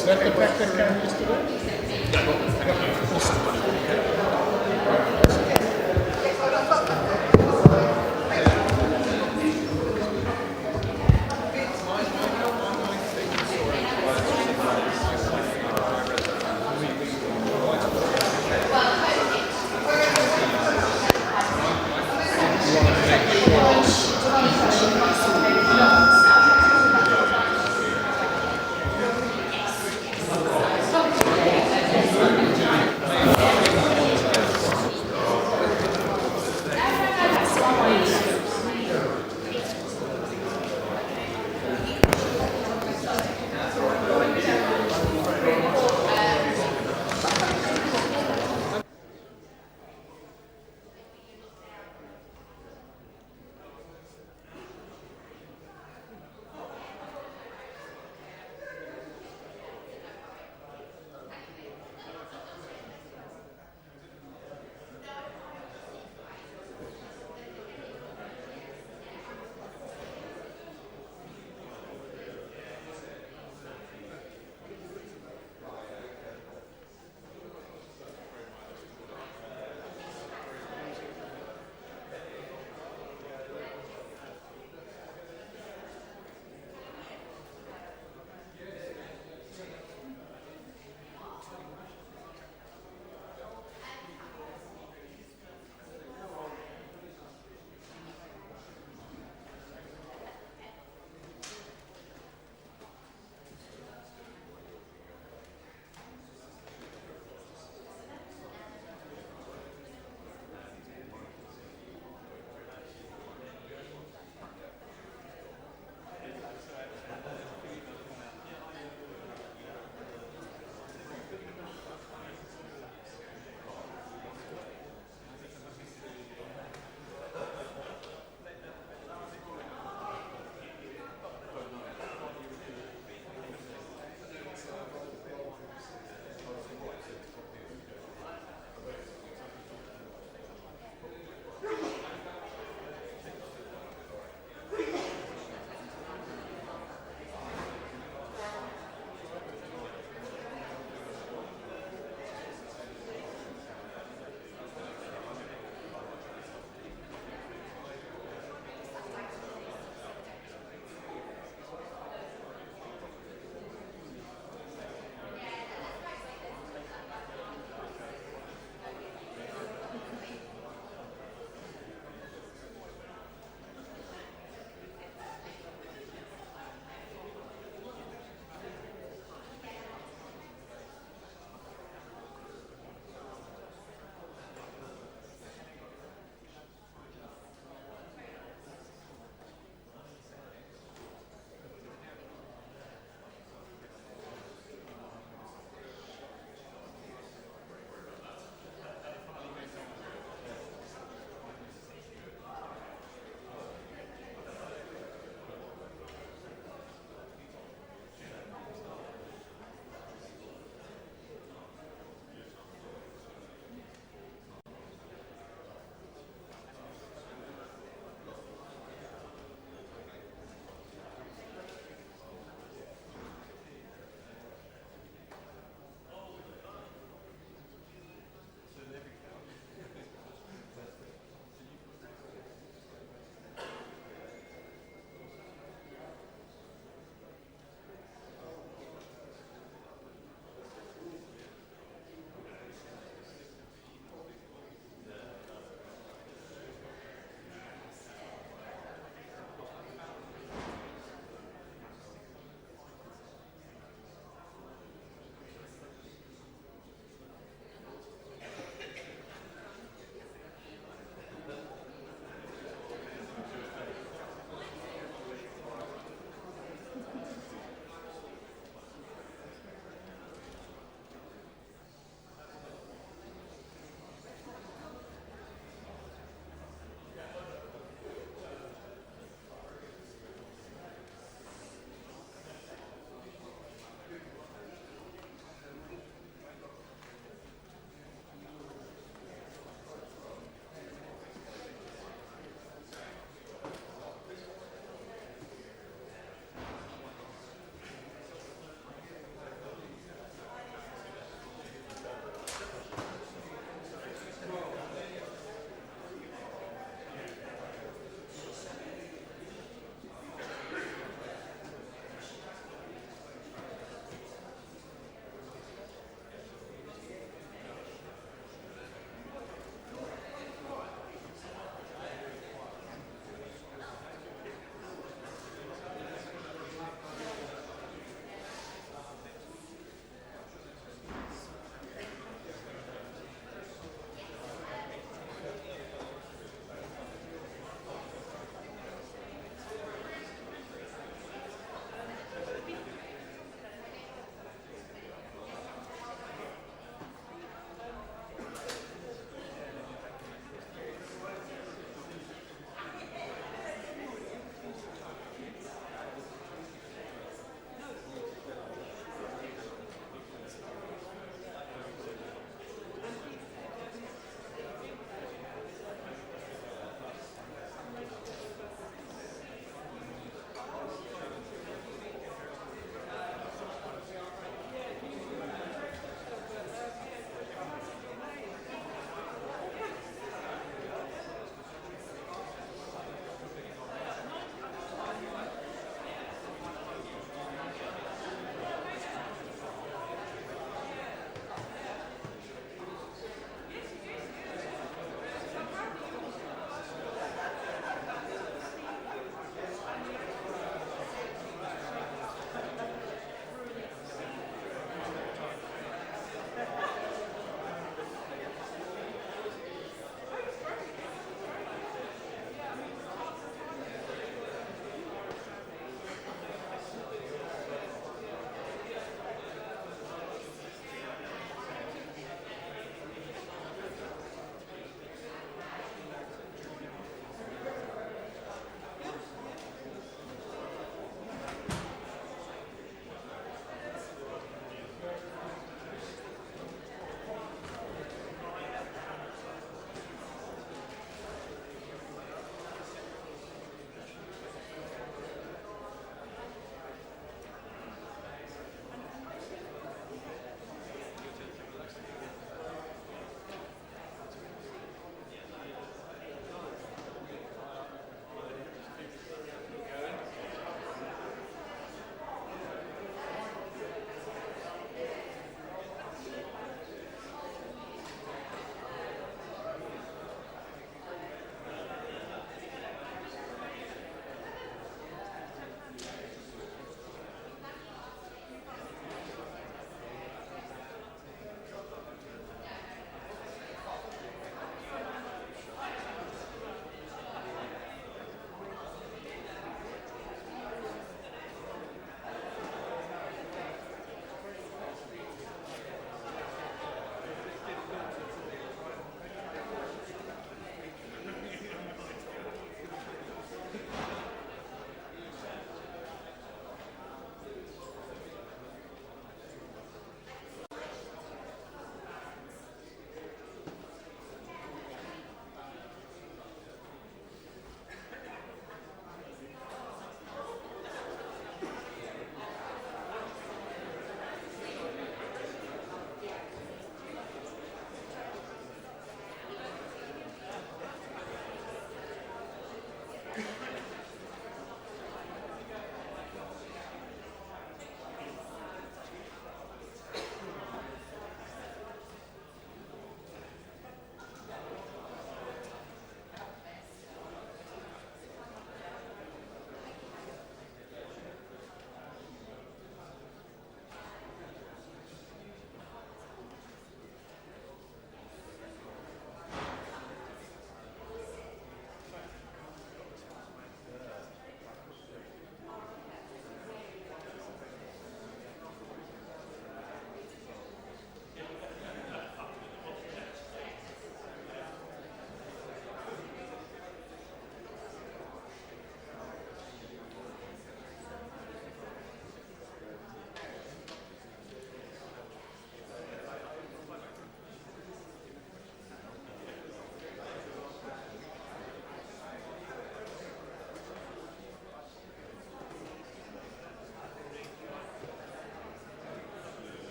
Is that the back that came yesterday?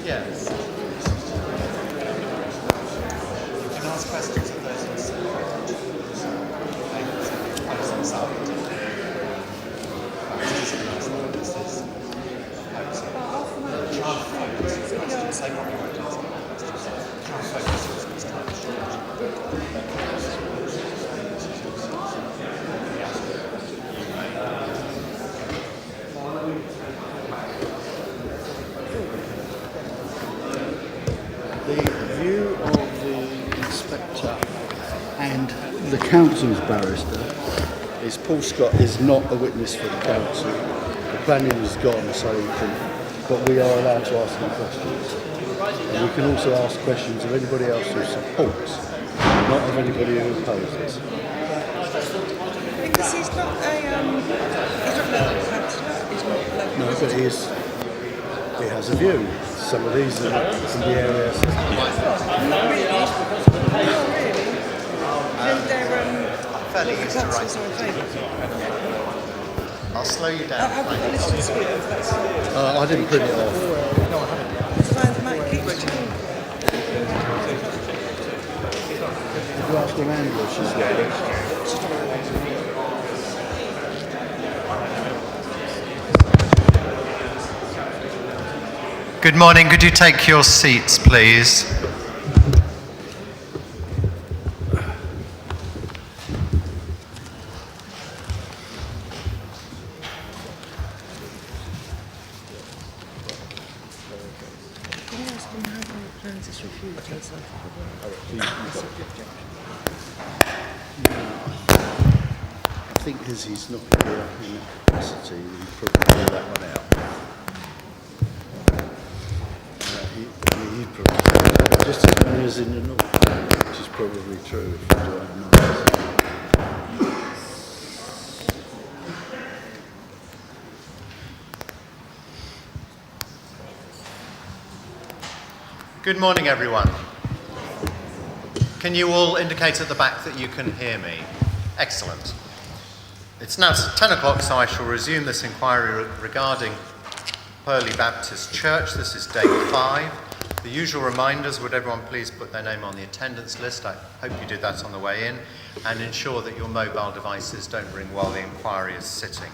Yes. You can ask questions of those inside. Those inside. This is try and focus your questions. They probably won't answer that question. Try and focus yours this time. The view of the inspector and the council's barrister is Paul Scott is not a witness for the council. The planning is gone, so but we are allowed to ask them questions. And we can also ask questions of anybody else who supports, not of anybody who opposes. Because he's not local councillor, he's not local. No, but he has a view. Some of these are from the area. Not really. Not really. Then they're Fairly used to councils are in writing. favour. I'll slow you down. I've got a list of speakers, that's fine. I didn't print it off. It's fine, the mic keeps changing. Did you ask Amanda if she's ready? Good morning. Could you take your seats, please? Can you ask him how many plans is refused and stuff? I think as he's not here in that capacity, we probably do that one out. He'd probably just as many as in the north, which is probably true if you drive north. Good morning, everyone. Can you all indicate at the back that you can hear me? Excellent. It's now 10 o'clock, so I shall resume this inquiry regarding Purley Baptist Church. This is day 5. The usual reminders, would everyone please put their name on the attendance list? I hope you did that on the way in, and ensure that your mobile devices don't ring while the inquiry is sitting.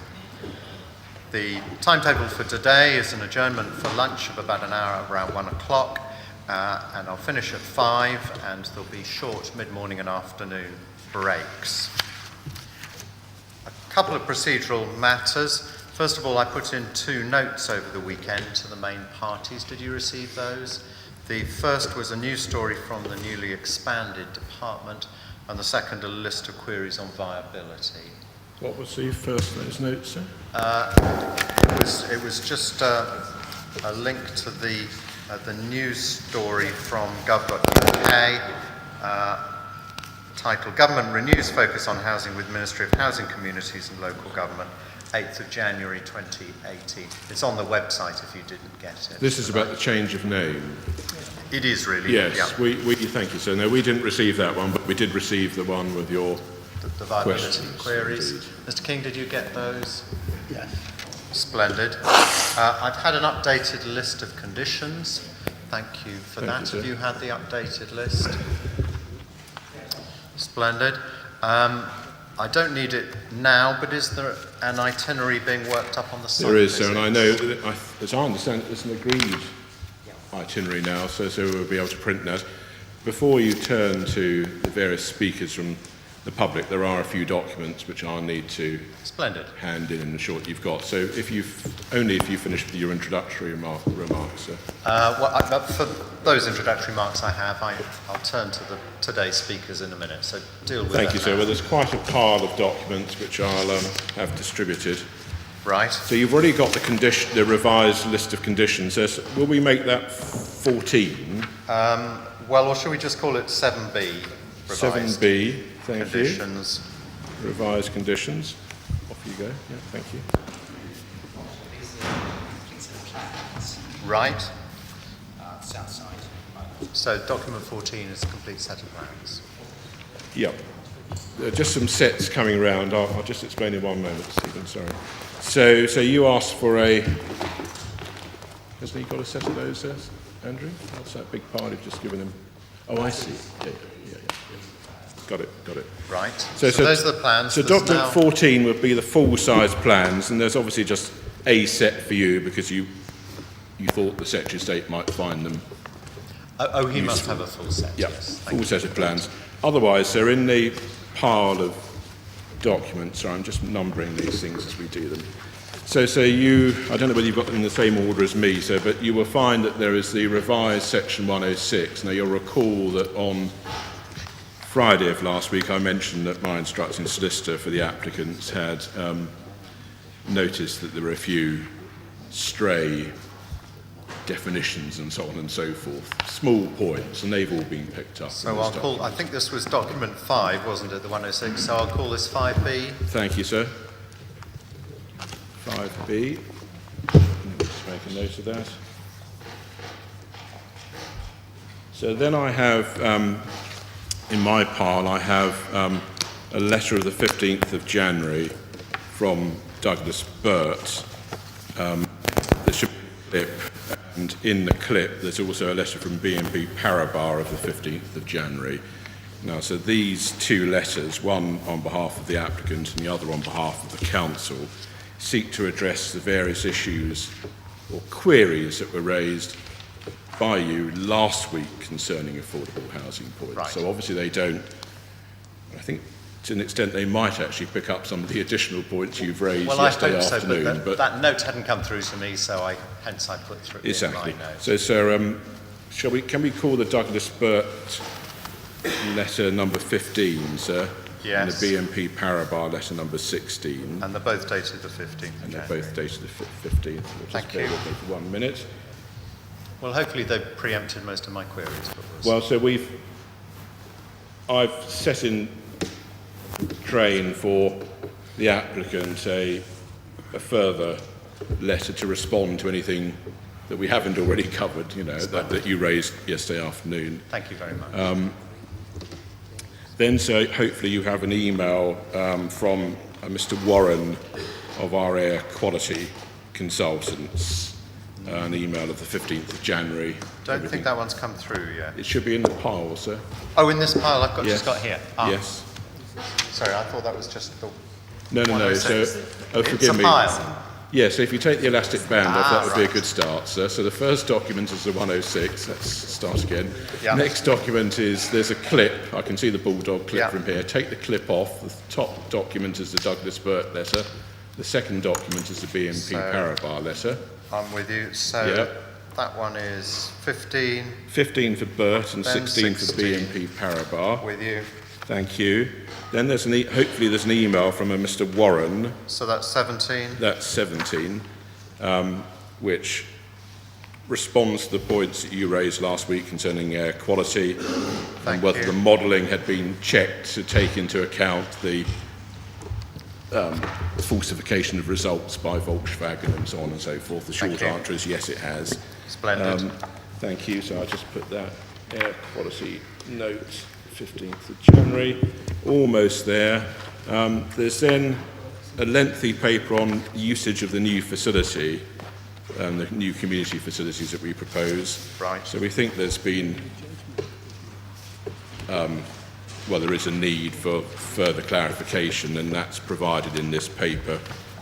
The timetable for today is an adjournment for lunch of about an hour, around 1 o'clock, and I'll finish at 5, and there'll be short mid-morning and afternoon breaks. A couple of procedural matters. First of all, I put in 2 notes over the weekend to the main parties. Did you receive those? The first was a news story from the newly expanded department, and the second a list of queries on viability. What was the first of those notes, sir? It was just a link to the news story from gov.uk, titled Government Renews Focus on Housing with Ministry of Housing, Communities and Local Government, 8th of January 2018. It's on the website if you didn't get it. This is about the change of name. It is really. Yes, yeah. we thank you, sir. No, we didn't receive that one, but we did receive the one with your The viability questions, queries. indeed. Mr. King, did you get those? Yes. Splendid. I've had an updated list of conditions. Thank you for Thank that. you, sir. Have you had the updated list? Splendid. I don't need it now, but is there an itinerary being worked up on the site? There is, sir, and I know, that as I understand it, there's an agreed itinerary now, so we'll be able to print that. Before you turn to the various speakers from the public, there are a few documents which I'll need to Splendid. hand in the short you've got. So if you finish with your introductory remarks, sir. For those introductory remarks I have, I'll turn to today's speakers in a minute, so deal with that. Thank you, sir. now. Well, there's quite a pile of documents which I'll have distributed. Right. So you've already got the revised list of conditions. So will we make that 14? Well, or should we just call it 7B? Revised 7B, thank conditions. you. Revised conditions. Off you go. Yeah, thank you. Right. South side. So document 14 is a complete set of plans. Yep. Just some sets coming around. I'll just explain in one moment, Stephen, sorry. So you asked for a... Hasn't he got a set of those, sir? Andrew? What's that big pile you've just given him? Oh, I see. Yeah. Got it. Right. So those are the plans. So There's document 14 would be the full-size plans, and there's obviously just a set for you because you thought the Secretary of State might find them. Oh, he must have a full set. Yeah, Yes. full set of plans. Otherwise, they're in the pile of documents. Sorry, I'm just numbering these things as we do them. So you, I don't know whether you've got them in the same order as me, sir, but you will find that there is the revised section 106. Now, you'll recall that on Friday of last week, I mentioned that my instructing solicitor for the applicants had noticed that there were a few stray definitions and so on and so forth, small points, and they've all been picked up. So I'll call, I think this was document 5, wasn't it, the 106, so I'll call this 5B. Thank you, sir. 5B. Just make a note of that. So then I have, in my pile, I have a letter of the 15th of January from Douglas Burt. There should be a clip, and in the clip there's also a letter from BNP Paribas of the 15th of January. Now, so these two letters, one on behalf of the applicant and the other on behalf of the council, seek to address the various issues or queries that were raised by you last week concerning affordable housing points. Right. So obviously they don't, I think to an extent they might actually pick up some of the additional points you've raised yesterday afternoon. So, but that note hadn't come through to me, so hence I put through exactly. in my note. So, sir, can we call the Douglas Burt letter number 15, sir? Yes. And the BNP Paribas letter number 16. And they're both dated the 15th. And they're both dated the 15th. Thank you. Bear with me for 1 minute. Well, hopefully they've preempted most of my queries. Well, so I've set in train for the applicant a further letter to respond to anything that we haven't already covered, that you raised yesterday afternoon. Thank you very much. Then, so hopefully you have an email from Mr. Warren of our air quality consultants, an email of the 15th of January. Don't think that one's come through yet. It should be in the pile, sir. Oh, in this pile I've Yes. just got here. Yes. Sorry, I thought that was just the... No. So, It's forgive a me. pile. Yeah, so if you take the elastic band off, that would be a right. good start, sir. So the first document is the 106. Let's start again. Yeah. Next document is, there's a clip. I can see the bulldog clip Yeah. from here. Take the clip off. The top document is the Douglas Burt letter. The second document is the BNP Paribas letter. I'm with you. So Yeah. that one is 15. 15 for Burt and Then 16 for 16. BNP Paribas. With you. Thank you. Then there's hopefully there's an email from a Mr. Warren. So that's 17. That's 17, which responds to the points that you raised last week concerning air quality and whether you. the modelling had been checked to take into account the falsification of results by Volkswagen and so on and so forth. The short Thank you. answer is yes, it has. Splendid. Thank you. So I just put that air quality note, 15th of January, almost there. There's then a lengthy paper on usage of the new facility and the new community facilities that we propose. Right. So we think there's been, there is a need for further clarification, and that's provided in this paper.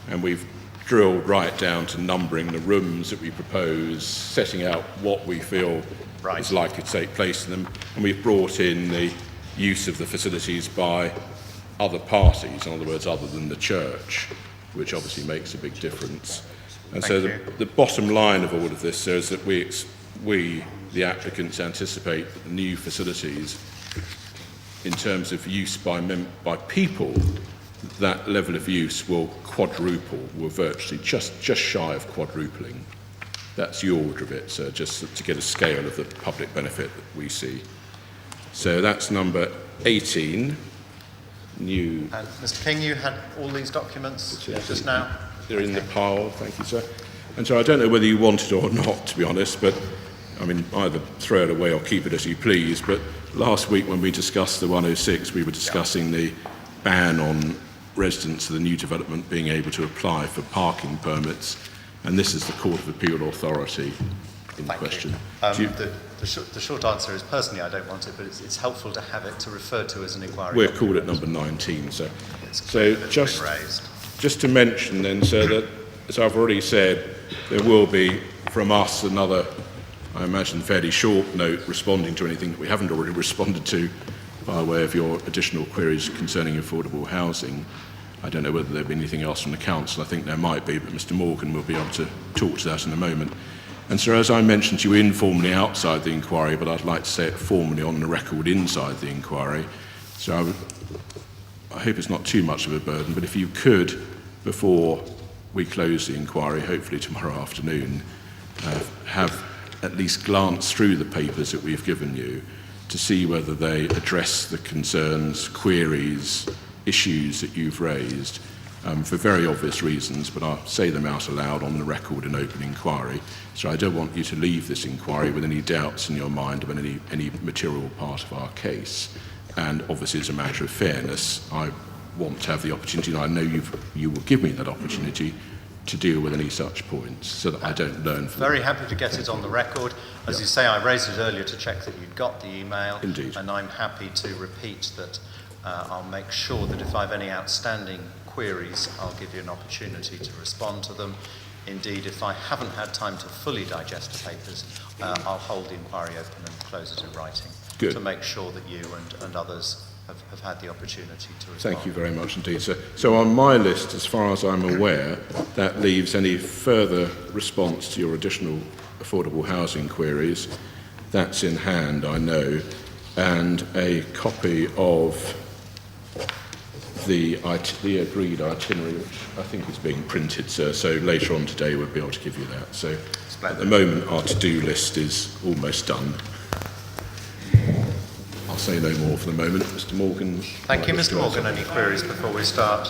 And we've drilled right down to numbering the rooms that we propose, setting out what we feel Right. is likely to take place in them, and we've brought in the use of the facilities by other parties, in other words, other than the church, which obviously makes a big difference. And so the bottom line of all of this is that we, the applicants, anticipate that the new facilities, in terms of use by people, that level of use will quadruple, will virtually just shy of quadrupling. That's the order of it, so just to get a scale of the public benefit that we see. So that's number 18, new. And Mr. King, you had all these documents just now? They're in the pile, thank you, sir. And so I don't know whether you want it or not, to be honest, but I mean, either throw it away or keep it as you please. But last week when we discussed the 106, we were discussing the ban on residents of the new development being able to apply for parking permits. And this is the Court of Appeal Authority in Thank question. you. The short answer is, personally, I don't want it, but it's helpful to have it to refer to as an inquiry. We're called at number 19, so It's been raised. just to mention then, sir, that as I've already said, there will be from us another, I imagine, fairly short note responding to anything that we haven't already responded to by way of your additional queries concerning affordable housing. I don't know whether there'll be anything else from the council. I think there might be, but Mr Morgan will be able to talk to that in a moment. And so, as I mentioned to you informally outside the inquiry, but I'd like to say it formally on the record inside the inquiry, so I hope it's not too much of a burden, but if you could, before we close the inquiry, hopefully tomorrow afternoon, have at least glanced through the papers that we've given you to see whether they address the concerns, queries, issues that you've raised, for very obvious reasons, but I'll say them out aloud on the record in open inquiry. So I don't want you to leave this inquiry with any doubts in your mind about any material part of our case. And obviously, as a matter of fairness, I want to have the opportunity, and I know you will give me that opportunity, to deal with any such points so that I don't learn from Very happy to get it on the record. As you say, I raised it earlier to check that you'd got the email. Indeed. And I'm happy to repeat that I'll make sure that if I've any outstanding queries, I'll give you an opportunity to respond to them. Indeed, if I haven't had time to fully digest the papers, I'll hold the inquiry open and close it in writing. Good. To make sure that you and others have had the opportunity to respond. Thank you very much indeed, sir. So on my list, as far as I'm aware, that leaves any further response to your additional affordable housing queries. That's in hand, I know, and a copy of the agreed itinerary, which I think is being printed, sir, so later on today we'll be able to give you that. So at the moment our to-do list is almost done. I'll say no more for the moment. Mr Morgan. Thank you, Mr Morgan. Any queries before we start?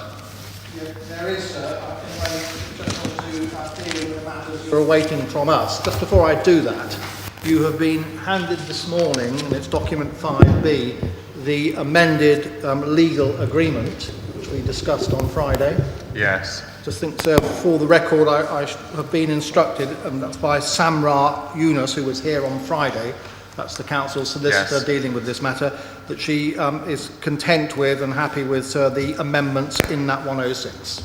Yeah, there is, sir. I just want to deal with the matters you're awaiting from us. Just before I do that, you have been handed this morning, and it's document 5B, the amended legal agreement, which we discussed on Friday. Yes. Just think, sir, for the record, I have been instructed, and that's by Samra Yunus, who was here on Friday, that's the council solicitor Yes. dealing with this matter, that she is content with and happy with, sir, the amendments in that 106.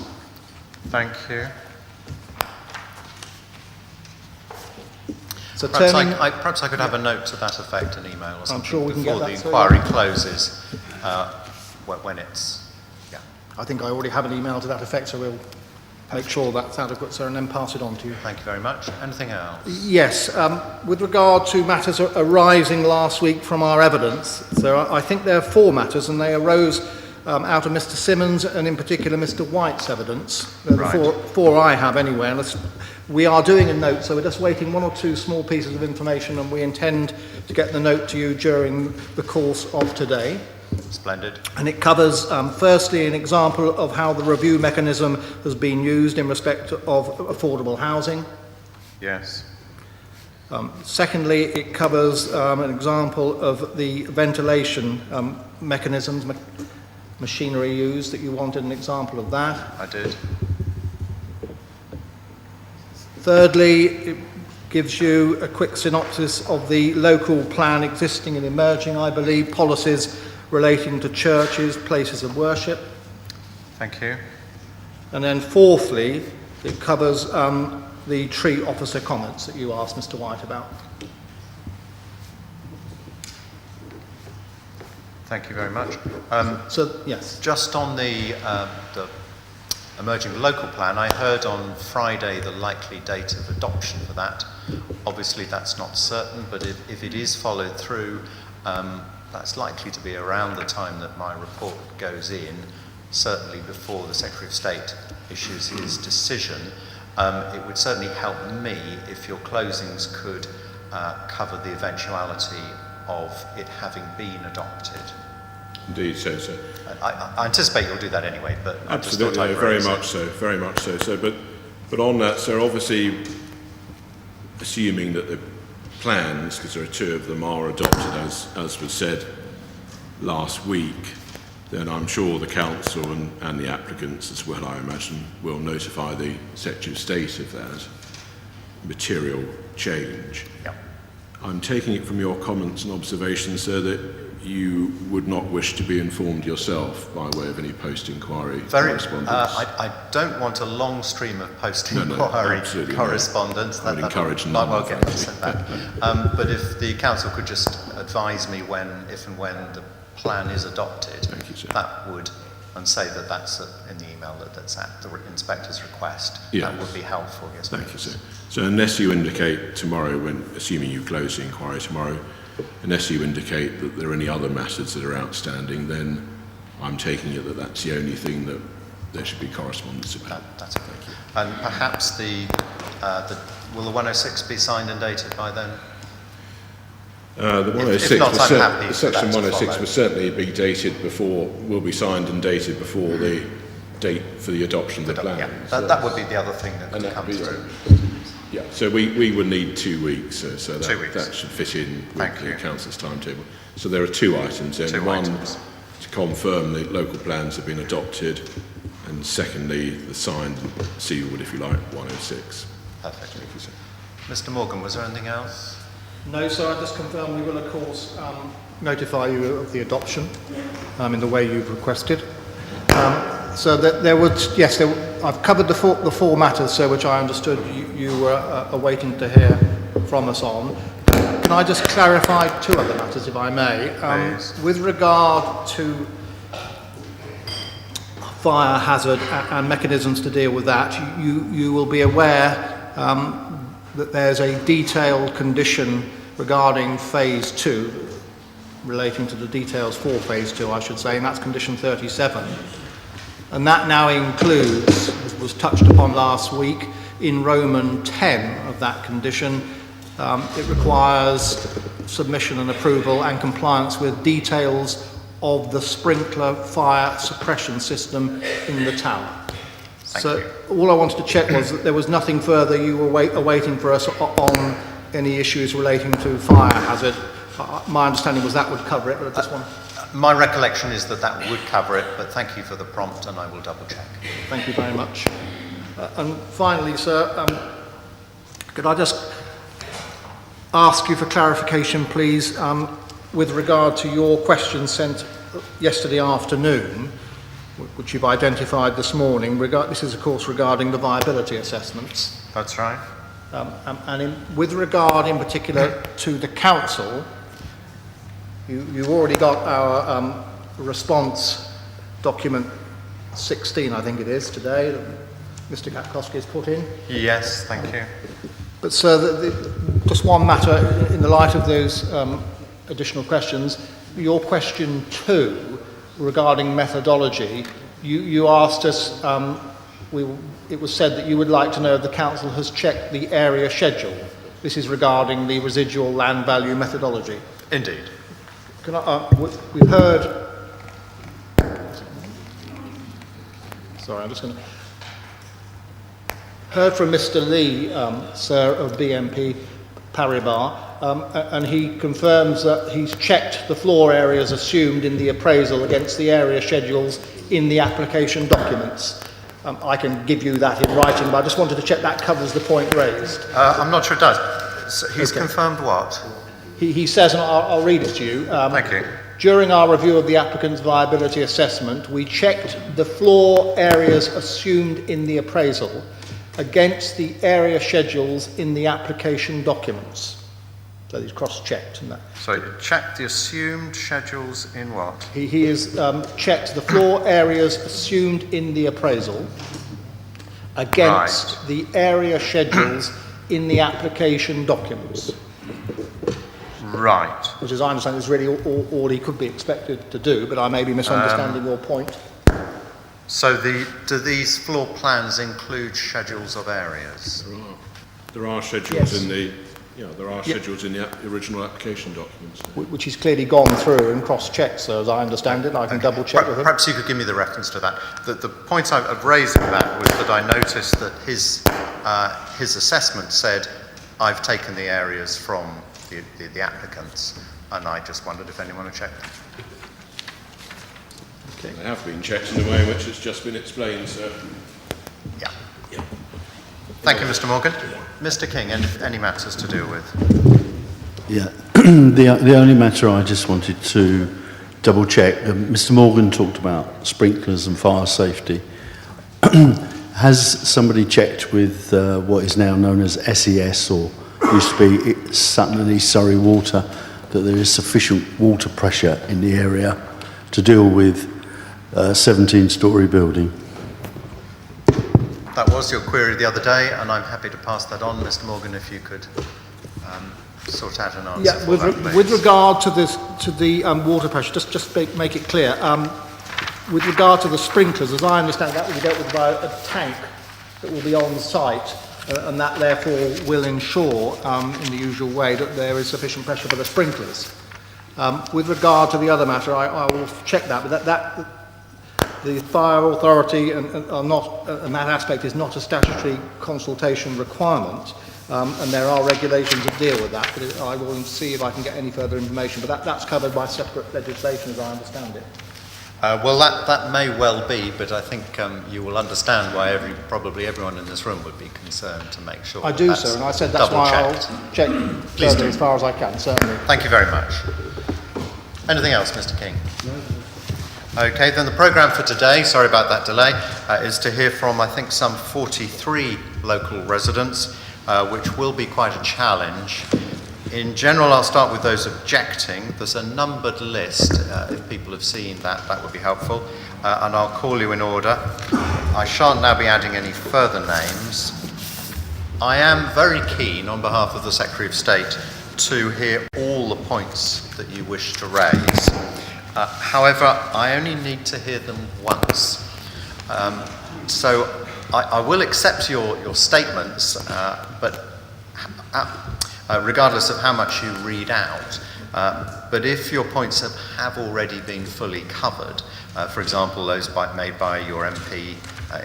Thank you. So Perhaps turning, perhaps I could have a note to that effect, an email or something, sure we can before get the that, sir. inquiry closes, when it's... Yeah. I think I already have an email to that effect, so we'll make sure that's adequate, sir, and then pass it on to you. Thank you very much. Anything else? Yes, with regard to matters arising last week from our evidence, so I think there are 4 matters, and they arose out of Mr Simmons and in particular Mr White's evidence. Right. The four I have anyway. And we are doing a note, so we're just waiting 1 or 2 small pieces of information, and we intend to get the note to you during the course of today. Splendid. And it covers, firstly, an example of how the review mechanism has been used in respect of affordable housing. Yes. Secondly, it covers an example of the ventilation mechanisms, machinery used, that you wanted an example of that. I did. Thirdly, it gives you a quick synopsis of the local plan existing and emerging, I believe, policies relating to churches, places of worship. Thank you. And then fourthly, it covers the tree officer comments that you asked Mr White about. Thank you very much. So, yes. Just on the emerging local plan, I heard on Friday the likely date of adoption for that. Obviously that's not certain, but if it is followed through, that's likely to be around the time that my report goes in, certainly before the Secretary of State issues his decision. It would certainly help me if your closings could cover the eventuality of it having been adopted. Indeed, so, sir. I anticipate you'll do that anyway, but I just thought Absolutely, I'd very raise it. much so, very much so. So, but on that, sir, obviously, assuming that the plans, because there are 2 of them, are adopted as was said last week, then I'm sure the council and the applicants as well, I imagine, will notify the Secretary of State of that. material change. Yeah. I'm taking it from your comments and observations, sir, that you would not wish to be informed yourself by way of any post-inquiry correspondence. I don't want a long stream of post-inquiry absolutely correspondence. I would encourage none. I won't get sent back. But if the council could just advise me if and when the plan is adopted, Thank you, sir. that would, and say that that's in the email that's at the inspector's request. Yes. That would be helpful. Yes, Thank you, please. sir. So unless you indicate tomorrow, assuming you close the inquiry tomorrow, unless you indicate that there are any other matters that are outstanding, then I'm taking it that that's the only thing that there should be correspondence about. That's it. Thank you. And perhaps will the 106 be signed and dated by then? The 106, if not, I'm happy the for that section to 106 follow. will certainly be dated will be signed and dated before the date for the adoption of the plan. Yeah, that would be the other thing that And would that come would be- through. Yeah, so we would need 2 weeks, so 2 weeks. that should fit in with Thank the you. council's timetable. So there are 2 items then. Two One, items. to confirm the local plans have been adopted, and secondly, the signed and sealed, if you like, 106. Perfect. Thank you, sir. Mr. Morgan, was there anything else? No, sir, I just confirm we will, of course, notify you of the adoption in the way you've requested. So that I've covered the four matters, sir, which I understood you were awaiting to hear from us on. Can I just clarify 2 other matters, if I may? Please. With regard to fire hazard and mechanisms to deal with that, you will be aware that there's a detailed condition regarding phase 2, relating to the details for phase 2, I should say, and that's condition 37. And that now includes, as was touched upon last week, in Roman 10 of that condition, it requires submission and approval and compliance with details of the sprinkler fire suppression system in the tower. Thank you. All I wanted to check was that there was nothing further you were awaiting for us on any issues relating to fire hazard. My understanding was that would cover it, but I just want... My recollection is that would cover it, but thank you for the prompt, and I will double check. Thank you very much. And finally, sir, could I just ask you for clarification, please, with regard to your question sent yesterday afternoon, which you've identified this morning. This is, of course, regarding the viability assessments. That's right. With regard, in particular, to the council, you've already got our response document 16, I think it is, today, that Mr. Katkowski has put in. Yes, thank you. But, sir, just one matter in the light of those additional questions. Your question 2 regarding methodology, you asked us, it was said that you would like to know if the council has checked the area schedule. This is regarding the residual land value methodology. Indeed. We've heard... Sorry, I'm just going to... Heard from Mr. Lee, sir, of BNP Paribas, and he confirms that he's checked the floor areas assumed in the appraisal against the area schedules in the application documents. I can give you that in writing, but I just wanted to check that covers the point raised. I'm not sure it does. So he's confirmed what? He says, and I'll read it to you. Thank you. During our review of the applicant's viability assessment, we checked the floor areas assumed in the appraisal against the area schedules in the application documents. So he's cross-checked and that. So check the assumed schedules in what? He has checked the floor areas assumed in the appraisal against the area schedules in the application documents. Right. Which, as I understand, is really all he could be expected to do, but I may be misunderstanding your point. So do these floor plans include schedules of areas? There are schedules Yes. in the schedules in the original application documents. Which he's clearly gone through and cross-checked, so as I understand it, I can double-check with him. Perhaps you could give me the reference to that. The point I've raised with that was that I noticed that his assessment said, I've taken the areas from the applicants, and I just wondered if anyone had checked them. Okay. They have been checked in the way in which it's just been explained, sir. Yeah. Thank you, Mr. Morgan. Mr. King, any matters to deal with? Yeah, the only matter I just wanted to double check, Mr. Morgan talked about sprinklers and fire safety. Has somebody checked with what is now known as SES, or used to be Sutton and East Surrey Water, that there is sufficient water pressure in the area to deal with a 17-storey building? That was your query the other day, and I'm happy to pass that on, Mr. Morgan, if you could sort out an answer. Yeah, for that, please. with regard to the water pressure, just make it clear. With regard to the sprinklers, as I understand, that will be dealt with by a tank that will be on site, and that therefore will ensure, in the usual way, that there is sufficient pressure for the sprinklers. With regard to the other matter, I will check that, but that the fire authority and that aspect is not a statutory consultation requirement, and there are regulations that deal with that, but I will see if I can get any further information, but that's covered by separate legislation as I understand it. Well, that may well be, but I think you will understand why probably everyone in this room would be concerned to make sure. I do, sir, and I said that's why I'll check further as far as I can, certainly. Thank you very much. Anything else, Mr. King? Okay, then the programme for today, sorry about that delay, is to hear from, I think, some 43 local residents, which will be quite a challenge. In general, I'll start with those objecting. There's a numbered list. If people have seen that, that would be helpful. And I'll call you in order. I shan't now be adding any further names. I am very keen, on behalf of the Secretary of State, to hear all the points that you wish to raise. However, I only need to hear them once. So I will accept your statements, but regardless of how much you read out. But if your points have already been fully covered, for example, those made by your MP,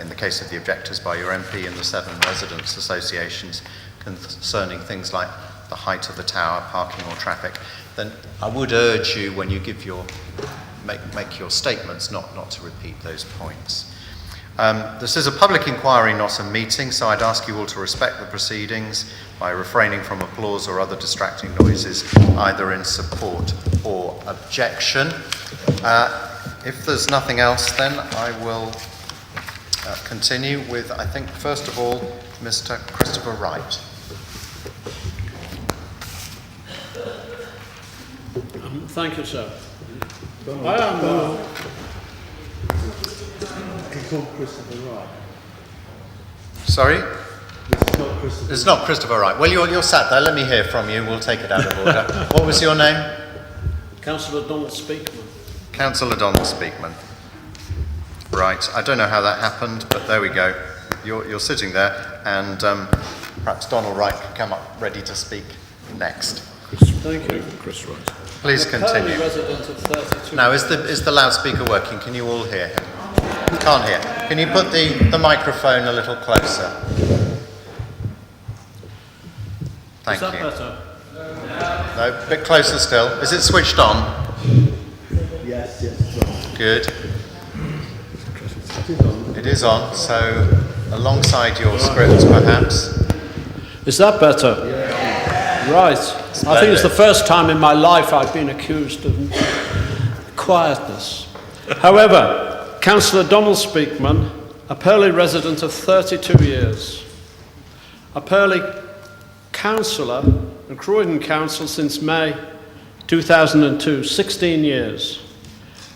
in the case of the objectors by your MP and the 7 residents' associations concerning things like the height of the tower, parking or traffic, then I would urge you, when you give make your statements, not to repeat those points. This is a public inquiry, not a meeting, so I'd ask you all to respect the proceedings by refraining from applause or other distracting noises, either in support or objection. If there's nothing else, then I will continue with, I think, first of all, Mr. Christopher Wright. Thank you, sir. I am... It's called Christopher Wright. Sorry? It's not Christopher. It's not Christopher Wright. Well, you're sat there. Let me hear from you. We'll take it out of order. What was your name? Councillor Donald Speakman. Councillor Donald Speakman. Right. I don't know how that happened, but there we go. You're sitting there, and perhaps Donald Wright can come up ready to speak next. Thank you. Chris Wright. Please continue. I'm a resident of 32. Now, is the loudspeaker working? Can you all hear him? Can't hear. Can you put the microphone a little closer? Thank Is that you. better? No, a bit closer still. Is it switched on? Yes. Right. Good. It is on, so alongside your script, perhaps. Is that better? Yeah. Right. I think it's the first time in my life I've been accused of quietness. However, Councillor Donald Speakman, a Purley resident of 32 years, a Purley councillor and Croydon Council since May 2002, 16 years.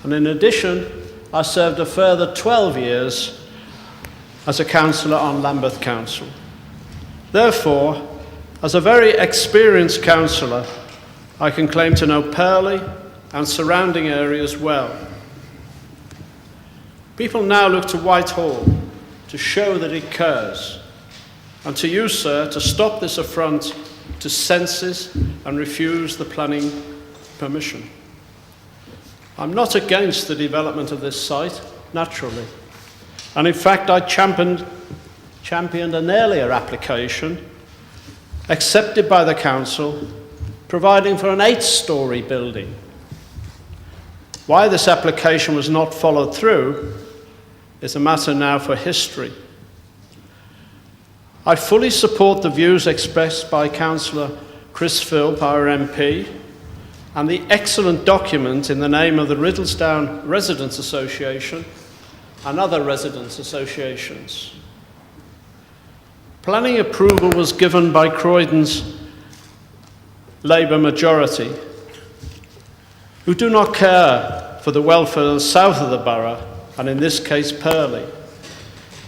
And in addition, I served a further 12 years as a councillor on Lambeth Council. Therefore, as a very experienced councillor, I can claim to know Purley and surrounding areas well. People now look to Whitehall to show that it cares, and to you, sir, to stop this affront to senses and refuse the planning permission. I'm not against the development of this site, naturally, and in fact I championed an earlier application accepted by the council, providing for an 8-storey building. Why this application was not followed through is a matter now for history. I fully support the views expressed by Councillor Chris Philp, our MP, and the excellent document in the name of the Riddlesdown Residents Association and other residents' associations. Planning approval was given by Croydon's Labour majority, who do not care for the welfare of the south of the borough, and in this case Purley.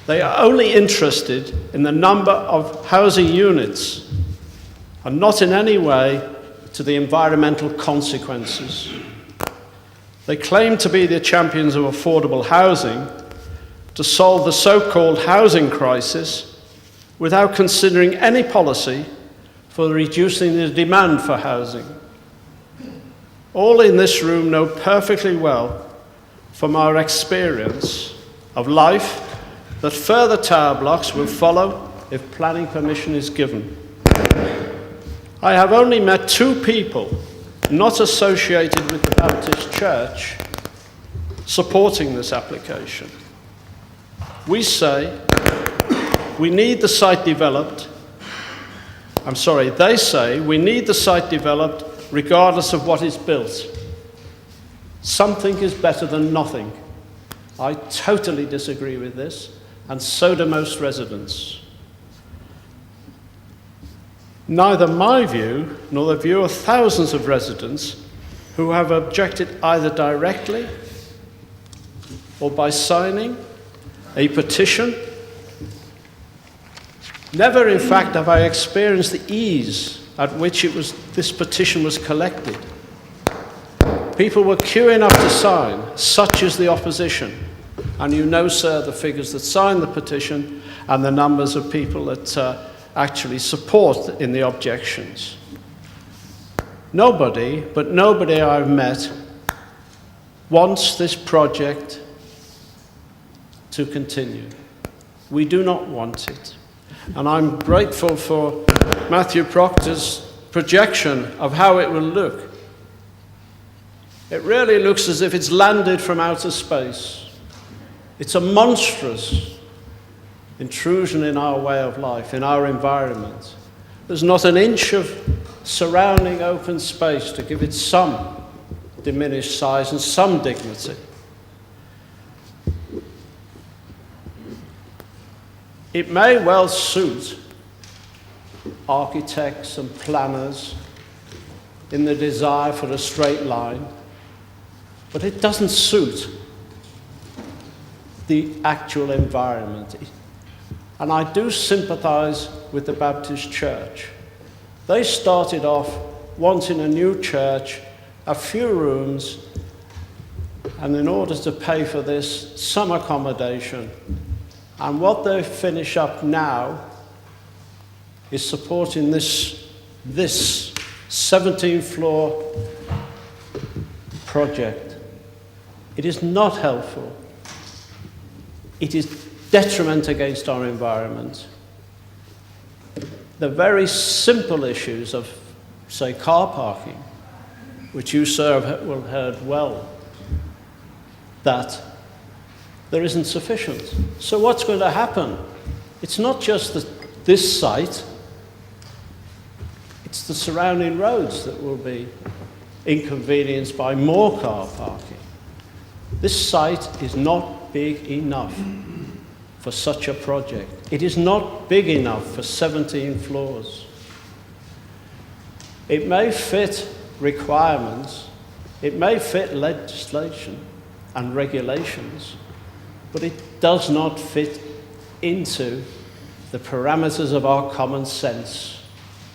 They are only interested in the number of housing units and not in any way to the environmental consequences. They claim to be the champions of affordable housing to solve the so-called housing crisis without considering any policy for reducing the demand for housing. All in this room know perfectly well from our experience of life that further tower blocks will follow if planning permission is given. I have only met 2 people not associated with the Baptist Church supporting this application. We say we need the site developed. They say we need the site developed regardless of what is built. Something is better than nothing. I totally disagree with this, and so do most residents. Neither my view nor the view of thousands of residents who have objected either directly or by signing a petition. Never, in fact, have I experienced the ease at which this petition was collected. People were queuing up to sign, such is the opposition. And you know, sir, the figures that signed the petition and the numbers of people that actually support in the objections. Nobody I've met wants this project to continue. We do not want it. And I'm grateful for Matthew Proctor's projection of how it will look. It really looks as if it's landed from outer space. It's a monstrous intrusion in our way of life, in our environment. There's not an inch of surrounding open space to give it some diminished size and some dignity. It may well suit architects and planners in the desire for a straight line, but it doesn't suit the actual environment. And I do sympathize with the Baptist Church. They started off wanting a new church, a few rooms, and in order to pay for this, some accommodation. And what they finish up now is supporting this 17-floor project. It is not helpful. It is detriment against our environment. The very simple issues of, say, car parking, which you, sir, will have heard well, that there isn't sufficient. So what's going to happen? It's not just this site, it's the surrounding roads that will be inconvenienced by more car parking. This site is not big enough for such a project. It is not big enough for 17 floors. It may fit requirements, it may fit legislation and regulations, but it does not fit into the parameters of our common sense.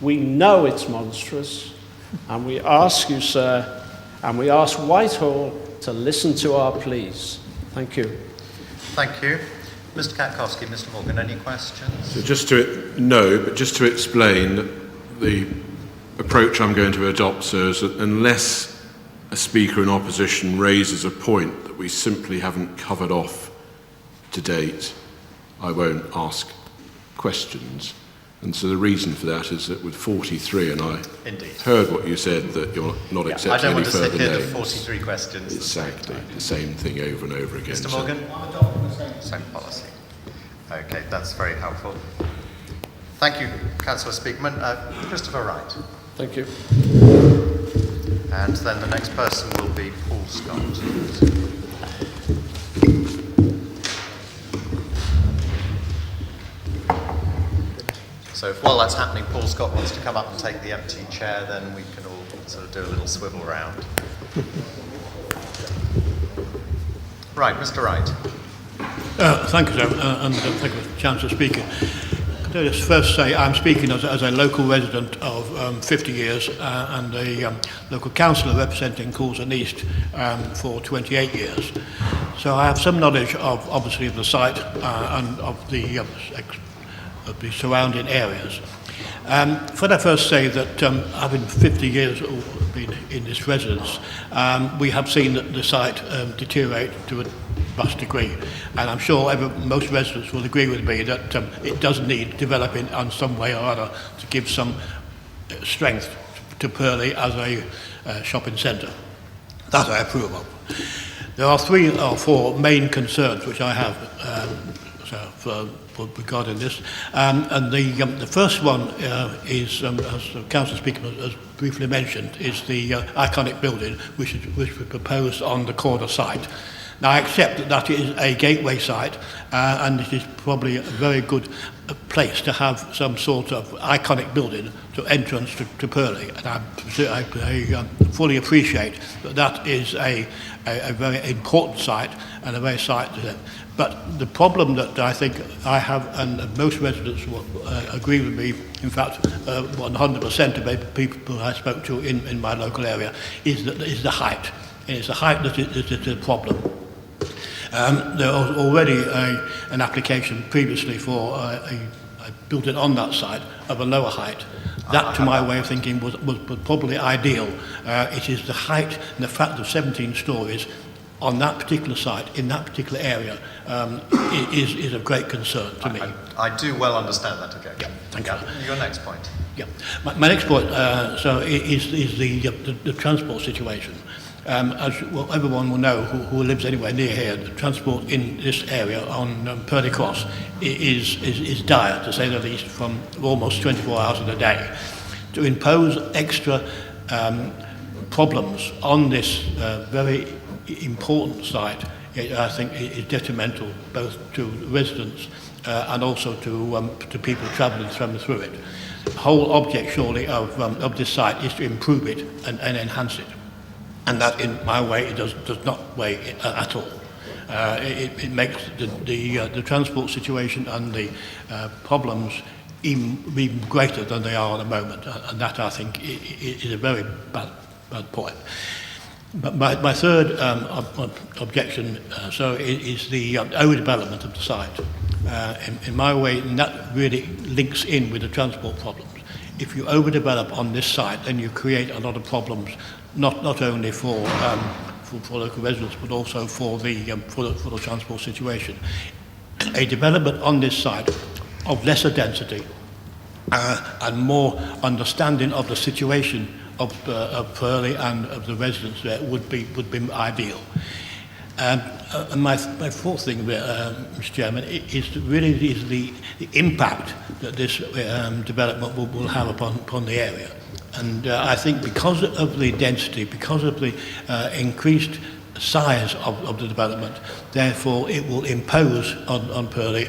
We know it's monstrous, and we ask you, sir, and we ask Whitehall to listen to our pleas. Thank you. Thank you. Mr. Katkowski, Mr. Morgan, any questions? So just to explain the approach I'm going to adopt, sir, is that unless a speaker in opposition raises a point that we simply haven't covered off to date, I won't ask questions. And so the reason for that is that with 43, and I heard what you said, that you're not accepting any further names. I don't want to sit here to 43 questions. Exactly, the same thing over and over again. Mr. Morgan? Same policy. Okay, that's very helpful. Thank you, Councillor Speakman. Christopher Wright. Thank you. And then the next person will be Paul Scott. So if while that's happening, Paul Scott wants to come up and take the empty chair, then we can all sort of do a little swivel round. Right, Mr. Wright. Thank you, sir, and thank you for the chance to speak. Could I just first say I'm speaking as a local resident of 50 years and a local councillor representing Coulson East for 28 years. So I have some knowledge of, obviously, of the site and of the surrounding areas. Could I first say that having 50 years been in this residence, we have seen the site deteriorate to a vast degree, and I'm sure most residents will agree with me that it does need developing in some way or other to give some strength to Purley as a shopping centre. That I approve of. There are 3 or 4 main concerns which I have regarding this, and the first one is, as the Council Speaker has briefly mentioned, is the iconic building which we proposed on the corner site. Now, I accept that that is a gateway site, and it is probably a very good place to have some sort of iconic building to entrance to Purley, and I fully appreciate that that is a very important site and a very site to them. But the problem that I think I have, and most residents will agree with me, in fact 100% of the people I spoke to in my local area, is the height. And it's the height that is the problem. There was already an application previously for a building on that site of a lower height. That, to my way of thinking, was probably ideal. It is the height and the fact of 17 stories on that particular site, in that particular area, is of great concern to me. I do well understand that, okay. Yeah, thank you. Your next point. Yeah, my next point is the transport situation. As well, everyone will know who lives anywhere near here, the transport in this area on Purley Cross is dire, to say the least, from almost 24 hours in a day. To impose extra problems on this very important site, I think is detrimental both to residents and also to people travelling through it. The whole object, surely, of this site is to improve it and enhance it. And that, in my way, it does not weigh at all. It makes the transport situation and the problems even greater than they are at the moment, and that, I think, is a very bad point. But my third objection is the overdevelopment of the site. In my way, that really links in with the transport problems. If you overdevelop on this site, then you create a lot of problems, not only for local residents, but also for the transport situation. A development on this site of lesser density and more understanding of the situation of Purley and of the residents there would be ideal. And my fourth thing, Mr. Chairman, is the impact that this development will have upon the area. And I think because of the density, because of the increased size of the development, therefore it will impose on Purley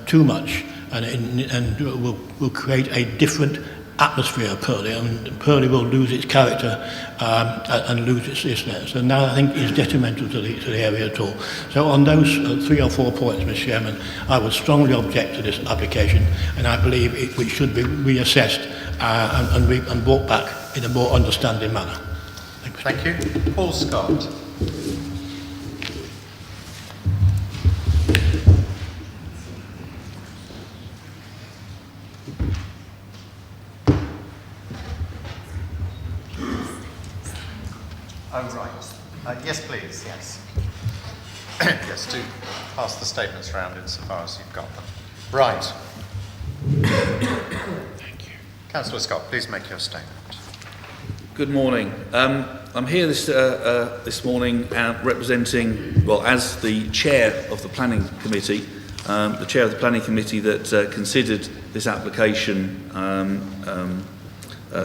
too much, and will create a different atmosphere of Purley, and Purley will lose its character and lose its so now I think is detrimental to the area at all. So on those 3 or 4 points, Mr. Chairman, I would strongly object to this application, and I believe it should be reassessed and brought back in a more understanding manner. Thank you. Paul Scott. Oh, right. Yes, please, yes. Yes, do pass the statements around insofar as you've got them. Right. Thank you. Councillor Scott, please make your statement. Good morning. I'm here this morning representing, well, as the chair of the Planning Committee the chair of the planning committee that considered this application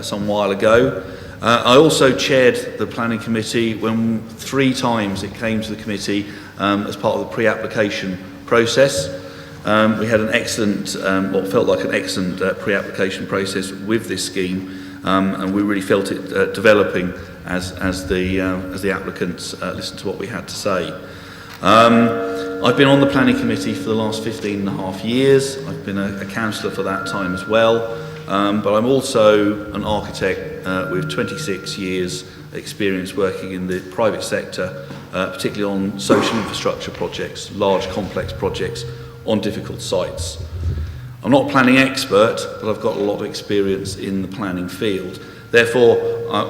some while ago. I also chaired the planning committee when 3 times it came to the committee as part of the pre-application process. We had an excellent, what felt like an excellent pre-application process with this scheme, and we really felt it developing as the applicants listened to what we had to say. I've been on the planning committee for the last 15 and a half years. I've been a councillor for that time as well, but I'm also an architect with 26 years experience working in the private sector, particularly on social infrastructure projects, large complex projects on difficult sites. I'm not a planning expert, but I've got a lot of experience in the planning field. Therefore,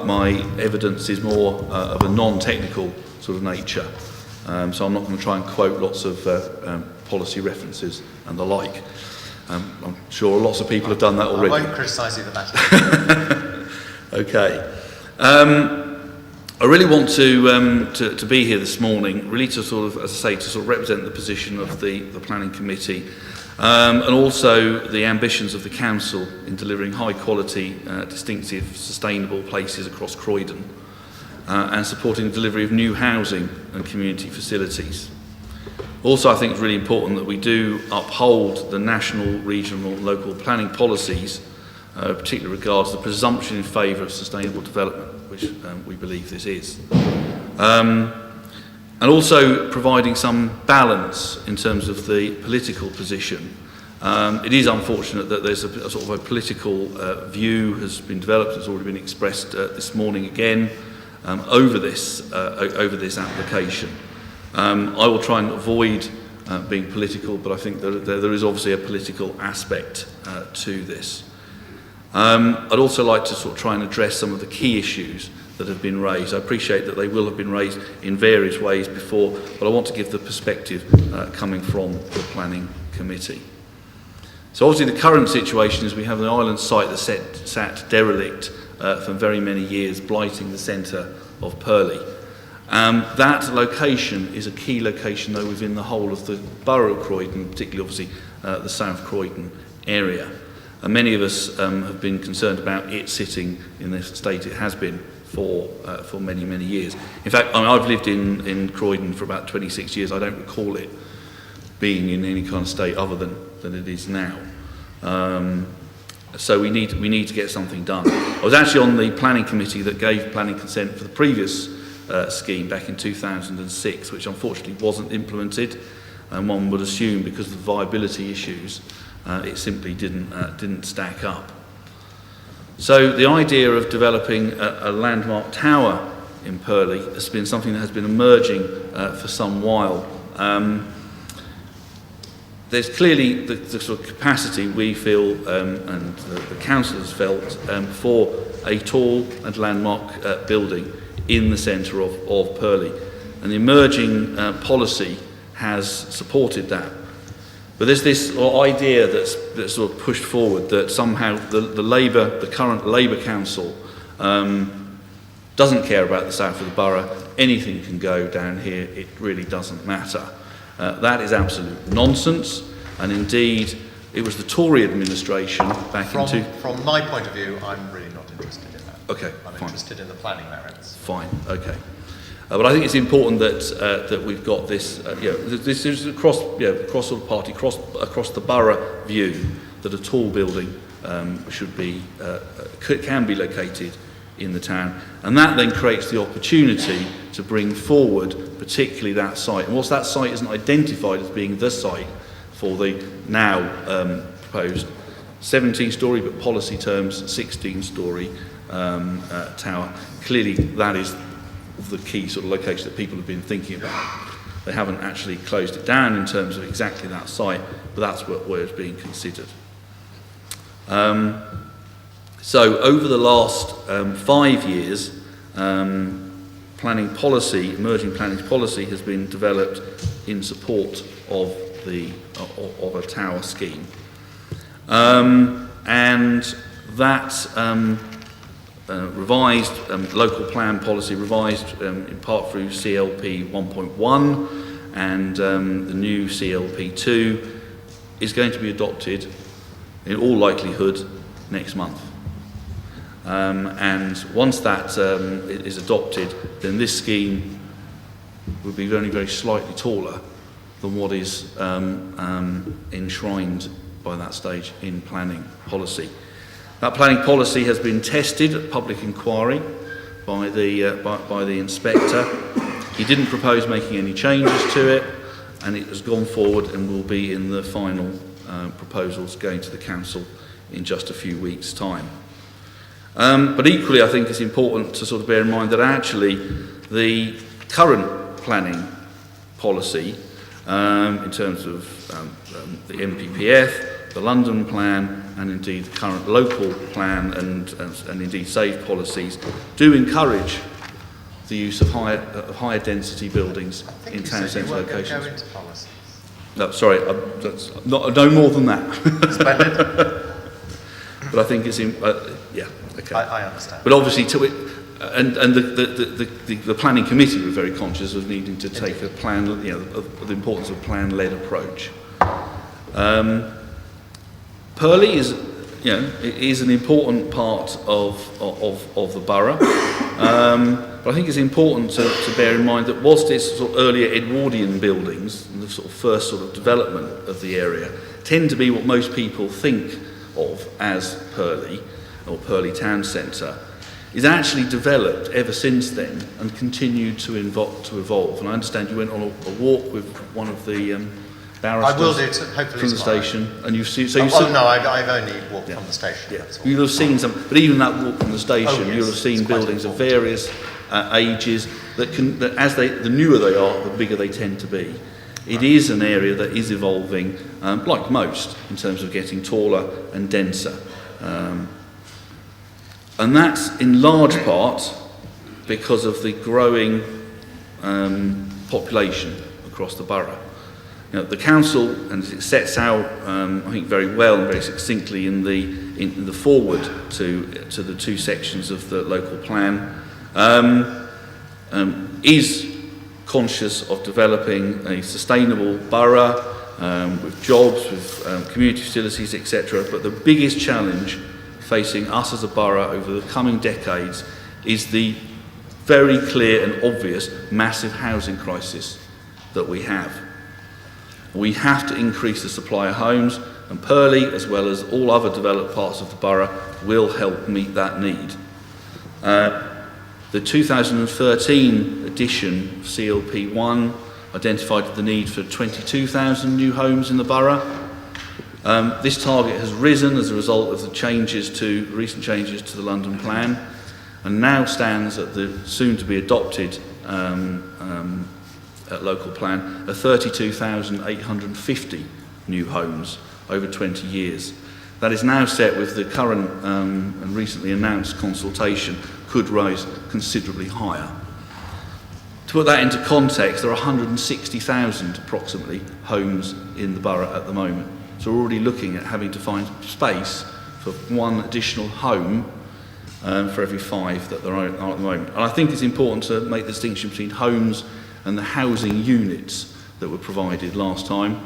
my evidence is more of a non-technical sort of nature. So I'm not going to try and quote lots of policy references and the like. I'm sure lots of people have done that already. I won't criticise you for that. Okay. I really want to be here this morning, really to sort of, as I say, to sort of represent the position of the planning committee, and also the ambitions of the council in delivering high quality, distinctive, sustainable places across Croydon, and supporting the delivery of new housing and community facilities. Also, I think it's really important that we do uphold the national, regional, local planning policies, particularly regards the presumption in favour of sustainable development, which we believe this is. And also providing some balance in terms of the political position. It is unfortunate that there's a sort of a political view has been developed, has already been expressed this morning again, over this application. I will try and avoid being political, but I think that there is obviously a political aspect to this. I'd also like to sort of try and address some of the key issues that have been raised. I appreciate that they will have been raised in various ways before, but I want to give the perspective coming from the planning committee. So obviously the current situation is we have an island site that sat derelict for very many years, blighting the centre of Purley. That location is a key location though within the whole of the borough of Croydon, particularly obviously the South Croydon area. And many of us have been concerned about it sitting in the state it has been for many, many years. In fact, I've lived in Croydon for about 26 years. I don't recall it being in any kind of state other than it is now. So we need to get something done. I was actually on the planning committee that gave planning consent for the previous scheme back in 2006, which unfortunately wasn't implemented, and one would assume because of the viability issues, it simply didn't stack up. So the idea of developing a landmark tower in Purley has been something that has been emerging for some while. There's clearly the sort of capacity we feel, and the councillors felt, for a tall and landmark building in the centre of Purley. And the emerging policy has supported that. But there's this idea that's sort of pushed forward that somehow the current Labour Council doesn't care about the south of the borough. Anything can go down here, it really doesn't matter. That is absolute nonsense, and indeed it was the Tory administration back From my point of view, I'm really not interested in that. Okay, I'm fine. interested in the planning merits. Fine, okay. But I think it's important that we've got this. This is across sort of party, across the borough view that a tall building should be can be located in the town, and that then creates the opportunity to bring forward, particularly that site. And whilst that site isn't identified as being the site for the now proposed 17-storey, but policy terms 16-storey tower, clearly that is the key sort of location that people have been thinking about. They haven't actually closed it down in terms of exactly that site, but that's where it's being considered. So over the last 5 years, planning policy, emerging planning policy, has been developed in support of a tower scheme, and that revised local plan policy, revised in part through CLP 1.1 and the new CLP 2, is going to be adopted, in all likelihood, next month. And once that is adopted, then this scheme will be only very slightly taller than what is enshrined by that stage in planning policy. That planning policy has been tested at public inquiry by the inspector. He didn't propose making any changes to it, and it has gone forward and will be in the final proposals going to the council in just a few weeks' time. But equally, I think it's important to sort of bear in mind that actually the current planning policy, in terms of the MPPF, the London plan, and indeed the current local plan and indeed SAVE policies, do encourage the use of higher density buildings in town centre locations. Go into policies. No, sorry, that's no more than that. Splendid. But I think it's yeah, okay. I understand. But obviously, the planning committee were very conscious of needing to take a plan, of the importance of a plan-led approach. Purley is, is an important part of the borough. But I think it's important to bear in mind that whilst it's sort of earlier Edwardian buildings, and the sort of first sort of development of the area, tend to be what most people think of as Purley, or Purley Town Centre, is actually developed ever since then and continued to evolve. And I understand you went on a walk with one of the barristers. I will do, hopefully from the tomorrow. station, and you've seen. No, I've only walked from the station. Yeah. That's all. You'll have seen some, but even that walk from the station, Yes, you'll have seen it's quite buildings of important. various ages that as the newer they are, the bigger they tend to be. It is an area that is evolving, like most, in terms of getting taller and denser. And that's in large part because of the growing population across the borough. The council, and it sets out, I think, very well and very succinctly in the foreword to the two sections of the local plan, is conscious of developing a sustainable borough with jobs, with community facilities, etc. But the biggest challenge facing us as a borough over the coming decades is the very clear and obvious massive housing crisis that we have. We have to increase the supply of homes, and Purley, as well as all other developed parts of the borough, will help meet that need. The 2013 edition of CLP1 identified the need for 22,000 new homes in the borough. This target has risen as a result of the recent changes to the London plan, and now stands at the soon-to-be adopted local plan of 32,850 new homes over 20 years. That is now set with the current and recently announced consultation could rise considerably higher. To put that into context, there are 160,000 approximately homes in the borough at the moment. So we're already looking at having to find space for one additional home for every 5 that there are at the moment. And I think it's important to make the distinction between homes and the housing units that were provided last time.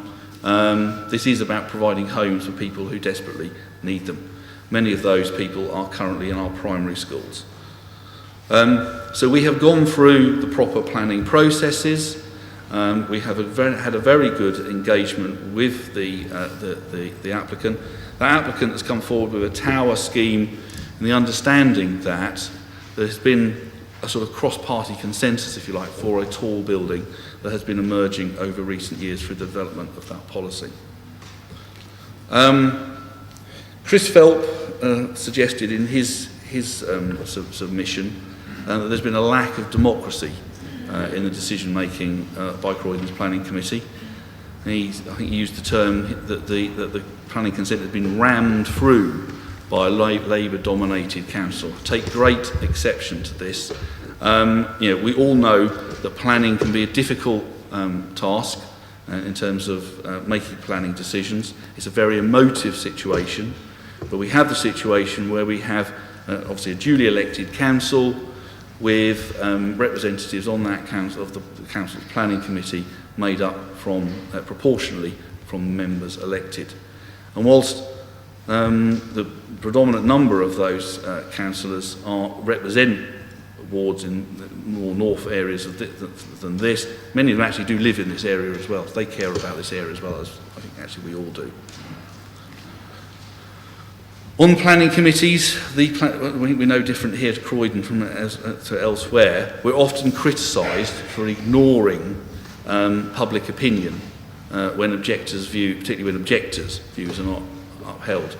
This is about providing homes for people who desperately need them. Many of those people are currently in our primary schools. So we have gone through the proper planning processes. We have had a very good engagement with the applicant. The applicant has come forward with a tower scheme and the understanding that there's been a sort of cross-party consensus, if you like, for a tall building that has been emerging over recent years through the development of that policy. Chris Phelp suggested in his submission that there's been a lack of democracy in the decision-making by Croydon's Planning Committee. I think he used the term that the planning consent had been rammed through by a Labour-dominated council. Take great exception to this. We all know that planning can be a difficult task in terms of making planning decisions. It's a very emotive situation, but we have the situation where we have obviously a duly elected council with representatives on that council of the council's planning committee made up from proportionally from members elected. And whilst the predominant number of those councillors represent wards in more north areas than this, many of them actually do live in this area as well. So they care about this area as well as I think actually we all do. On planning committees, we're no different here to Croydon to elsewhere. We're often criticised for ignoring public opinion when particularly when objectors' views are not upheld.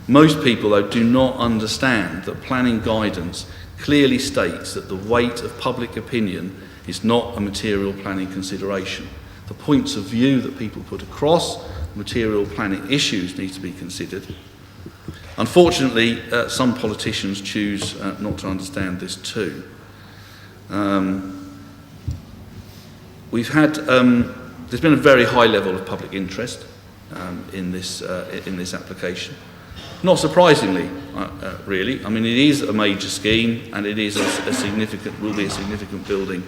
Most people, though, do not understand that planning guidance clearly states that the weight of public opinion is not a material planning consideration. The points of view that people put across, material planning issues need to be considered. Unfortunately, some politicians choose not to understand this too. There's been a very high level of public interest in this application. Not surprisingly, really. I mean, it is a major scheme, and it is will be a significant building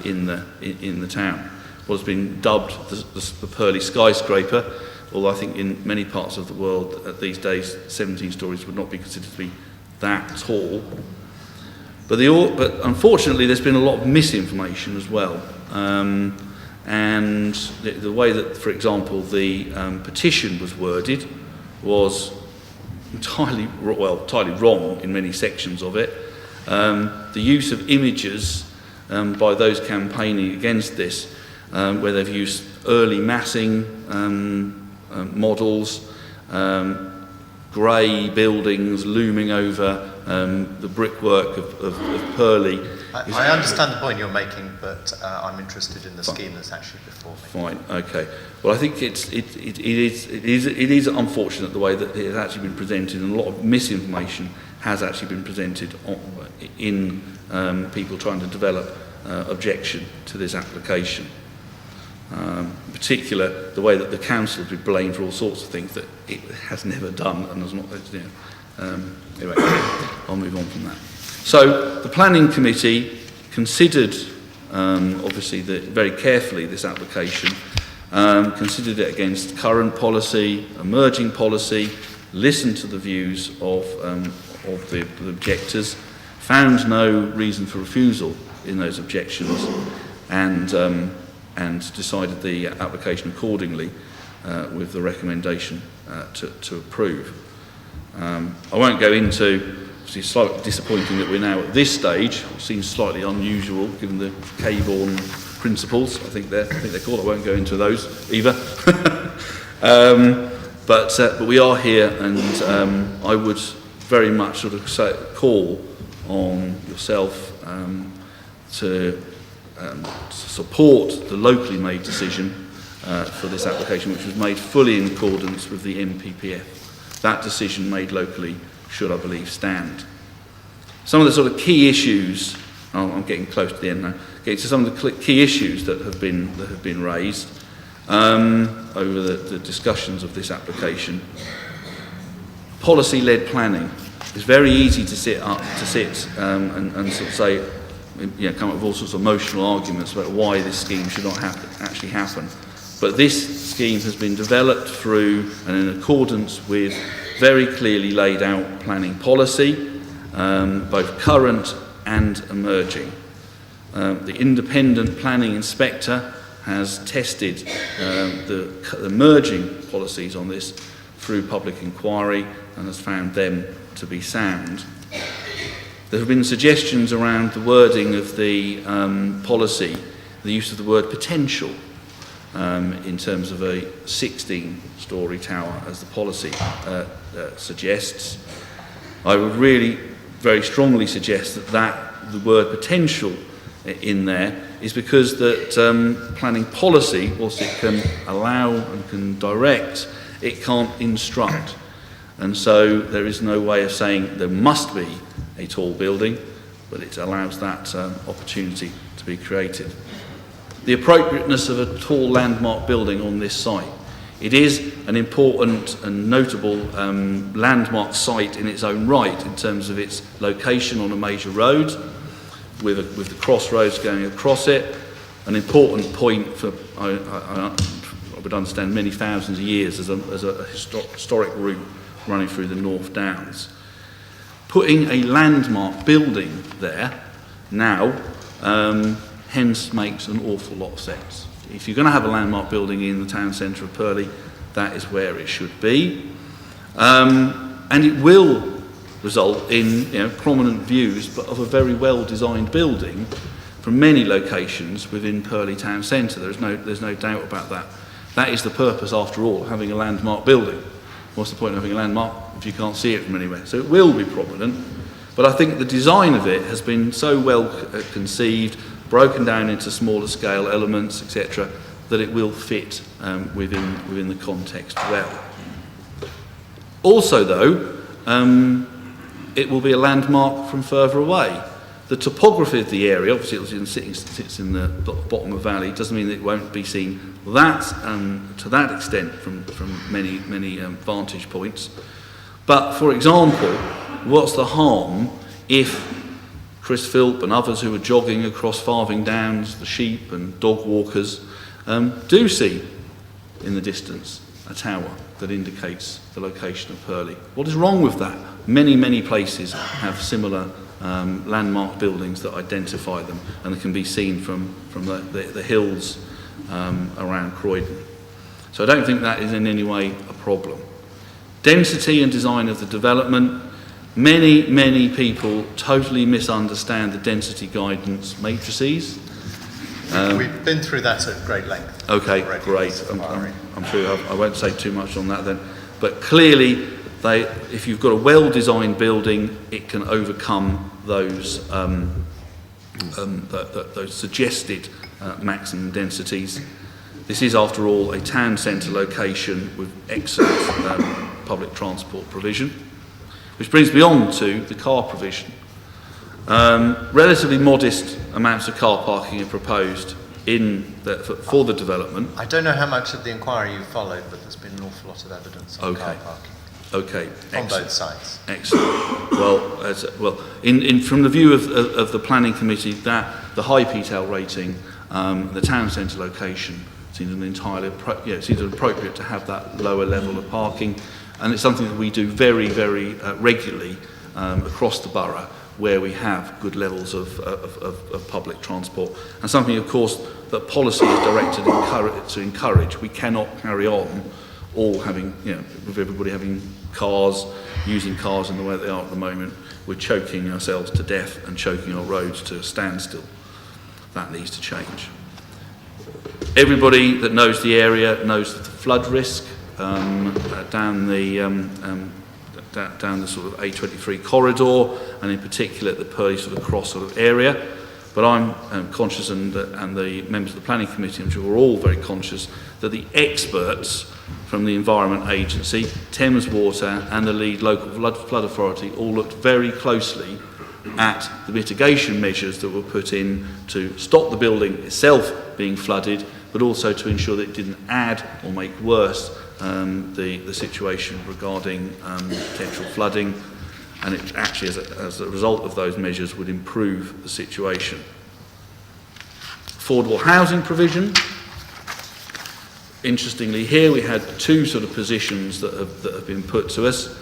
in the town. What's been dubbed the Purley skyscraper, although I think in many parts of the world these days 17 stories would not be considered to be that tall. But unfortunately there's been a lot of misinformation as well. And the way that, for example, the petition was worded was entirely wrong in many sections of it. The use of images by those campaigning against this, where they've used early massing models, grey buildings looming over the brickwork of Purley. I understand the point you're making, but I'm interested in the scheme that's actually before me. Fine, okay. Well, I think it is unfortunate the way that it has actually been presented, and a lot of misinformation has actually been presented in people trying to develop objection to this application. In particular, the way that the council has been blamed for all sorts of things that it has never done and has not. Anyway, I'll move on from that. So the planning committee considered, obviously, very carefully this application, considered it against current policy, emerging policy, listened to the views of the objectors, found no reason for refusal in those objections, and decided the application accordingly with the recommendation to approve. I won't go into. It's slightly disappointing that we're now at this stage. It seems slightly unusual given the Caborn principles. I think they're called. I won't go into those either. But we are here, and I would very much sort of call on yourself to support the locally made decision for this application, which was made fully in accordance with the NPPF. That decision made locally should, I believe, stand. Some of the sort of key issues, I'm getting close to the end now, getting to some of the key issues that have been raised over the discussions of this application. Policy-led planning. It's very easy to sit and sort of say, come up with all sorts of emotional arguments about why this scheme should not actually happen. But this scheme has been developed through and in accordance with very clearly laid out planning policy, both current and emerging. The independent planning inspector has tested the emerging policies on this through public inquiry and has found them to be sound. There have been suggestions around the wording of the policy, the use of the word potential in terms of a 16-storey tower, as the policy suggests. I would really very strongly suggest that the word potential in there is because that planning policy, whilst it can allow and can direct, it can't instruct. And so there is no way of saying there must be a tall building, but it allows that opportunity to be created. The appropriateness of a tall landmark building on this site. It is an important and notable landmark site in its own right in terms of its location on a major road, with the crossroads going across it. An important point for, I would understand, many thousands of years as a historic route running through the North Downs. Putting a landmark building there now hence makes an awful lot of sense. If you're going to have a landmark building in the town centre of Purley, that is where it should be. And it will result in prominent views, but of a very well-designed building from many locations within Purley town centre. There's no doubt about that. That is the purpose, after all, having a landmark building. What's the point of having a landmark if you can't see it from anywhere? So it will be prominent, but I think the design of it has been so well conceived, broken down into smaller scale elements, etc., that it will fit within the context well. Also, though, it will be a landmark from further away. The topography of the area, obviously it sits in the bottom of the valley, doesn't mean that it won't be seen to that extent from many vantage points. But, for example, what's the harm if Chris Philp and others who are jogging across Farthing Downs, the sheep and dog walkers, do see in the distance a tower that indicates the location of Purley? What is wrong with that? Many places have similar landmark buildings that identify them, and they can be seen from the hills around Croydon. So I don't think that is in any way a problem. Density and design of the development. Many people totally misunderstand the density guidance matrices. We've been through that at great length. Okay, great. I'm sure I won't say too much on that then. But clearly, if you've got a well-designed building, it can overcome those suggested maximum densities. This is, after all, a town centre location with excellent public transport provision, which brings me on to the car provision. Relatively modest amounts of car parking are proposed for the development. I don't know how much of the inquiry you followed, but there's been an awful lot of evidence on car parking. Okay, on both sides. Excellent. From the view of the planning committee, that the high PTEL rating, the town centre location seems appropriate to have that lower level of parking, and it's something that we do very regularly across the borough, where we have good levels of public transport, and something, of course, that policy is directed to encourage. We cannot carry on all having, with everybody having cars, using cars in the way they are at the moment. We're choking ourselves to death and choking our roads to a standstill. That needs to change. Everybody that knows the area knows the flood risk down the sort of A23 corridor, and in particular the Purley sort of cross sort of area. But I'm conscious, and the members of the planning committee, I'm sure we're all very conscious, that the experts from the Environment Agency, Thames Water and the lead local flood authority all looked very closely at the mitigation measures that were put in to stop the building itself being flooded, but also to ensure that it didn't add or make worse the situation regarding potential flooding, and it actually, as a result of those measures, would improve the situation. Affordable housing provision. Interestingly, here we had two sort of positions that have been put to us.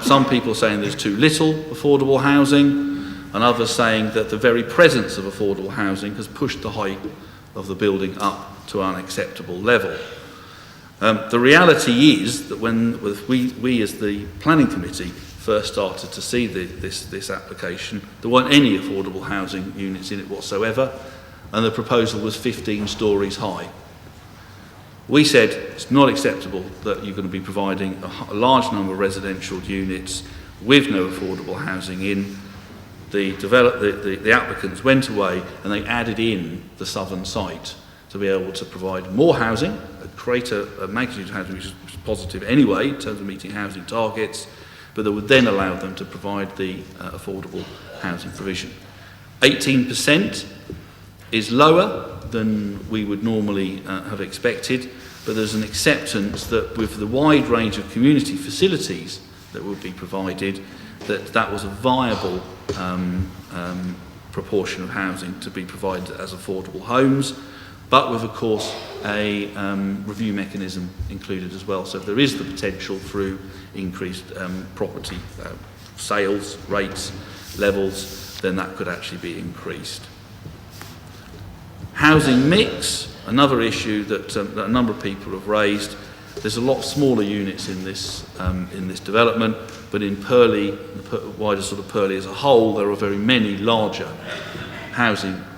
Some people saying there's too little affordable housing, and others saying that the very presence of affordable housing has pushed the height of the building up to an unacceptable level. The reality is that when we as the planning committee first started to see this application, there weren't any affordable housing units in it whatsoever, and the proposal was 15 stories high. We said it's not acceptable that you're going to be providing a large number of residential units with no affordable housing in. The applicants went away and they added in the southern site to be able to provide more housing, a greater magnitude of housing, which is positive anyway in terms of meeting housing targets, but that would then allow them to provide the affordable housing provision. 18% is lower than we would normally have expected, but there's an acceptance that with the wide range of community facilities that would be provided, that was a viable proportion of housing to be provided as affordable homes. but with, of course, a review mechanism included as well. So if there is the potential through increased property sales rates, levels, then that could actually be increased. Housing mix, another issue that a number of people have raised. There's a lot smaller units in this development, but in Purley, the wider sort of Purley as a whole, there are very many larger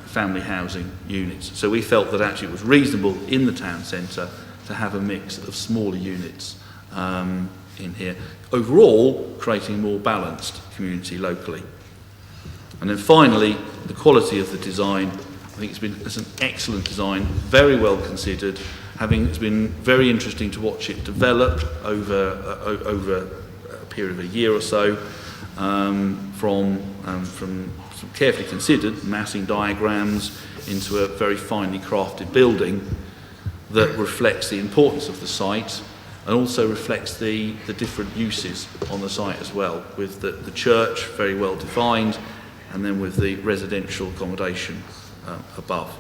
family housing units. So we felt that actually it was reasonable in the town centre to have a mix of smaller units in here, overall creating a more balanced community locally. And then finally, the quality of the design. I think it's an excellent design, very well considered. It's been very interesting to watch it develop over a period of a year or so, from some carefully considered massing diagrams into a very finely crafted building that reflects the importance of the site and also reflects the different uses on the site as well, with the church very well defined, and then with the residential accommodation above.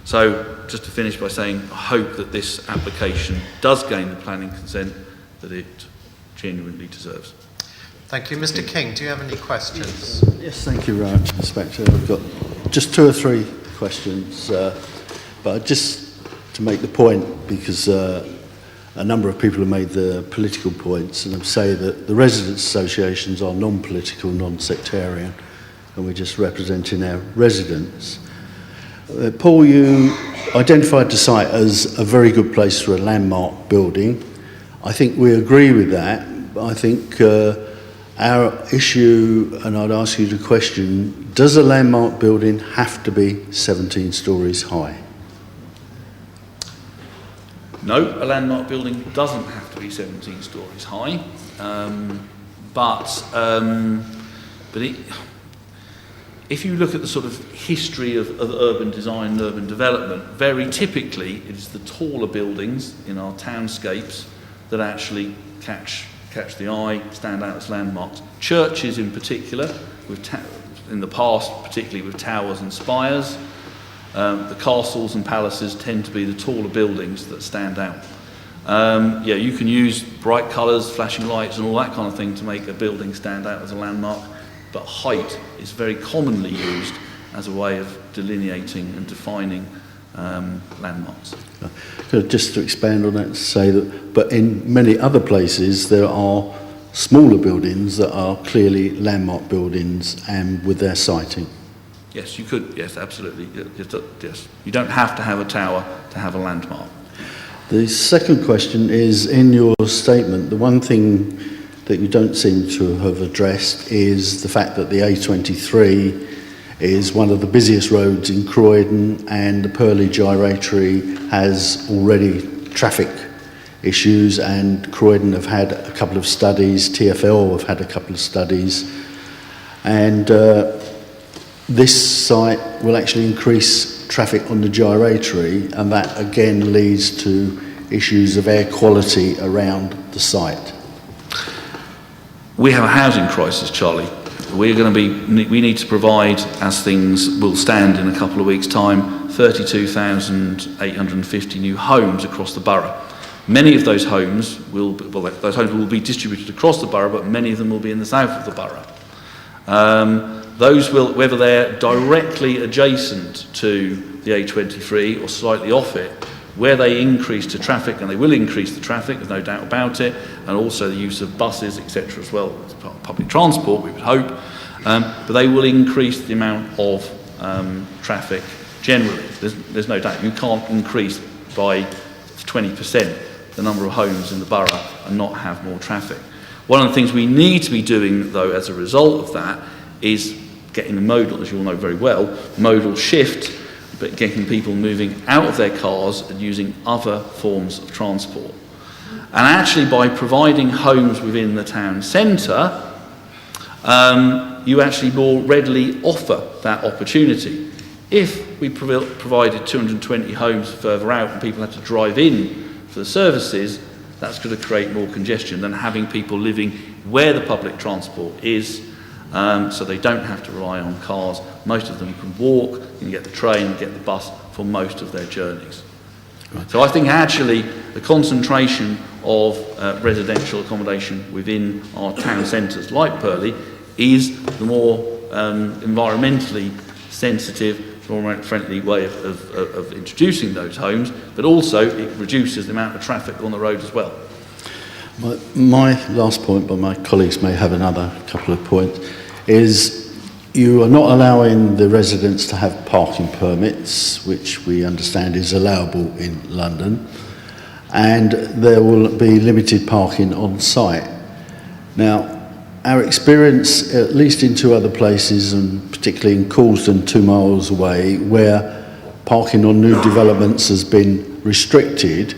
So just to finish by saying, I hope that this application does gain the planning consent that it genuinely deserves. Thank you. Mr. King, do you have any questions? Yes, thank you, Inspector. I've got just 2 or 3 questions, but just to make the point, because a number of people have made the political points, and say that the residents' associations are non-political, non-sectarian, and we're just representing our residents. Paul, you identified the site as a very good place for a landmark building. I think we agree with that, but I think our issue, and I'd ask you the question, does a landmark building have to be 17 stories high? No, a landmark building doesn't have to be 17 stories high, but if you look at the sort of history of urban design and urban development, very typically it is the taller buildings in our townscapes that actually catch the eye, stand out as landmarks. Churches in particular, in the past, particularly with towers and spires, the castles and palaces tend to be the taller buildings that stand out. You can use bright colours, flashing lights and all that kind of thing to make a building stand out as a landmark, but height is very commonly used as a way of delineating and defining landmarks. Just to expand on that, to say that, but in many other places there are smaller buildings that are clearly landmark buildings and with their siting. Yes, you could. Yes, absolutely. Yes, you don't have to have a tower to have a landmark. The second question is, in your statement, the one thing that you don't seem to have addressed is the fact that the A23 is one of the busiest roads in Croydon, and the Purley Gyratory has already traffic issues, and Croydon have had a couple of studies, TfL have had a couple of studies, and this site will actually increase traffic on the Gyratory, and that again leads to issues of air quality around the site. We have a housing crisis, Charlie. We need to provide, as things will stand in a couple of weeks' time, 32,850 new homes across the borough. Many of those homes will be distributed across the borough, but many of them will be in the south of the borough. Those will, whether they're directly adjacent to the A23 or slightly off it, where they increase the traffic, and they will increase the traffic, there's no doubt about it, and also the use of buses, etc. as well, as part of public transport, we would hope, but they will increase the amount of traffic generally. There's no doubt. You can't increase by 20% the number of homes in the borough and not have more traffic. One of the things we need to be doing, though, as a result of that, is getting the modal, as you all know very well, modal shift, but getting people moving out of their cars and using other forms of transport. And actually, by providing homes within the town centre, you actually more readily offer that opportunity. If we provided 220 homes further out and people had to drive in for the services, that's going to create more congestion than having people living where the public transport is, so they don't have to rely on cars. Most of them can walk, can get the train, get the bus for most of their journeys. So I think actually the concentration of residential accommodation within our town centres like Purley is the more environmentally sensitive, more friendly way of introducing those homes, but also it reduces the amount of traffic on the road as well. My last point, but my colleagues may have another couple of points, is you are not allowing the residents to have parking permits, which we understand is allowable in London, and there will be limited parking on site. Now, our experience, at least in two other places, and particularly in Coulsdon, 2 miles away, where parking on new developments has been restricted,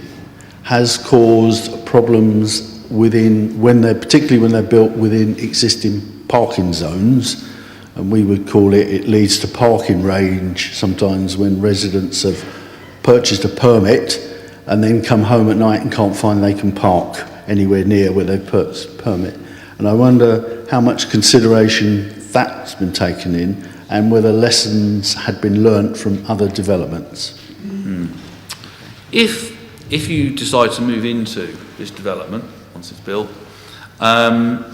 has caused problems particularly when they're built within existing parking zones. And we would call it leads to parking range sometimes, when residents have purchased a permit and then come home at night and can't find they can park anywhere near where they purchased a permit. And I wonder how much consideration that's been taken in, and whether lessons had been learnt from other developments. If you decide to move into this development, once it's built,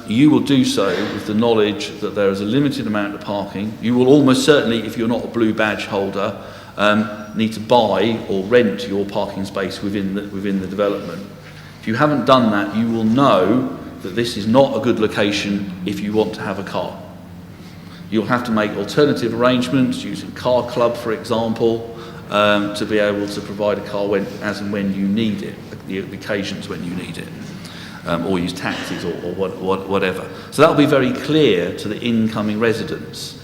you will do so with the knowledge that there is a limited amount of parking. You will almost certainly, if you're not a blue badge holder, need to buy or rent your parking space within the development. If you haven't done that, you will know that this is not a good location if you want to have a car. You'll have to make alternative arrangements, using car club, for example, to be able to provide a car as and when you need it, the occasions when you need it. Or use taxis or whatever. So that will be very clear to the incoming residents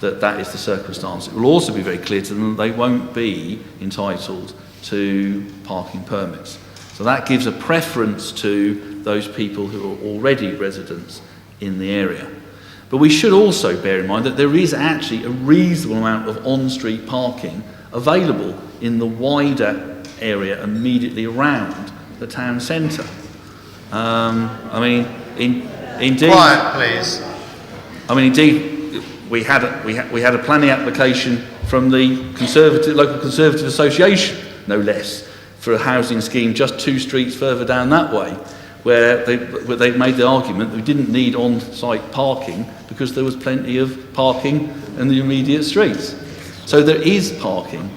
that is the circumstance. It will also be very clear to them that they won't be entitled to parking permits. So that gives a preference to those people who are already residents in the area. But we should also bear in mind that there is actually a reasonable amount of on-street parking available in the wider area immediately around the town centre. Indeed. Quiet, please. Indeed, we had a planning application from the local Conservative Association, no less, for a housing scheme just 2 streets further down that way, where they made the argument that we didn't need on-site parking because there was plenty of parking in the immediate streets. So there is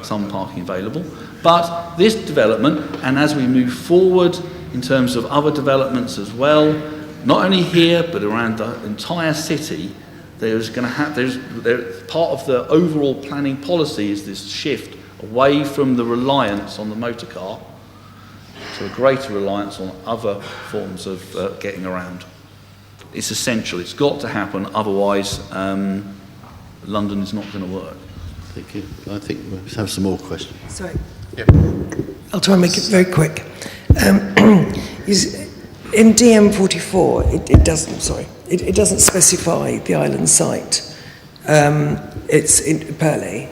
some parking available, but this development, and as we move forward in terms of other developments as well, not only here but around the entire city, part of the overall planning policy is this shift away from the reliance on the motor car to a greater reliance on other forms of getting around. It's essential. It's got to happen. Otherwise, London is not going to work. Thank you. I think we'll have some more questions. Sorry. Yep. I'll try and make it very quick. In DM44, it doesn't specify the island site. It's in Purley,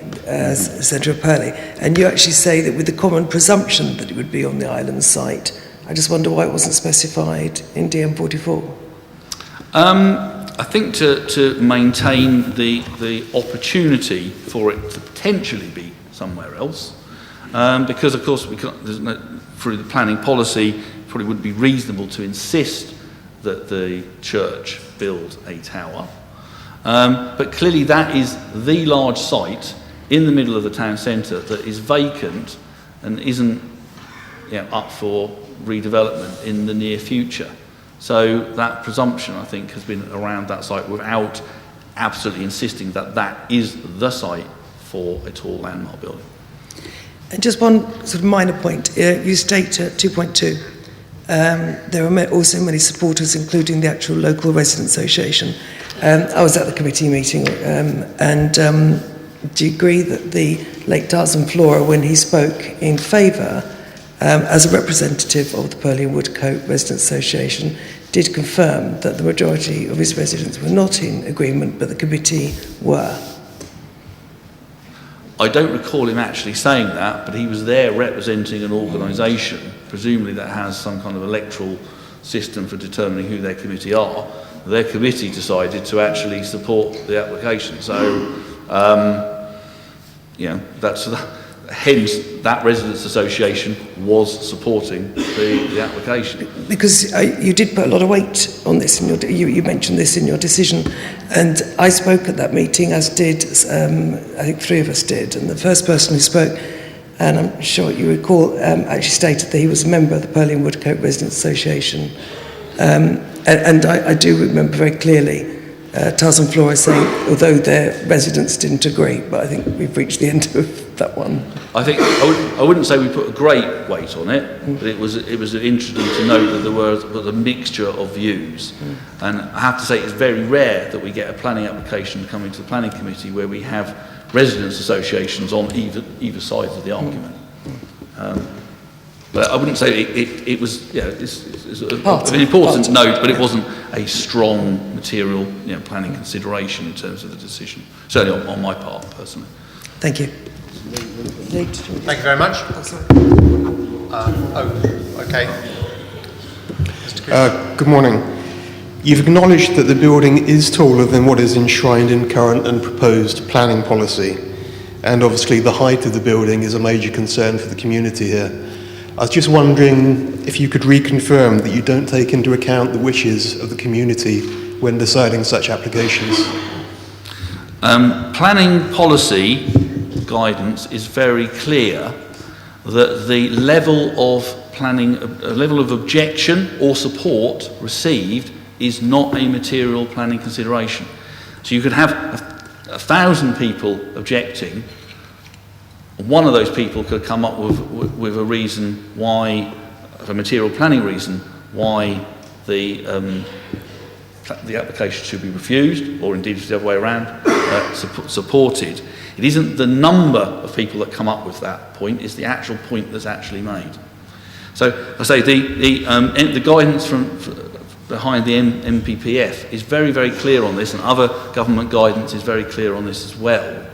centre of Purley, and you actually say that with the common presumption that it would be on the island site. I just wonder why it wasn't specified in DM44. I think to maintain the opportunity for it to potentially be somewhere else, because of course through the planning policy, it probably wouldn't be reasonable to insist that the church build a tower. But clearly that is the large site in the middle of the town centre that is vacant and isn't up for redevelopment in the near future. So that presumption, I think, has been around that site without absolutely insisting that that is the site for a tall landmark building. And just one sort of minor point. You state at 2.2, there are also many supporters, including the actual local resident association. I was at the committee meeting, and do you agree that the late Tarzan Flora, when he spoke in favour, as a representative of the Purley and Woodcote Resident Association, did confirm that the majority of his residents were not in agreement, but the committee were? I don't recall him actually saying that, but he was there representing an organisation, presumably that has some kind of electoral system for determining who their committee are. Their committee decided to actually support the application. So, hence that residents' association was supporting the application. Because you did put a lot of weight on this, you mentioned this in your decision, and I spoke at that meeting, as did, I think 3 of us did, and the first person who spoke, and I'm sure you recall, actually stated that he was a member of the Purley and Woodcote Residents Association. And I do remember very clearly Tars and Flora saying, although their residents didn't agree, but I think we've reached the end of that one. I think I wouldn't say we put a great weight on it, but it was interesting to note that there was a mixture of views. And I have to say it's very rare that we get a planning application coming to the planning committee where we have residents' associations on either sides of the argument. But I wouldn't say it was, it's an important note, but it wasn't a strong material, planning consideration in terms of the decision. Certainly on my part, personally. Thank you. Thank you very much. Okay. Mr. Cooper. Good morning. You've acknowledged that the building is taller than what is enshrined in current and proposed planning policy, and obviously the height of the building is a major concern for the community here. I was just wondering if you could reconfirm that you don't take into account the wishes of the community when deciding such applications. Planning policy guidance is very clear that the level of planning, level of objection or support received is not a material planning consideration. So you could have 1,000 people objecting. One of those people could come up with a reason why, a material planning reason, why the application should be refused, or indeed the other way around, supported. It isn't the number of people that come up with that point, it's the actual point that's actually made. So I say the guidance from behind the MPPF is very, very clear on this, and other government guidance is very clear on this as well.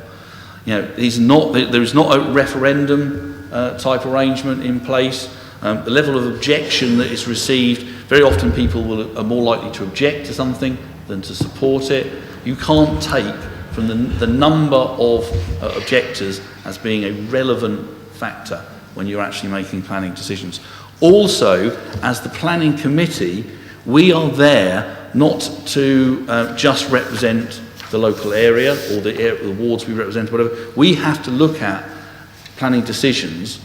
There is not a referendum type arrangement in place. The level of objection that is received, very often people are more likely to object to something than to support it. You can't take from the number of objectors as being a relevant factor when you're actually making planning decisions. Also, as the planning committee, we are there not to just represent the local area or the wards we represent, whatever. We have to look at planning decisions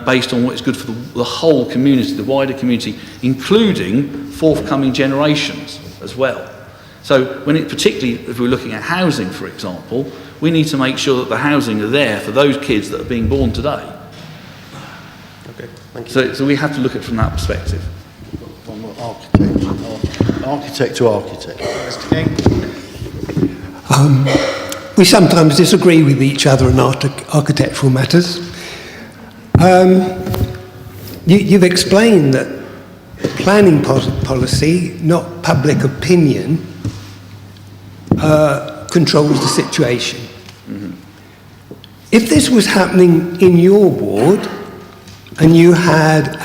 based on what is good for the whole community, the wider community, including forthcoming generations as well. So particularly if we're looking at housing, for example, we need to make sure that the housing are there for those kids that are being born today. Okay, thank you. So we have to look at it from that perspective. One more architect to architect. Mr. King. We sometimes disagree with each other on architectural matters. You've explained that planning policy, not public opinion, controls the situation. Mm-hmm. If this was happening in your ward and you had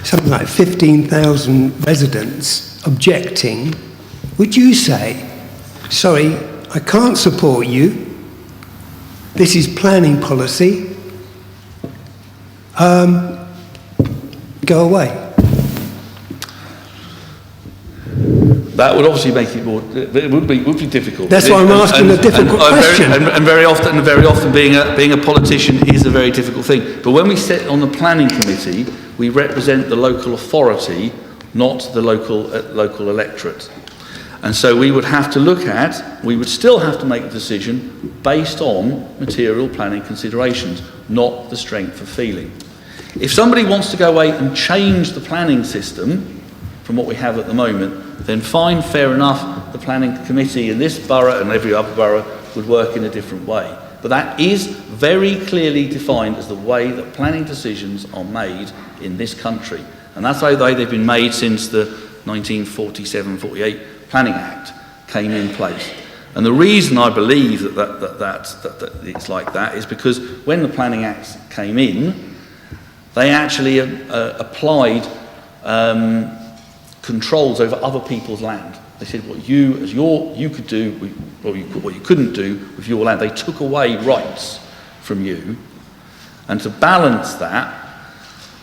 something like 15,000 residents objecting, would you say, sorry, I can't support you, this is planning policy, go away? That would obviously make it more. It would be difficult. That's why I'm asking a difficult question. Very often, being a politician is a very difficult thing. But when we sit on the planning committee, we represent the local authority, not the local electorate. And so we would still have to make a decision based on material planning considerations, not the strength of feeling. If somebody wants to go away and change the planning system from what we have at the moment, then fine, fair enough, the planning committee in this borough and every other borough would work in a different way. But that is very clearly defined as the way that planning decisions are made in this country. And that's the way they've been made since the 1947-48 Planning Act came in place. And the reason I believe that it's like that is because when the Planning Act came in, they actually applied controls over other people's land. They said what you could do, what you couldn't do with your land. They took away rights from you, and to balance that,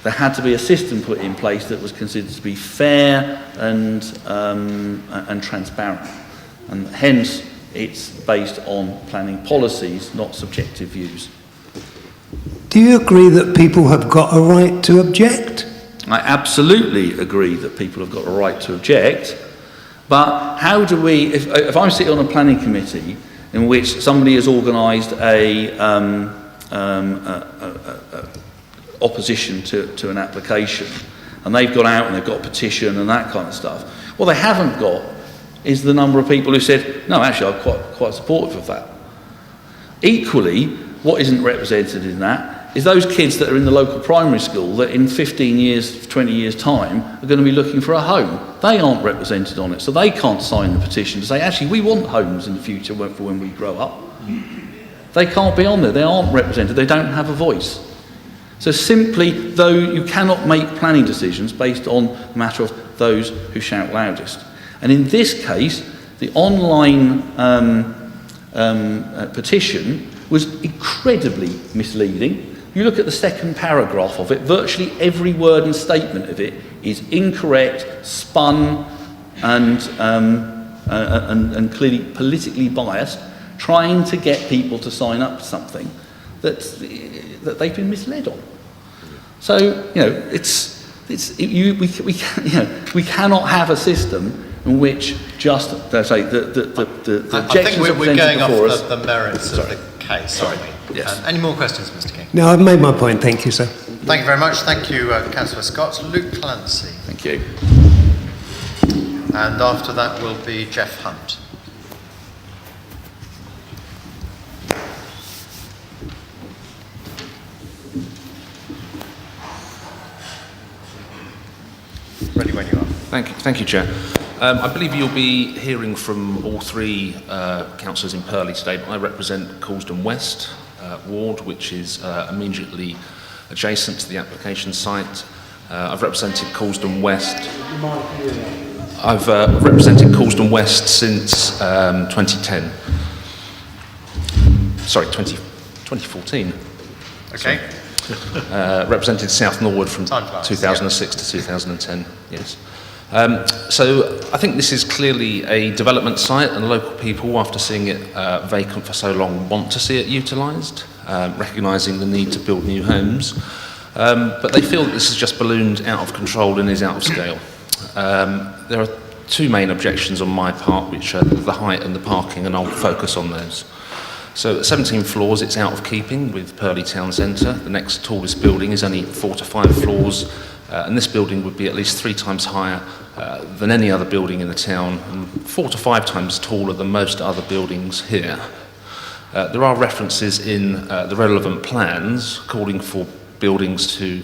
there had to be a system put in place that was considered to be fair and transparent, and hence it's based on planning policies, not subjective views. Do you agree that people have got a right to object? I absolutely agree that people have got a right to object, but how do we, if I'm sitting on a planning committee in which somebody has organised a opposition to an application, and they've gone out and they've got a petition and that kind of stuff, what they haven't got is the number of people who said, no, actually I'm quite supportive of that. Equally, what isn't represented in that is those kids that are in the local primary school that in 15 years, 20 years' time are going to be looking for a home. They aren't represented on it, so they can't sign the petition to say, actually, we want homes in the future for when we grow up. They can't be on there. They aren't represented. They don't have a voice. So simply, though, you cannot make planning decisions based on the matter of those who shout loudest. And in this case, the online petition was incredibly misleading. You look at the second paragraph of it, virtually every word and statement of it is incorrect, spun, and clearly politically biased, trying to get people to sign up to something that they've been misled on. So, you know, we cannot have a system in which just, say, the objections I think we're going off before us. the merits of the case. Sorry. Yes. Any more questions, Mr. King? No, I've made my point. Thank you, sir. Thank you very much. Thank you, Councillor Scott. Luke Clancy. Thank you. And after that will be Jeff Hunt. Ready when you are. Thank you, Chair. I believe you'll be hearing from all three councillors in Purley today, but I represent Coulsdon West ward, which is immediately adjacent to the application site. I've represented Coulsdon West. I've represented Coulsdon West since 2010. Sorry, 2014. Okay. Represented South Norwood from 2006 to 2010, yes. So I think this is clearly a development site, and local people, after seeing it vacant for so long, want to see it utilised, recognising the need to build new homes. But they feel that this has just ballooned out of control and is out of scale. There are two main objections on my part, which are the height and the parking, and I'll focus on those. So at 17 floors, it's out of keeping with Purley Town Centre. The next tallest building is only 4 to 5 floors, and this building would be at least 3 times higher than any other building in the town, and 4 to 5 times taller than most other buildings here. There are references in the relevant plans calling for buildings to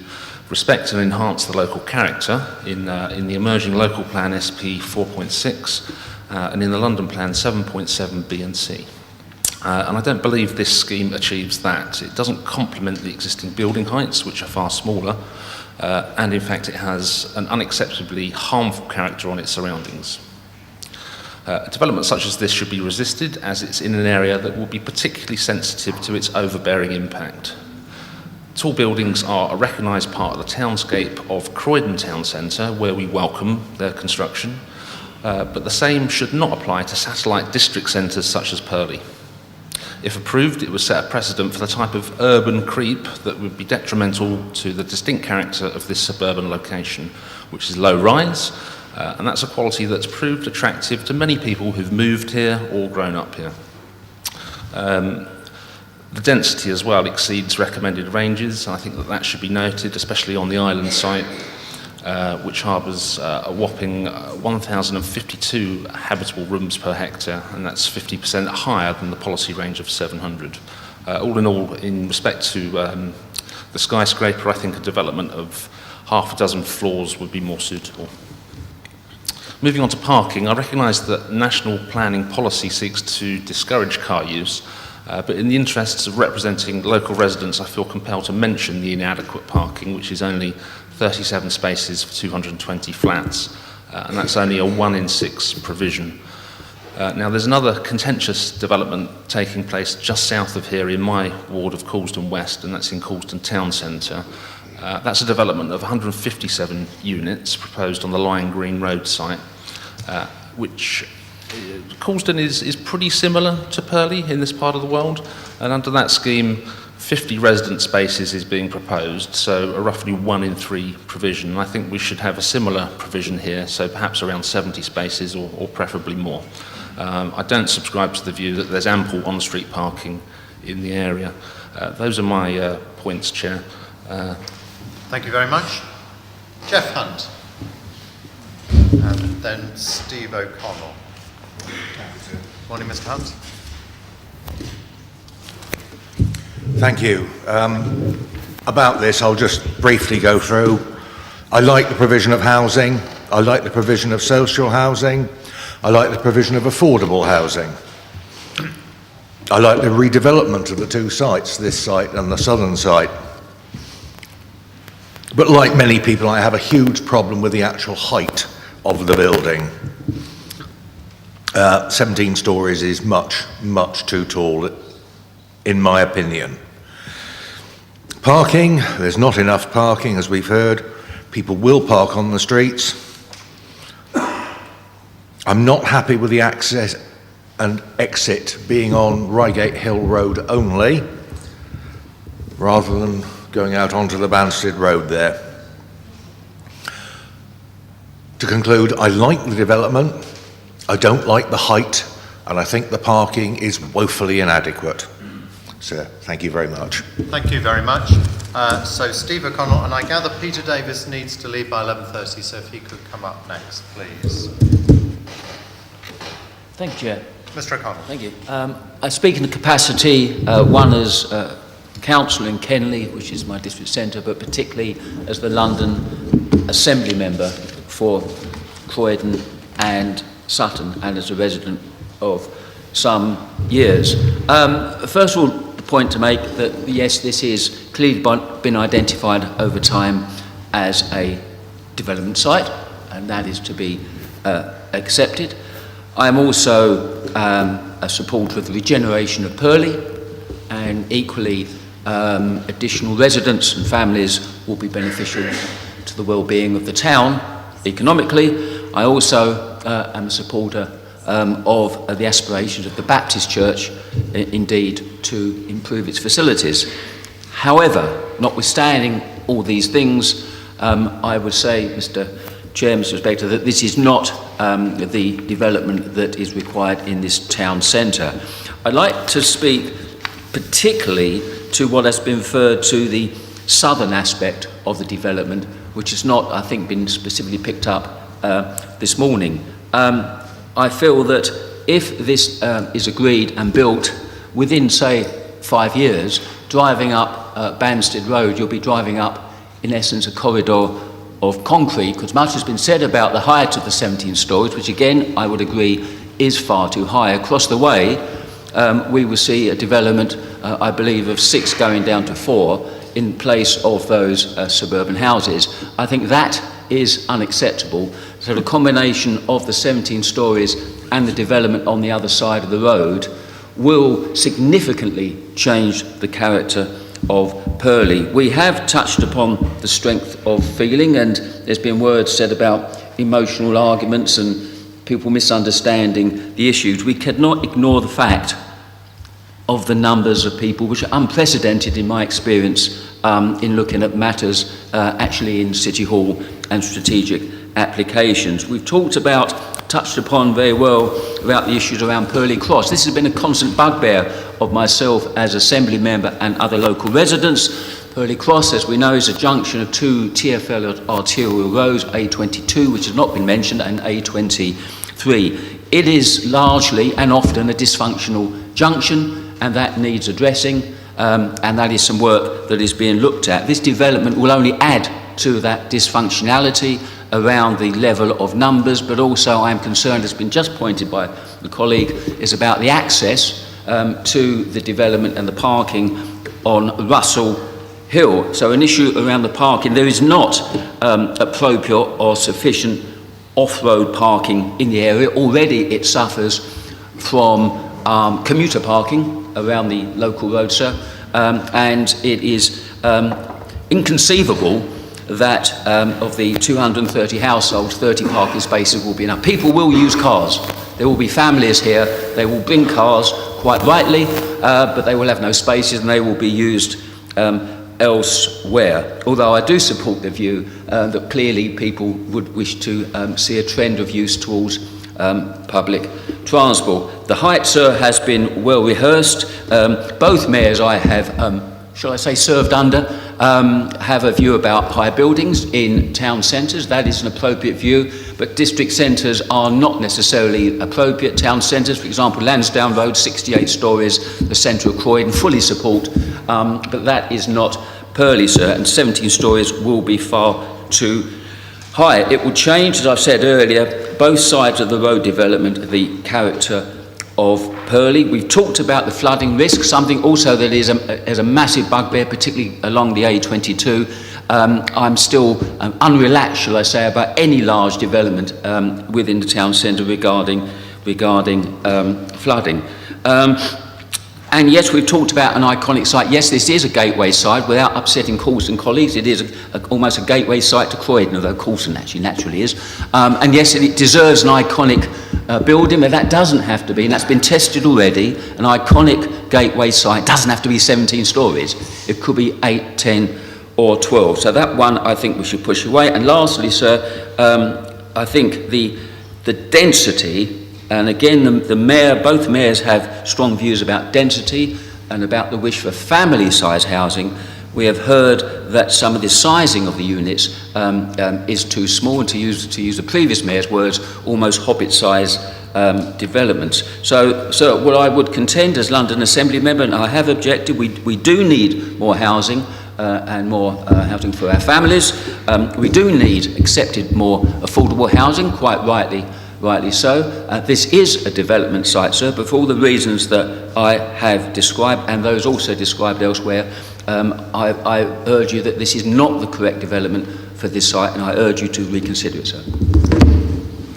respect and enhance the local character in the emerging local plan SP 4.6 and in the London plan 7.7 B and C. And I don't believe this scheme achieves that. It doesn't complement the existing building heights, which are far smaller, and in fact it has an unacceptably harmful character on its surroundings. A development such as this should be resisted, as it's in an area that will be particularly sensitive to its overbearing impact. Tall buildings are a recognised part of the townscape of Croydon Town Centre, where we welcome their construction, but the same should not apply to satellite district centres such as Purley. If approved, it would set a precedent for the type of urban creep that would be detrimental to the distinct character of this suburban location, which is low rise, and that's a quality that's proved attractive to many people who've moved here or grown up here. The density as well exceeds recommended ranges. I think that should be noted, especially on the island site, which harbours a whopping 1,052 habitable rooms per hectare, and that's 50% higher than the policy range of 700. All in all, in respect to the skyscraper, I think a development of half a dozen floors would be more suitable. Moving on to parking, I recognise that national planning policy seeks to discourage car use, but in the interests of representing local residents, I feel compelled to mention the inadequate parking, which is only 37 spaces for 220 flats, and that's only a 1 in 6 provision. Now, there's another contentious development taking place just south of here in my ward of Coulsdon West, and that's in Coulsdon Town Centre. That's a development of 157 units proposed on the Lion Green Road site, which Coulsdon is pretty similar to Purley in this part of the world, and under that scheme, 50 resident spaces is being proposed, so a roughly 1 in 3 provision. And I think we should have a similar provision here, so perhaps around 70 spaces or preferably more. I don't subscribe to the view that there's ample on-street parking in the area. Those are my points, Chair. Thank you very much. Jeff Hunt. And then Steve O'Connell. Morning, Mr. Hunt. Thank you. About this, I'll just briefly go through. I like the provision of housing. I like the provision of social housing. I like the provision of affordable housing. I like the redevelopment of the two sites, this site and the southern site. But like many people, I have a huge problem with the actual height of the building. 17 stories is much, much too tall, in my opinion. Parking, there's not enough parking, as we've heard. People will park on the streets. I'm not happy with the access and exit being on Reigate Hill Road only, rather than going out onto the Banstead Road there. To conclude, I like the development, I don't like the height, and I think the parking is woefully inadequate. So, thank you very much. Thank you very much. So, Steve O'Connell, and I gather Peter Davis needs to leave by 11:30, so if he could come up next, please. Thank you, Chair. Mr. O'Connell. Thank you. I speak in the capacity, one as councillor in Kenley, which is my district centre, but particularly as the London Assembly member for Croydon and Sutton, and as a resident of some years. First of all, the point to make that yes, this is clearly been identified over time as a development site, and that is to be accepted. I am also a supporter of the regeneration of Purley, and equally additional residents and families will be beneficial to the well-being of the town economically. I also am a supporter of the aspirations of the Baptist Church, indeed, to improve its facilities. However, notwithstanding all these things, I would say, Mr. Chair, Mr. Inspector, that this is not the development that is required in this town centre. I'd like to speak particularly to what has been referred to the southern aspect of the development, which has not, I think, been specifically picked up this morning. I feel that if this is agreed and built within, say, 5 years, driving up Banstead Road, you'll be driving up, in essence, a corridor of concrete, because much has been said about the height of the 17 stories, which again, I would agree, is far too high. Across the way, we will see a development, I believe, of 6 going down to 4 in place of those suburban houses. I think that is unacceptable. So the combination of the 17 stories and the development on the other side of the road will significantly change the character of Purley. We have touched upon the strength of feeling, and there's been words said about emotional arguments and people misunderstanding the issues. We cannot ignore the fact of the numbers of people, which are unprecedented in my experience in looking at matters actually in City Hall and strategic applications. We've touched upon very well about the issues around Purley Cross. This has been a constant bugbear of myself as Assembly member and other local residents. Purley Cross, as we know, is a junction of 2 TfL arterial roads, A22, which has not been mentioned, and A23. It is largely and often a dysfunctional junction, and that needs addressing, and that is some work that is being looked at. This development will only add to that dysfunctionality around the level of numbers, but also I am concerned, as has been just pointed by the colleague, is about the access to the development and the parking on Russell Hill. So an issue around the parking, there is not appropriate or sufficient off-road parking in the area. Already it suffers from commuter parking around the local road, sir, and it is inconceivable that of the 230 households, 30 parking spaces will be enough. People will use cars. There will be families here. They will bring cars, quite rightly, but they will have no spaces and they will be used elsewhere. Although I do support the view that clearly people would wish to see a trend of use towards public transport. The height, sir, has been well rehearsed. Both mayors I have, shall I say, served under, have a view about high buildings in town centres. That is an appropriate view, but district centres are not necessarily appropriate. Town centres, for example, Lansdowne Road, 68 stories, the centre of Croydon, fully support, but that is not Purley, sir, and 17 stories will be far too high. It will change, as I've said earlier, both sides of the road development, the character of Purley. We've talked about the flooding risk, something also that is a massive bugbear, particularly along the A22. I'm still unrelaxed, shall I say, about any large development within the town centre regarding flooding. And yes, we've talked about an iconic site. Yes, this is a gateway site. Without upsetting Coulston colleagues, it is almost a gateway site to Croydon, although Coulston actually naturally is. And yes, it deserves an iconic building, but that doesn't have to be, and that's been tested already. An iconic gateway site doesn't have to be 17 stories. It could be 8, 10 or 12. So that one I think we should push away. And lastly, sir, I think the density, and again, both mayors have strong views about density and about the wish for family-size housing. We have heard that some of the sizing of the units is too small, and to use the previous mayor's words, almost hobbit-size developments. So what I would contend as London Assembly member, and I have objected, we do need more housing and more housing for our families. We do need accepted more affordable housing, quite rightly so. This is a development site, sir, but for all the reasons that I have described and those also described elsewhere, I urge you that this is not the correct development for this site, and I urge you to reconsider it, sir.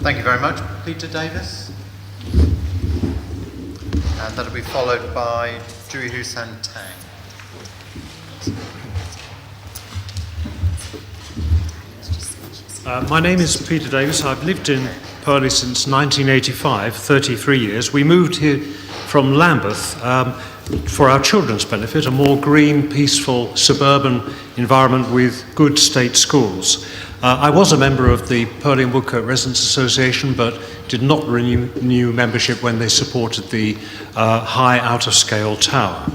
Thank you very much. Peter Davis. And that'll be followed by Jui Hussan Tang. My name is Peter Davis. I've lived in Purley since 1985, 33 years. We moved here from Lambeth for our children's benefit, a more green, peaceful, suburban environment with good state schools. I was a member of the Purley and Woodcote Residents Association, but did not renew membership when they supported the high out-of-scale tower.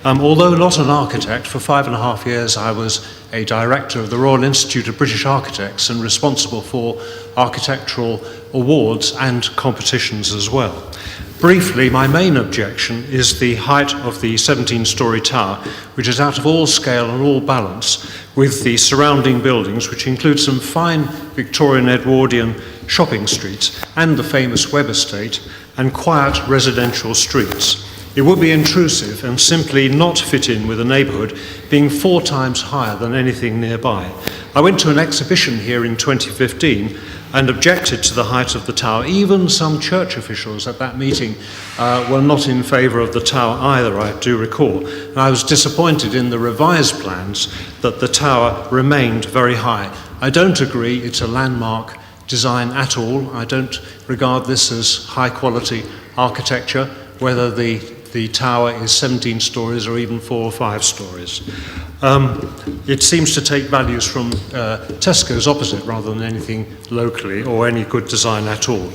Although not an architect, for 5.5 years I was a director of the Royal Institute of British Architects and responsible for architectural awards and competitions as well. Briefly, my main objection is the height of the 17-storey tower, which is out of all scale and all balance with the surrounding buildings, which include some fine Victorian Edwardian shopping streets and the famous Webb Estate and quiet residential streets. It would be intrusive and simply not fit in with a neighbourhood being 4 times higher than anything nearby. I went to an exhibition here in 2015 and objected to the height of the tower. Even some church officials at that meeting were not in favour of the tower either, I do recall. And I was disappointed in the revised plans that the tower remained very high. I don't agree it's a landmark design at all. I don't regard this as high quality architecture, whether the tower is 17 stories or even 4 or 5 stories. It seems to take values from Tesco's opposite rather than anything locally or any good design at all.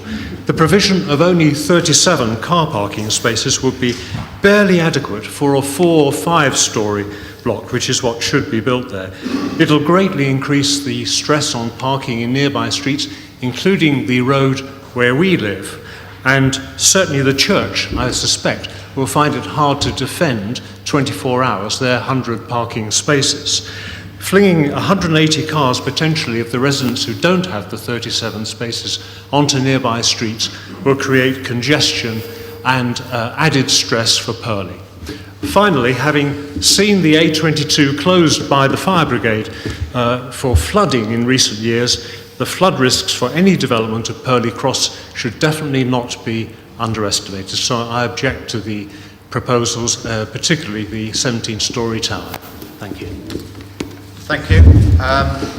The provision of only 37 car parking spaces would be barely adequate for a 4 or 5 story block, which is what should be built there. It'll greatly increase the stress on parking in nearby streets, including the road where we live. And certainly the church, I suspect, will find it hard to defend 24 hours their 100 parking spaces. Flinging 180 cars potentially of the residents who don't have the 37 spaces onto nearby streets will create congestion and added stress for Purley. Finally, having seen the A22 closed by the fire brigade for flooding in recent years, the flood risks for any development of Purley Cross should definitely not be underestimated. So I object to the proposals, particularly the 17-storey tower. Thank you. Thank you.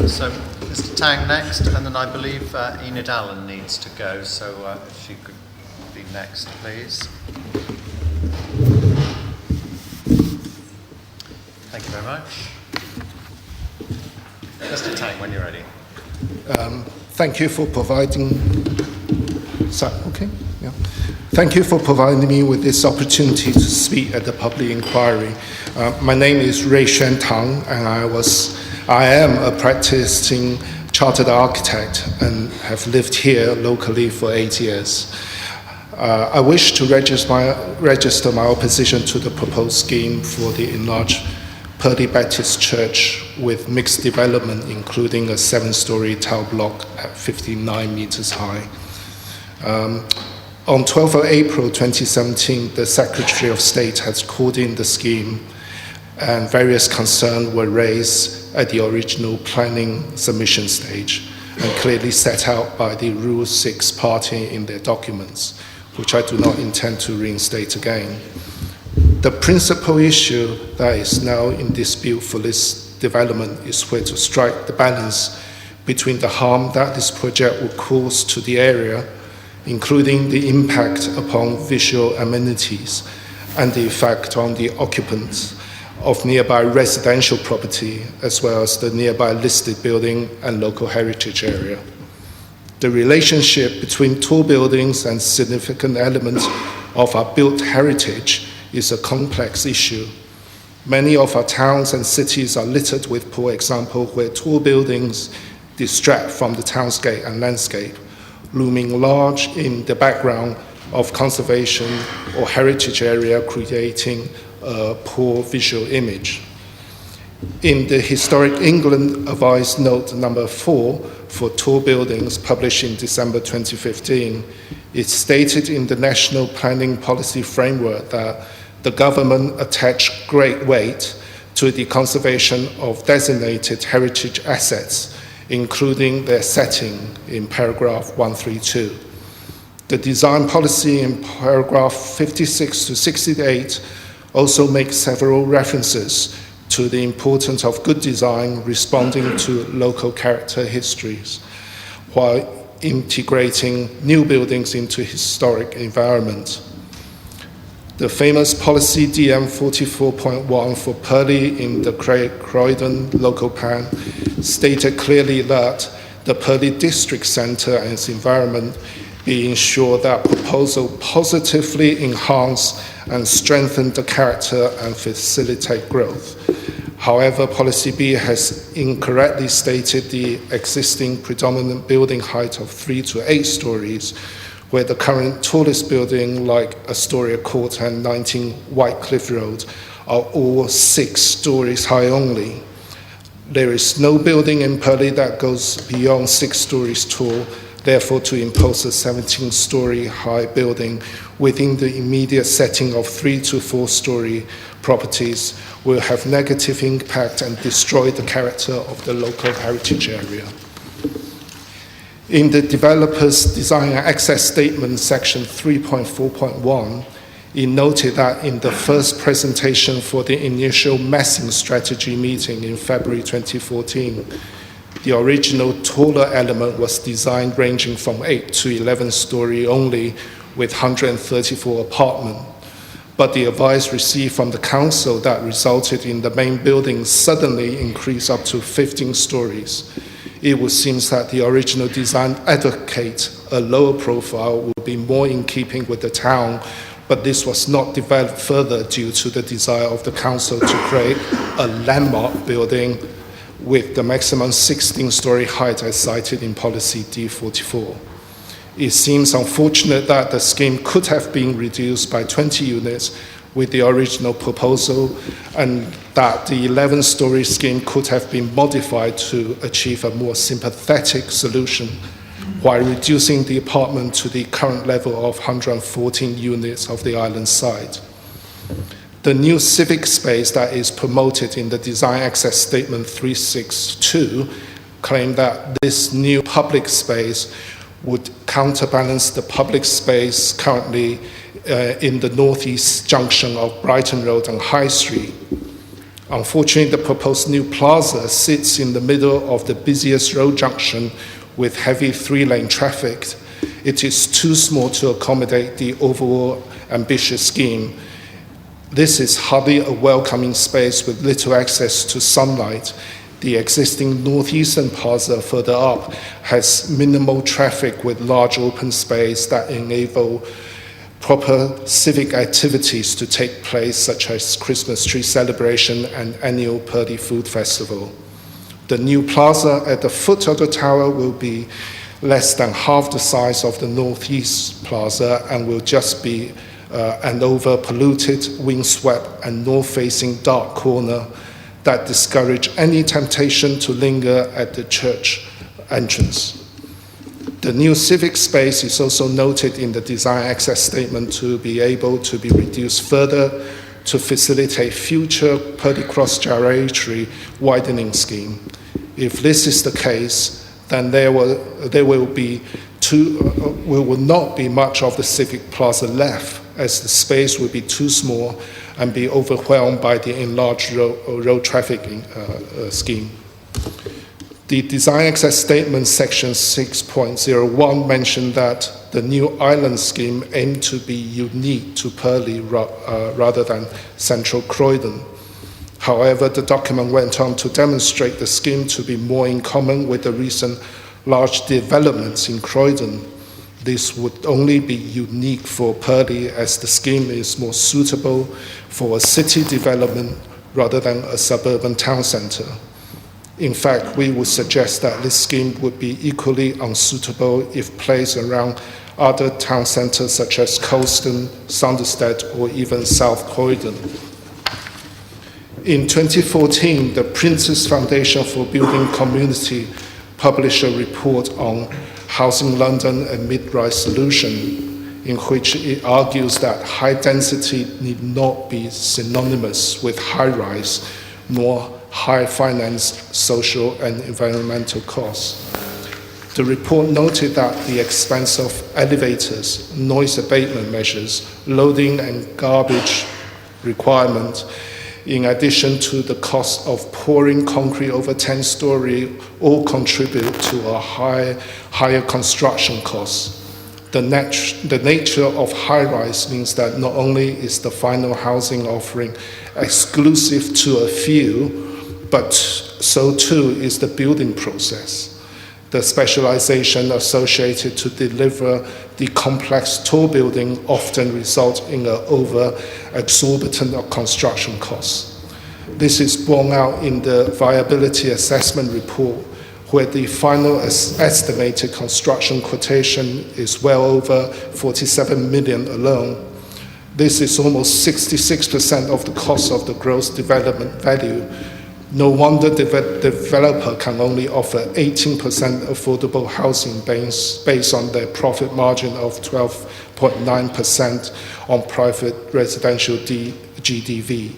So Mr. Tang next, and then I believe Enid Allen needs to go, so if she could be next, please. Thank you very much. Mr. Tang, when you're ready. Thank you for providing. Okay. Yeah. Thank you for providing me with this opportunity to speak at the public inquiry. My name is Ray Xuan Tang, and I am a practicing chartered architect and have lived here locally for 8 years. I wish to register my opposition to the proposed scheme for the enlarged Purley Baptist Church with mixed development, including a 7-storey tower block at 59 meters high. On 12th of April 2017, the Secretary of State has called in the scheme, and various concerns were raised at the original planning submission stage and clearly set out by the Rule 6 party in their documents, which I do not intend to reinstate again. The principal issue that is now in dispute for this development is where to strike the balance between the harm that this project will cause to the area, including the impact upon visual amenities and the effect on the occupants of nearby residential property, as well as the nearby listed building and local heritage area. The relationship between tall buildings and significant elements of our built heritage is a complex issue. Many of our towns and cities are littered with poor examples where tall buildings distract from the townscape and landscape, looming large in the background of conservation or heritage area, creating a poor visual image. In the Historic England Advice Note number 4 for tall buildings, published in December 2015, it's stated in the National Planning Policy Framework that the government attached great weight to the conservation of designated heritage assets, including their setting in paragraph 132. The design policy in paragraph 56 to 68 also makes several references to the importance of good design responding to local character histories, while integrating new buildings into historic environments. The famous policy DM 44.1 for Purley in the Croydon local plan stated clearly that the Purley district centre and its environment be ensured that proposal positively enhance and strengthen the character and facilitate growth. However, Policy B has incorrectly stated the existing predominant building height of 3 to 8 stories, where the current tallest building, like Astoria Court and 19 Whitecliff Road, are all 6 stories high only. There is no building in Purley that goes beyond 6 stories tall. Therefore, to impose a 17-story high building within the immediate setting of 3 to 4-story properties will have negative impact and destroy the character of the local heritage area. In the Developer's Design and Access Statement, section 3.4.1, it noted that in the first presentation for the initial massing strategy meeting in February 2014, the original taller element was designed ranging from 8 to 11-story only, with 134 apartments. But the advice received from the council that resulted in the main building suddenly increased up to 15 stories. It would seem that the original design advocates a lower profile would be more in keeping with the town, but this was not developed further due to the desire of the council to create a landmark building with the maximum 16-story height as cited in Policy D44. It seems unfortunate that the scheme could have been reduced by 20 units with the original proposal, and that the 11-story scheme could have been modified to achieve a more sympathetic solution while reducing the apartment to the current level of 114 units of the island site. The new civic space that is promoted in the Design Access Statement 362 claim that this new public space would counterbalance the public space currently in the northeast junction of Brighton Road and High Street. Unfortunately, the proposed new plaza sits in the middle of the busiest road junction with heavy three-lane traffic. It is too small to accommodate the overall ambitious scheme. This is hardly a welcoming space with little access to sunlight. The existing northeastern plaza further up has minimal traffic with large open space that enable proper civic activities to take place, such as Christmas tree celebration and annual Purley Food Festival. The new plaza at the foot of the tower will be less than half the size of the northeast plaza and will just be an over-polluted, windswept and north-facing dark corner that discourage any temptation to linger at the church entrance. The new civic space is also noted in the design access statement to be able to be reduced further to facilitate future Purley Cross gyratory widening scheme. If this is the case, then there will not be much of the civic plaza left, as the space will be too small and be overwhelmed by the enlarged road traffic scheme. The design access statement section 6.01 mentioned that the new island scheme aimed to be unique to Purley rather than central Croydon. However, the document went on to demonstrate the scheme to be more in common with the recent large developments in Croydon. This would only be unique for Purley, as the scheme is more suitable for a city development rather than a suburban town centre. In fact, we would suggest that this scheme would be equally unsuitable if placed around other town centres such as Colston, Sanderstead, or even South Croydon. In 2014, the Prince's Foundation for Building Community published a report on Housing London, a Mid-Rise Solution, in which it argues that high density need not be synonymous with high-rise, nor high finance, social and environmental costs. The report noted that the expense of elevators, noise abatement measures, loading and garbage requirements, in addition to the cost of pouring concrete over 10-story, all contribute to a higher construction costs. The nature of high-rise means that not only is the final housing offering exclusive to a few, but so too is the building process. The specialization associated to deliver the complex tall building often results in an over-exorbitant construction costs. This is borne out in the viability assessment report, where the final estimated construction quotation is well over 47 million alone. This is almost 66% of the cost of the gross development value. No wonder the developer can only offer 18% affordable housing based on their profit margin of 12.9% on private residential GDV.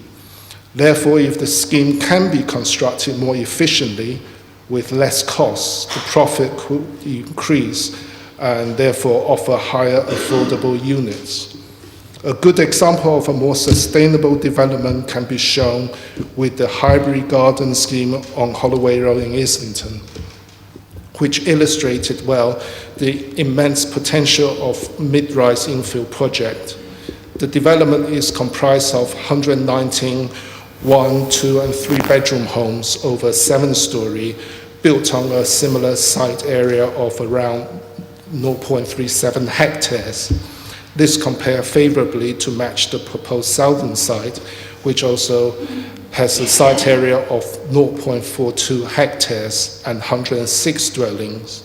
Therefore, if the scheme can be constructed more efficiently with less costs, the profit could increase and therefore offer higher affordable units. A good example of a more sustainable development can be shown with the Highbury Garden scheme on Holloway Road in Islington, which illustrated well the immense potential of mid-rise infill project. The development is comprised of 119 1, 2 and 3 bedroom homes over 7-story, built on a similar site area of around 0.37 hectares. This compares favorably to match the proposed southern site, which also has a site area of 0.42 hectares and 106 dwellings.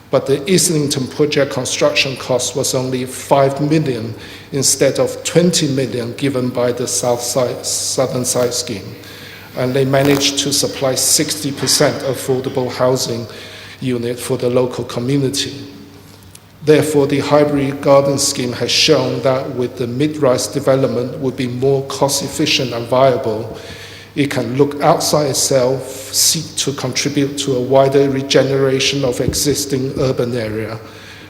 But the Islington project construction cost was only 5 million instead of 20 million given by the southern side scheme. And they managed to supply 60% affordable housing unit for the local community. Therefore, the Highbury Garden scheme has shown that with the mid-rise development would be more cost efficient and viable. It can look outside itself, seek to contribute to a wider regeneration of existing urban area,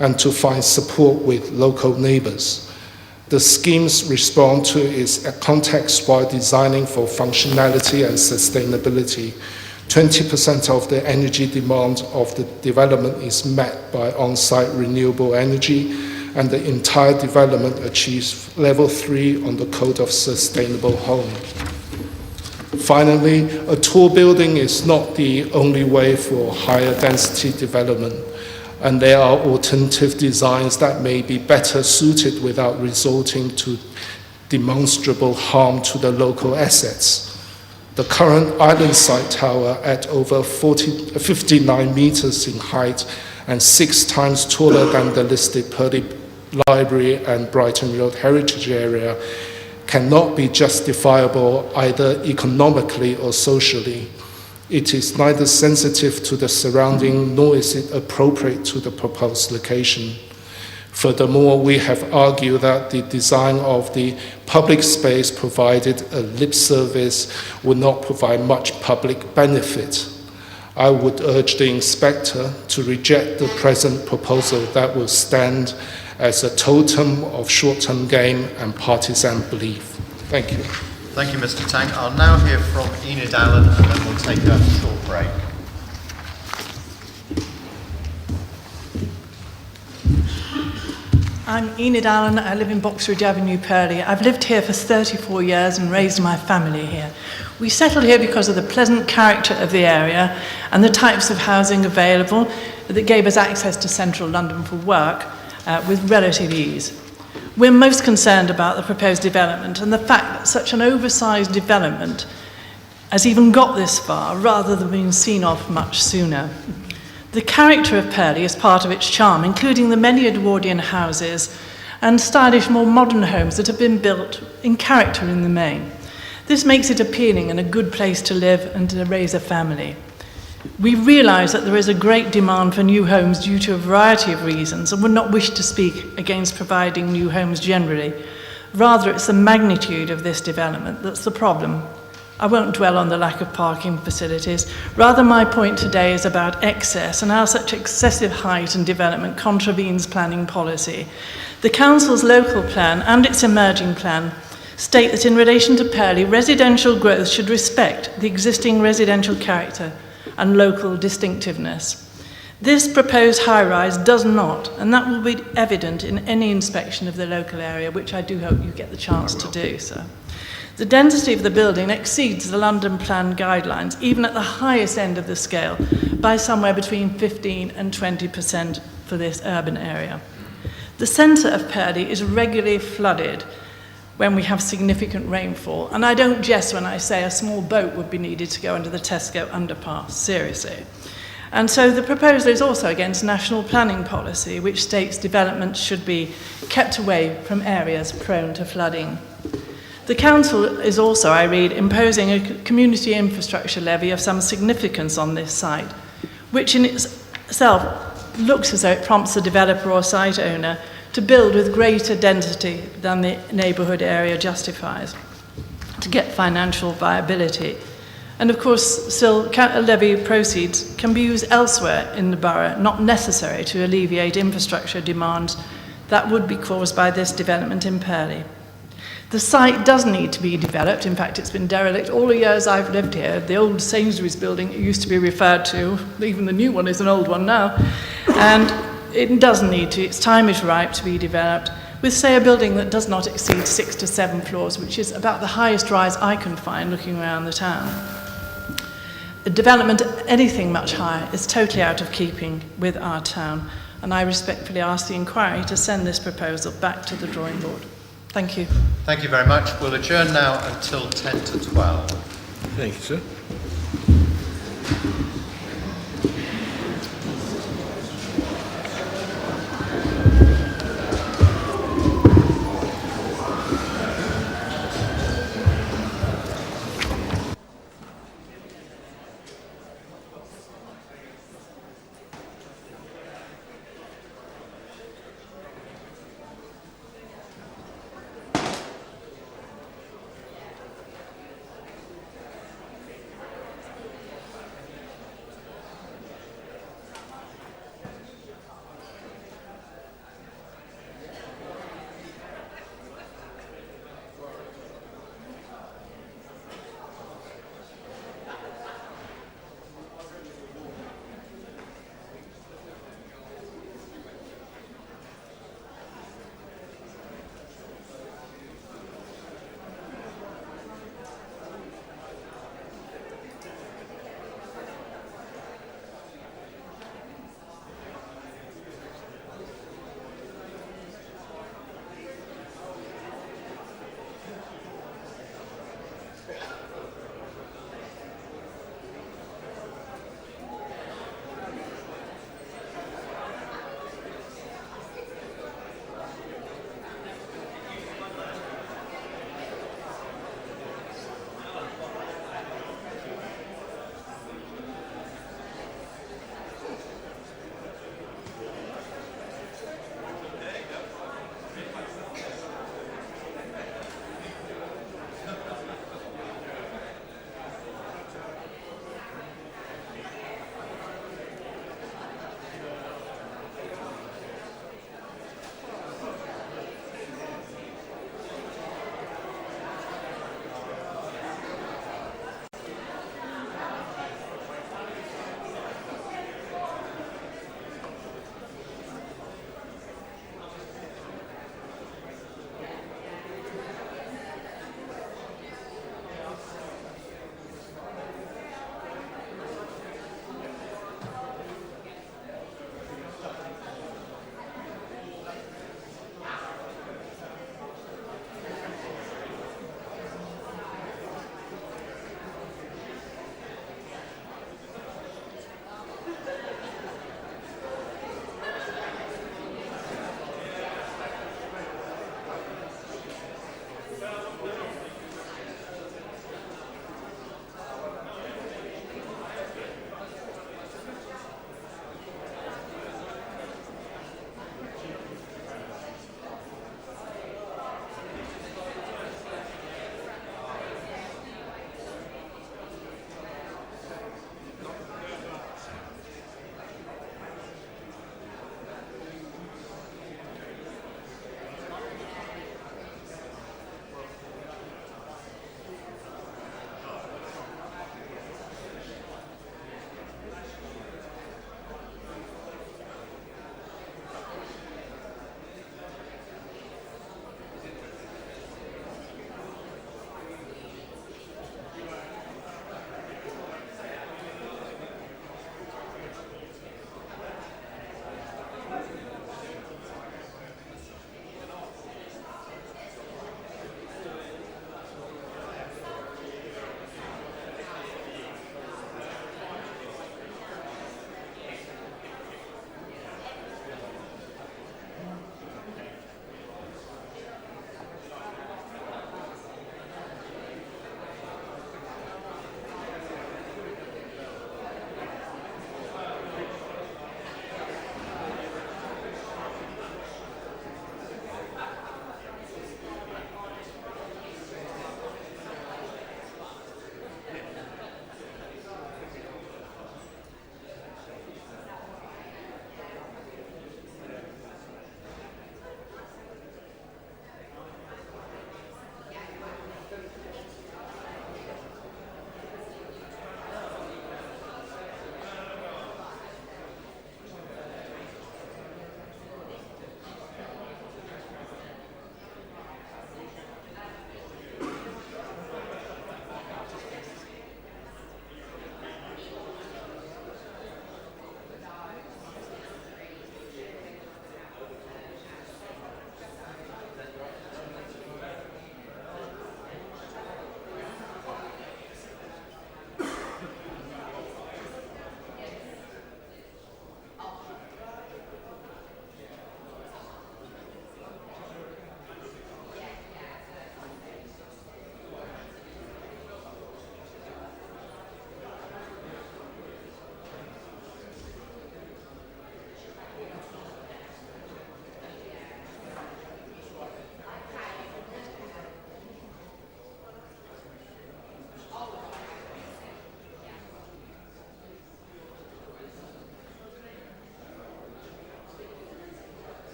and to find support with local neighbours. The schemes respond to its context while designing for functionality and sustainability. 20% of the energy demand of the development is met by on-site renewable energy, and the entire development achieves level 3 on the Code of Sustainable Home. Finally, a tall building is not the only way for higher density development, and there are alternative designs that may be better suited without resorting to demonstrable harm to the local assets. The current island site tower at over 59 meters in height and 6 times taller than the listed Purley Library and Brighton Road Heritage Area cannot be justifiable either economically or socially. It is neither sensitive to the surrounding nor is it appropriate to the proposed location. Furthermore, we have argued that the design of the public space provided a lip service would not provide much public benefit. I would urge the inspector to reject the present proposal that will stand as a totem of short-term gain and partisan belief. Thank you. Thank you, Mr. Tang. I'll now hear from Enid Allen, and then we'll take a short break. I'm Enid Allen. I live in Boxridge Avenue, Purley. I've lived here for 34 years and raised my family here. We settled here because of the pleasant character of the area and the types of housing available that gave us access to central London for work with relative ease. We're most concerned about the proposed development and the fact that such an oversized development has even got this far rather than being seen off much sooner. The character of Purley is part of its charm, including the many Edwardian houses and stylish, more modern homes that have been built in character in the main. This makes it appealing and a good place to live and to raise a family. We realise that there is a great demand for new homes due to a variety of reasons and would not wish to speak against providing new homes generally. Rather, it's the magnitude of this development that's the problem. I won't dwell on the lack of parking facilities. Rather, my point today is about excess and how such excessive height and development contravenes planning policy. The Council's local plan and its emerging plan state that in relation to Purley, residential growth should respect the existing residential character and local distinctiveness. This proposed high-rise does not, and that will be evident in any inspection of the local area, which I do hope you get the chance to do so. The density of the building exceeds the London Plan guidelines, even at the highest end of the scale, by somewhere between 15 and 20% for this urban area. The centre of Purley is regularly flooded when we have significant rainfall, and I don't jest when I say a small boat would be needed to go under the Tesco underpass, seriously. And so the proposal is also against national planning policy, which states development should be kept away from areas prone to flooding. The council is also, I read, imposing a community infrastructure levy of some significance on this site, which in itself looks as though it prompts the developer or site owner to build with greater density than the neighbourhood area justifies, to get financial viability. And of course, still, levy proceeds can be used elsewhere in the borough, not necessary to alleviate infrastructure demands that would be caused by this development in Purley. The site does need to be developed. In fact, it's been derelict all the years I've lived here. The old Sainsbury's building it used to be referred to, even the new one is an old one now, and it does need to. Its time is ripe to be developed with, say, a building that does not exceed 6 to 7 floors, which is about the highest rise I can find looking around the town. A development anything much higher is totally out of keeping with our town, and I respectfully ask the Enquiry to send this proposal back to the drawing board. Thank you. Thank you very much. We'll adjourn now until 10 to 12. Thank you, sir.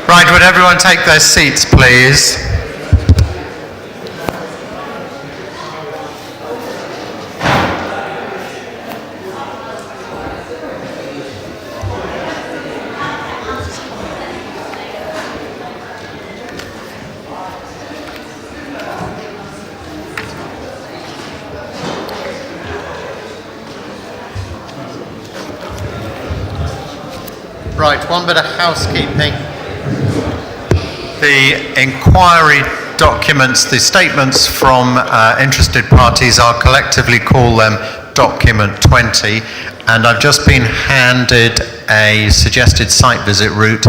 Right, would everyone take their seats, please? Right, one bit of housekeeping. The inquiry documents, the statements from interested parties, I'll collectively call them document 20, and I've just been handed a suggested site visit route,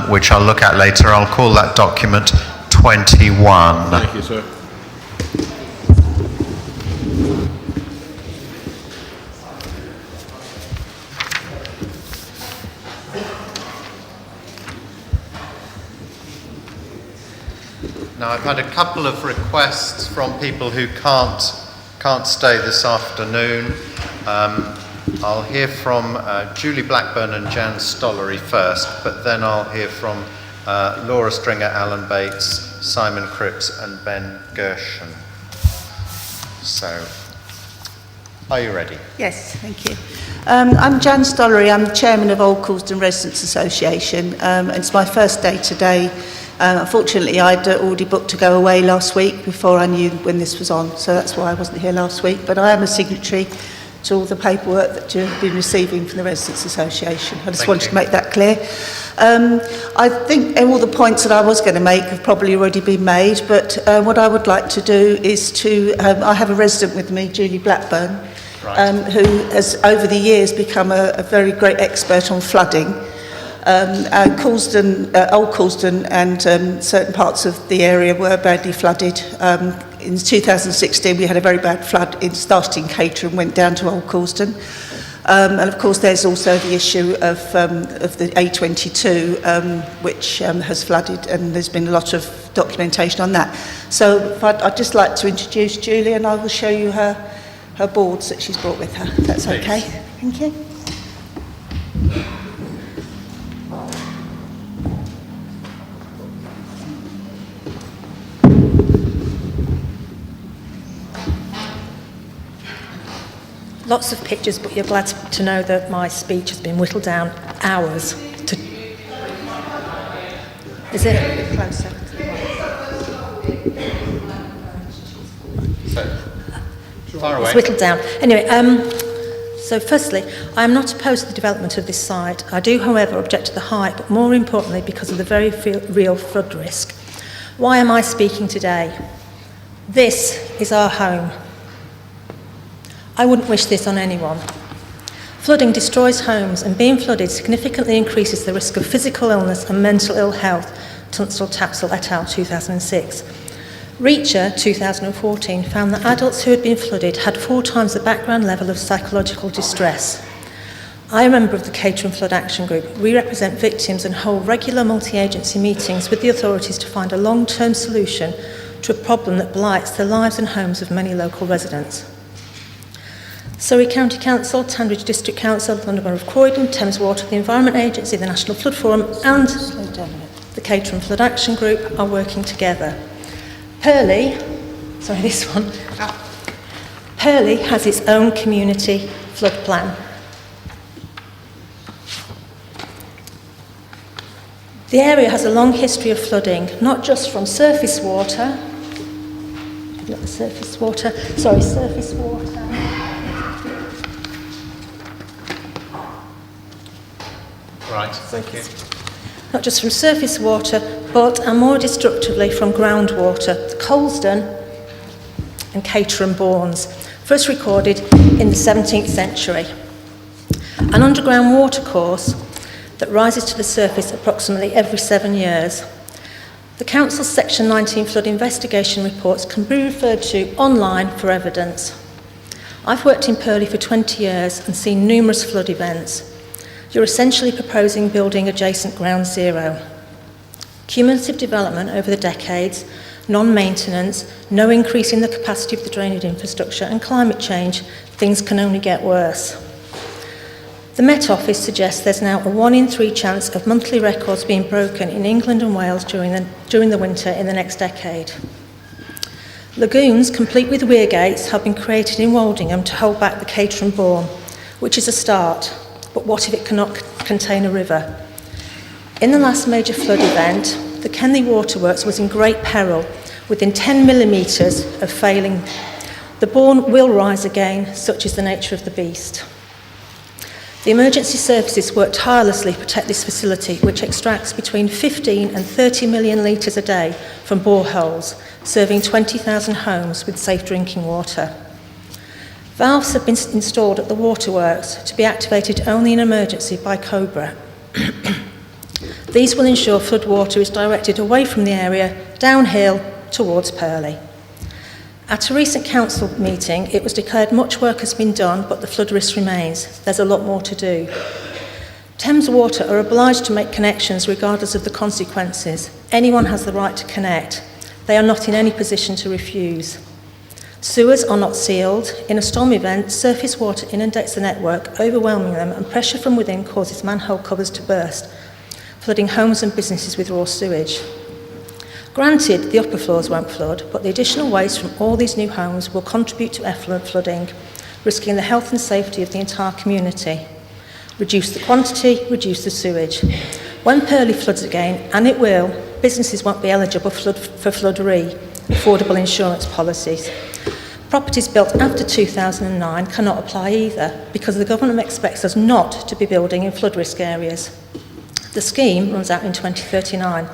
which I'll look at later. I'll call that document 21. Thank you, sir. Now, I've had a couple of requests from people who can't stay this afternoon. I'll hear from Julie Blackburn and Jan Stollery first, but then I'll hear from Laura Stringer, Alan Bates, Simon Cripps and Ben Gershon. So, are you ready? Yes, thank you. I'm Jan Stollery, I'm the chairman of Old Coulsdon Residents Association. It's my first day today. Unfortunately, I'd already booked to go away last week before I knew when this was on, so that's why I wasn't here last week. But I am a signatory to all the paperwork that you've been receiving from the Residents Association. I just wanted to make that clear. I think all the points that I was going to make have probably already been made, but what I would like to do is to, I have a resident with me, Julie Blackburn, who has over the years become a very great expert on flooding. Old Coulsdon and certain parts of the area were badly flooded. In 2016 we had a very bad flood. It started in Cater and went down to Old Coulsdon. And of course there's also the issue of the A22 which has flooded, and there's been a lot of documentation on that. So I'd just like to introduce Julie, and I will show you her boards that she's brought with her, if that's okay. Thank you. Lots of pictures, but you're glad to know that my speech has been whittled down hours to... Is it? A bit closer. Far away. It's whittled down. Anyway, so firstly, I am not opposed to the development of this site. I do, however, object to the height, but more importantly, because of the very real flood risk. Why am I speaking today? This is our home. I wouldn't wish this on anyone. Flooding destroys homes, and being flooded significantly increases the risk of physical illness and mental ill health, Tunstall Tapsell et al. 2006. Reacher 2014 found that adults who had been flooded had 4 times the background level of psychological distress. I am a member of the Cater and Flood Action Group. We represent victims and hold regular multi-agency meetings with the authorities to find a long-term solution to a problem that blights the lives and homes of many local residents. Surrey County Council, Tandridge District Council, London Borough of Croydon, Thames Water, the Environment Agency, the National Flood Forum and the Cater and Flood Action Group are working together. Purley has its own community flood plan. The area has a long history of flooding, not just from surface water. Surface water. Right, thank you. Not just from surface water, but and more destructively from groundwater. The Coulsdon and Cater and Bournes, first recorded in the 17th century. An underground watercourse that rises to the surface approximately every 7 years. The Council's Section 19 flood investigation reports can be referred to online for evidence. I've worked in Purley for 20 years and seen numerous flood events. You're essentially proposing building adjacent ground zero. Cumulative development over the decades, non-maintenance, no increase in the capacity of the drainage infrastructure, and climate change, things can only get worse. The Met Office suggests there's now a 1 in 3 chance of monthly records being broken in England and Wales during the winter in the next decade. Lagoons, complete with weir gates, have been created in Woldingham to hold back the Cater and Bourne, which is a start. But what if it cannot contain a river? In the last major flood event, the Kenley Waterworks was in great peril, within 10 millimetres of failing. The Bourne will rise again, such is the nature of the beast. The emergency services work tirelessly to protect this facility, which extracts between 15 and 30 million litres a day from boreholes, serving 20,000 homes with safe drinking water. Valves have been installed at the waterworks to be activated only in emergency by Cobra. These will ensure flood water is directed away from the area, downhill towards Purley. At a recent council meeting, it was declared much work has been done, but the flood risk remains. There's a lot more to do. Thames Water are obliged to make connections regardless of the consequences. Anyone has the right to connect. They are not in any position to refuse. Sewers are not sealed. In a storm event, surface water inundates the network, overwhelming them, and pressure from within causes manhole covers to burst, flooding homes and businesses with raw sewage. Granted, the upper floors won't flood, but the additional waste from all these new homes will contribute to effluent flooding, risking the health and safety of the entire community. Reduce the quantity, reduce the sewage. When Purley floods again, and it will, businesses won't be eligible for flood affordable insurance policies. Properties built after 2009 cannot apply either, because the government expects us not to be building in flood risk areas. The scheme runs out in 2039.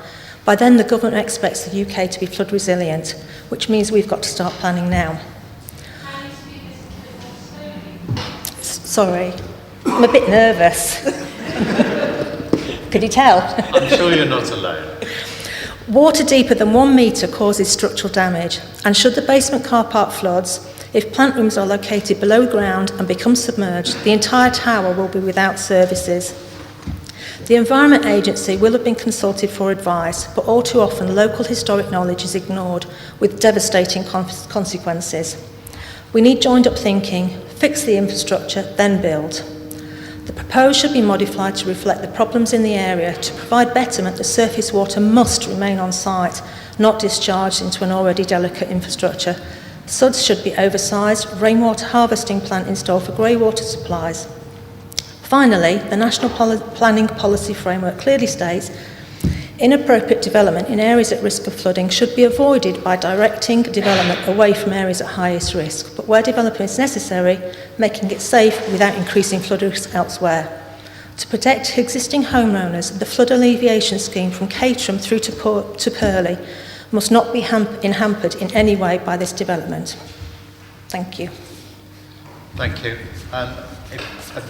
By then, the government expects the UK to be flood resilient, which means we've got to start planning now. Sorry, I'm a bit nervous. Could you tell? I'm sure you're not alone. Water deeper than 1 metre causes structural damage, and should the basement car park floods, if plant rooms are located below ground and become submerged, the entire tower will be without services. The Environment Agency will have been consulted for advice, but all too often local historic knowledge is ignored, with devastating consequences. We need joined up thinking, fix the infrastructure, then build. The proposed should be modified to reflect the problems in the area. To provide betterment, the surface water must remain on site, not discharged into an already delicate infrastructure. SUDs should be oversized, rainwater harvesting plant installed for grey water supplies. Finally, the National Planning Policy Framework clearly states inappropriate development in areas at risk of flooding should be avoided by directing development away from areas at highest risk, but where development is necessary, making it safe without increasing flood risk elsewhere. To protect existing homeowners, the flood alleviation scheme from Caterham through to Purley must not be hampered in any way by this development. Thank you. Thank you.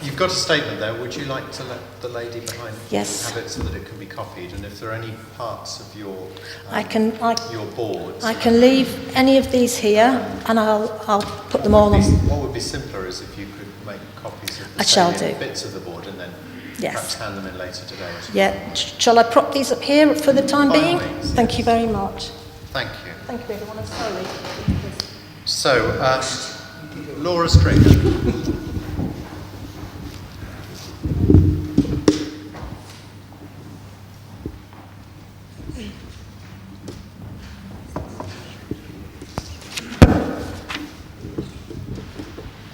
You've got a statement there. Would you like to let the lady behind have it so that it can be copied? And if there are any parts of your your boards, I can leave any of these here, and I'll put them all on. What would be simpler is if you could make copies of the salient bits of the board and then perhaps hand them in later today. Yeah. Shall I prop these up here for the time being? Thank you very much. Thank you. Thank you, everyone. I'm sorry. So, Laura String.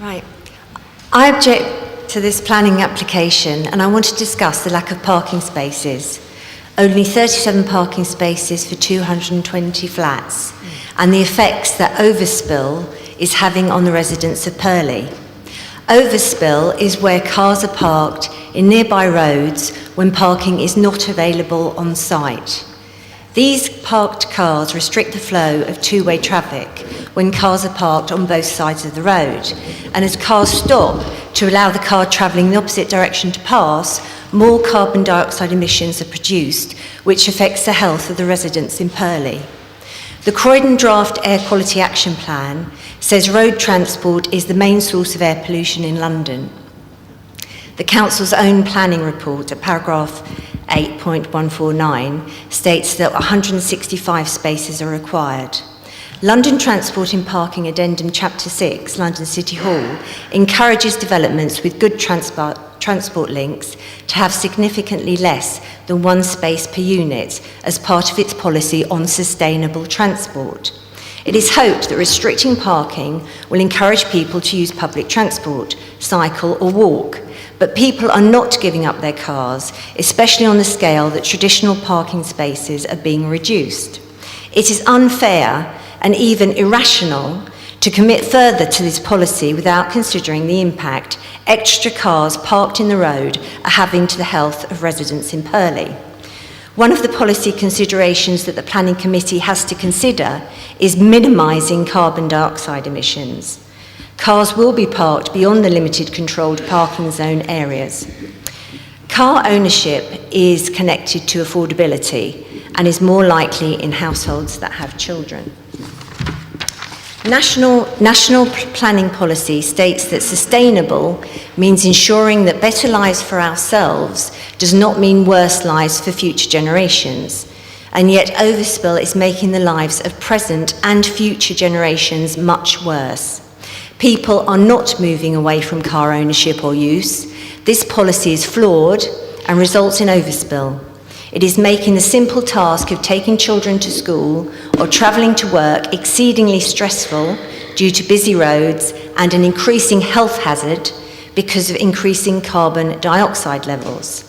Right. I object to this planning application, and I want to discuss the lack of parking spaces. Only 37 parking spaces for 220 flats, and the effects that overspill is having on the residents of Purley. Overspill is where cars are parked in nearby roads when parking is not available on site. These parked cars restrict the flow of two-way traffic when cars are parked on both sides of the road. And as cars stop to allow the car travelling in the opposite direction to pass, more carbon dioxide emissions are produced, which affects the health of the residents in Purley. The Croydon Draft Air Quality Action Plan says road transport is the main source of air pollution in London. The Council's own planning report at paragraph 8.149 states that 165 spaces are required. London Transport and Parking Addendum Chapter 6, London City Hall, encourages developments with good transport links to have significantly less than one space per unit as part of its policy on sustainable transport. It is hoped that restricting parking will encourage people to use public transport, cycle or walk, but people are not giving up their cars, especially on the scale that traditional parking spaces are being reduced. It is unfair and even irrational to commit further to this policy without considering the impact extra cars parked in the road are having to the health of residents in Purley. One of the policy considerations that the Planning Committee has to consider is minimising carbon dioxide emissions. Cars will be parked beyond the limited controlled parking zone areas. Car ownership is connected to affordability and is more likely in households that have children. National planning policy states that sustainable means ensuring that better lives for ourselves does not mean worse lives for future generations. And yet overspill is making the lives of present and future generations much worse. People are not moving away from car ownership or use. This policy is flawed and results in overspill. It is making the simple task of taking children to school or travelling to work exceedingly stressful due to busy roads and an increasing health hazard because of increasing carbon dioxide levels.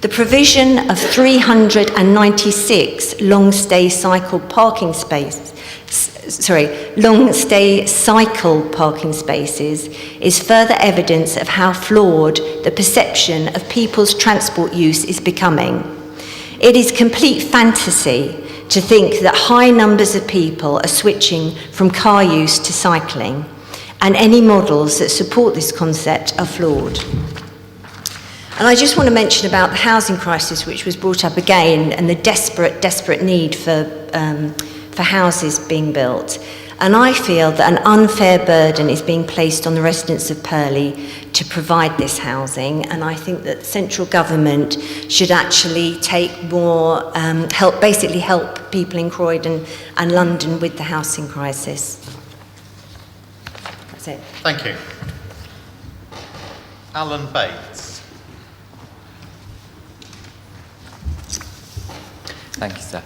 The provision of 396 long-stay cycle parking spaces is further evidence of how flawed the perception of people's transport use is becoming. It is complete fantasy to think that high numbers of people are switching from car use to cycling, and any models that support this concept are flawed. And I just want to mention about the housing crisis, which was brought up again, and the desperate need for houses being built. And I feel that an unfair burden is being placed on the residents of Purley to provide this housing, and I think that central government should actually take more help people in Croydon and London with the housing crisis. That's it. Thank you. Alan Bates. Thank you, sir.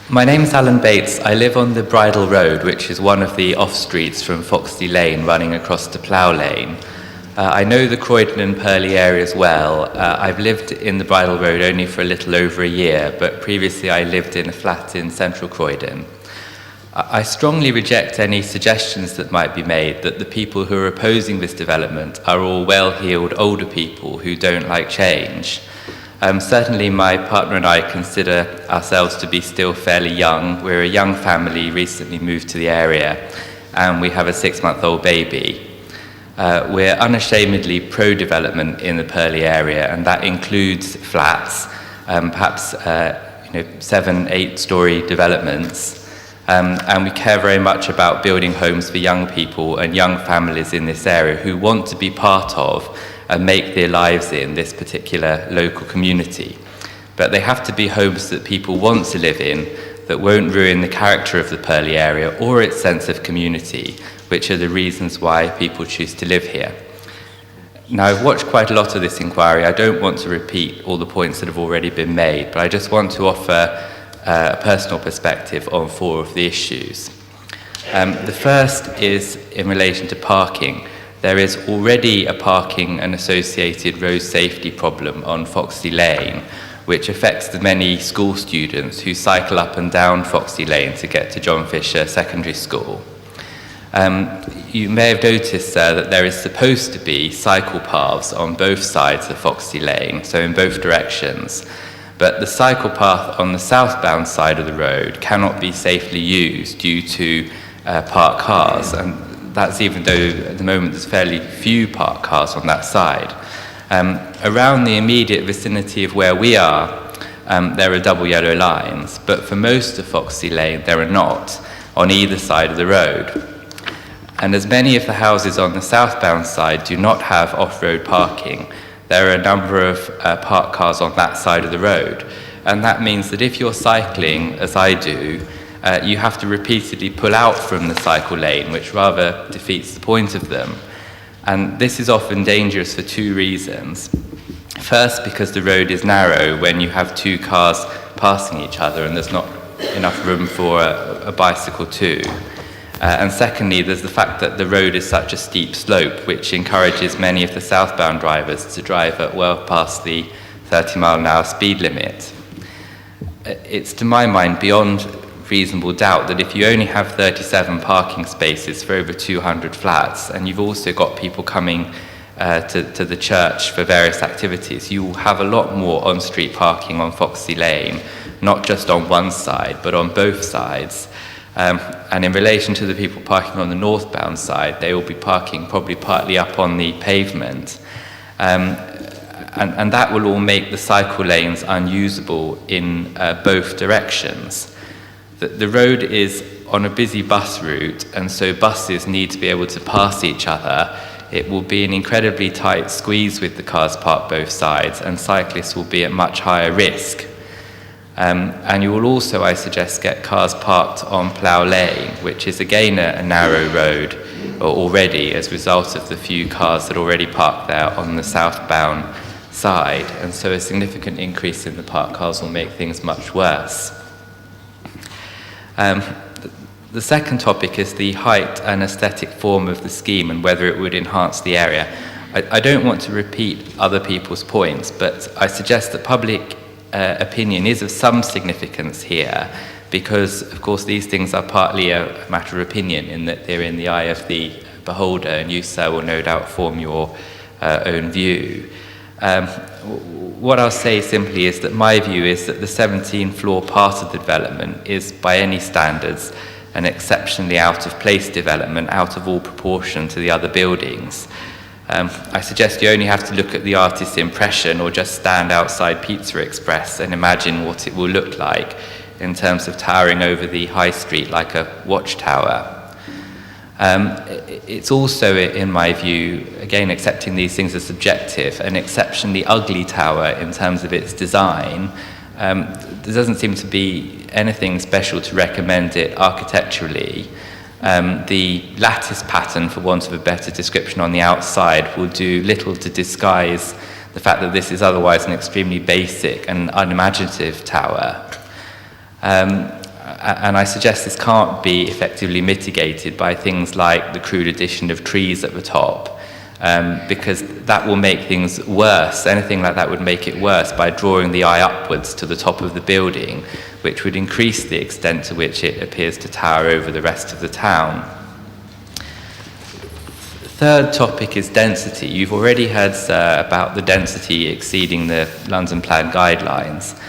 My name is Alan Bates. I live on the Bridle Road, which is one of the off-streets from Foxley Lane running across to Plough Lane. I know the Croydon and Purley areas well. I've lived in the Bridle Road only for a little over a year, but previously I lived in a flat in central Croydon. I strongly reject any suggestions that might be made that the people who are opposing this development are all well-heeled older people who don't like change. Certainly my partner and I consider ourselves to be still fairly young. We're a young family, recently moved to the area, and we have a 6-month-old baby. We're unashamedly pro-development in the Purley area, and that includes flats, perhaps 7, 8-storey developments. And we care very much about building homes for young people and young families in this area who want to be part of and make their lives in this particular local community. But they have to be homes that people want to live in, that won't ruin the character of the Purley area or its sense of community, which are the reasons why people choose to live here. Now, I've watched quite a lot of this inquiry. I don't want to repeat all the points that have already been made, but I just want to offer a personal perspective on 4 of the issues. The first is in relation to parking. There is already a parking and associated road safety problem on Foxley Lane, which affects the many school students who cycle up and down Foxley Lane to get to John Fisher Secondary School. You may have noticed, sir, that there is supposed to be cycle paths on both sides of Foxley Lane, so in both directions. But the cycle path on the southbound side of the road cannot be safely used due to parked cars, and that's even though at the moment there's fairly few parked cars on that side. Around the immediate vicinity of where we are, there are double yellow lines, but for most of Foxley Lane there are not on either side of the road. And as many of the houses on the southbound side do not have off-road parking, there are a number of parked cars on that side of the road. And that means that if you're cycling, as I do, you have to repeatedly pull out from the cycle lane, which rather defeats the point of them. And this is often dangerous for 2 reasons. First, because the road is narrow when you have 2 cars passing each other and there's not enough room for a bicycle too. And secondly, there's the fact that the road is such a steep slope, which encourages many of the southbound drivers to drive at well past the 30-mile-an-hour speed limit. It's, to my mind, beyond reasonable doubt that if you only have 37 parking spaces for over 200 flats, and you've also got people coming to the church for various activities, you will have a lot more on-street parking on Foxley Lane, not just on one side, but on both sides. And in relation to the people parking on the northbound side, they will be parking probably partly up on the pavement. And that will all make the cycle lanes unusable in both directions. The road is on a busy bus route, and so buses need to be able to pass each other. It will be an incredibly tight squeeze with the cars parked both sides, and cyclists will be at much higher risk. And you will also, I suggest, get cars parked on Plough Lane, which is again a narrow road already as a result of the few cars that are already parked there on the southbound side, and so a significant increase in the parked cars will make things much worse. The second topic is the height and aesthetic form of the scheme and whether it would enhance the area. I don't want to repeat other people's points, but I suggest that public opinion is of some significance here, because, of course, these things are partly a matter of opinion in that they're in the eye of the beholder, and you, sir, will no doubt form your own view. What I'll say simply is that my view is that the 17-floor part of the development is, by any standards, an exceptionally out-of-place development, out of all proportion to the other buildings. I suggest you only have to look at the artist's impression or just stand outside Pizza Express and imagine what it will look like in terms of towering over the high street like a watchtower. It's also, in my view, again accepting these things as subjective, an exceptionally ugly tower in terms of its design. There doesn't seem to be anything special to recommend it architecturally. The lattice pattern, for want of a better description, on the outside will do little to disguise the fact that this is otherwise an extremely basic and unimaginative tower. And I suggest this can't be effectively mitigated by things like the crude addition of trees at the top, because that will make things worse. Anything like that would make it worse by drawing the eye upwards to the top of the building, which would increase the extent to which it appears to tower over the rest of the town. Third topic is density. You've already heard, sir, about the density exceeding the London Plan guidelines.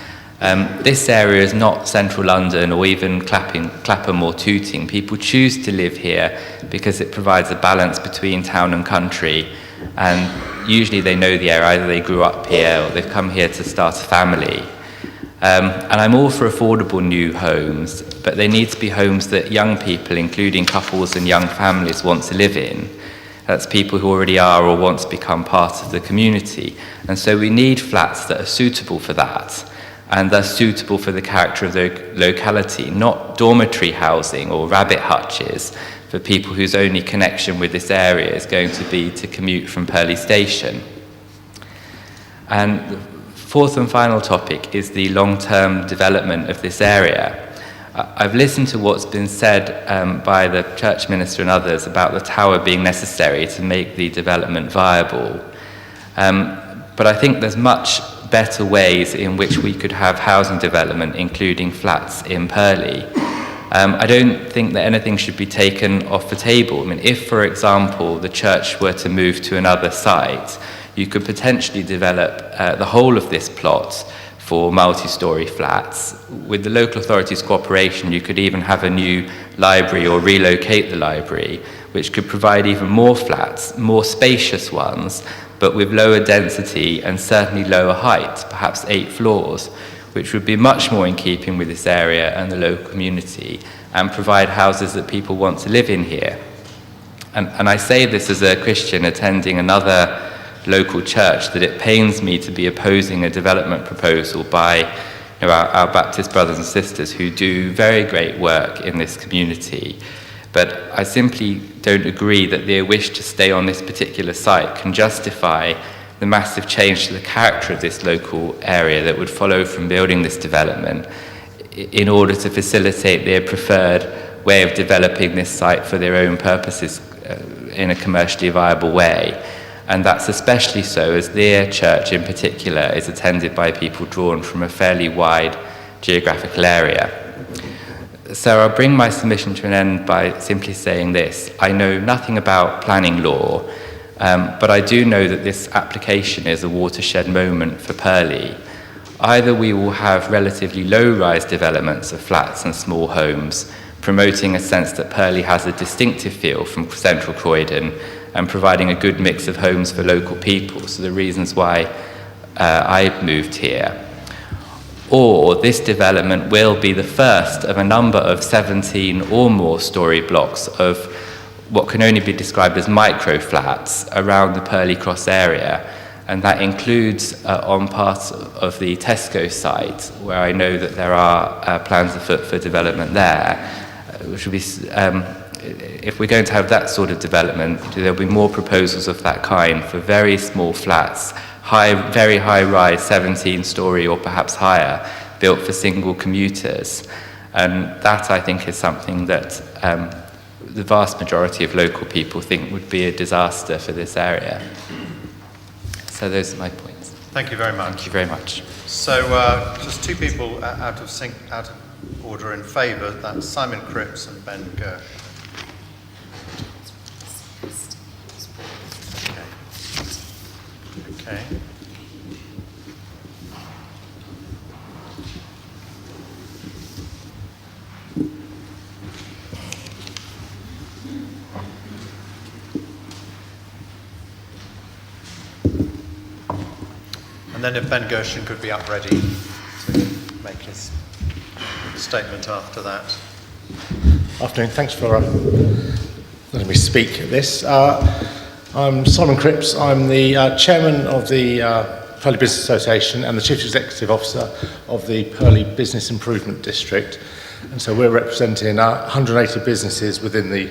This area is not central London or even Clapham or Tooting. People choose to live here because it provides a balance between town and country, and usually they know the area. Either they grew up here or they've come here to start a family. And I'm all for affordable new homes, but they need to be homes that young people, including couples and young families, want to live in. That's people who already are or want to become part of the community. And so we need flats that are suitable for that, and thus suitable for the character of the locality, not dormitory housing or rabbit hutches for people whose only connection with this area is going to be to commute from Purley Station. And the fourth and final topic is the long-term development of this area. I've listened to what's been said by the church minister and others about the tower being necessary to make the development viable. But I think there's much better ways in which we could have housing development, including flats in Purley. I don't think that anything should be taken off the table. I mean, if, for example, the church were to move to another site, you could potentially develop the whole of this plot for multi-storey flats. With the local authorities' cooperation, you could even have a new library or relocate the library, which could provide even more flats, more spacious ones, but with lower density and certainly lower height, perhaps 8 floors, which would be much more in keeping with this area and the local community, and provide houses that people want to live in here. And I say this as a Christian attending another local church, that it pains me to be opposing a development proposal by our Baptist brothers and sisters who do very great work in this community. But I simply don't agree that their wish to stay on this particular site can justify the massive change to the character of this local area that would follow from building this development in order to facilitate their preferred way of developing this site for their own purposes in a commercially viable way. And that's especially so as their church in particular is attended by people drawn from a fairly wide geographical area. So I'll bring my submission to an end by simply saying this. I know nothing about planning law, but I do know that this application is a watershed moment for Purley. Either we will have relatively low-rise developments of flats and small homes, promoting a sense that Purley has a distinctive feel from central Croydon and providing a good mix of homes for local people, so the reasons why I moved here. Or this development will be the first of a number of 17 or more storey blocks of what can only be described as micro flats around the Purley Cross area, and that includes on part of the Tesco site, where I know that there are plans afoot for development there, which will be, if we're going to have that sort of development, there'll be more proposals of that kind for very small flats, very high rise, 17-storey or perhaps higher, built for single commuters. And that, I think, is something that the vast majority of local people think would be a disaster for this area. So those are my points. Thank you very much. Thank you very much. So just two people out of order in favour. That's Simon Cripps and Ben Gersh. Okay. And then if Ben Gershon could be up ready to make his statement after that. Afternoon, thanks for letting me speak at this. I'm Simon Cripps, I'm the chairman of the Purley Business Association and the chief executive officer of the Purley Business Improvement District. And so we're representing 180 businesses within the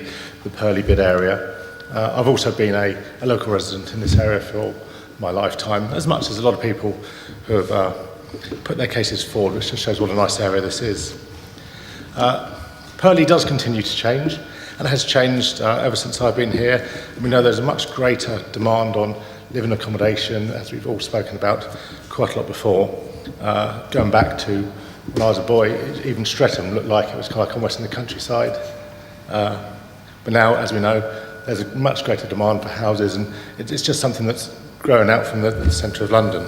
Purley bid area. I've also been a local resident in this area for my lifetime, as much as a lot of people who have put their cases forward, which just shows what a nice area this is. Purley does continue to change, and has changed ever since I've been here. We know there's a much greater demand on living accommodation, as we've all spoken about quite a lot before. Going back to when I was a boy, even Streatham looked like it was kind of like almost in the countryside. But now, as we know, there's a much greater demand for houses, and it's just something that's growing out from the centre of London.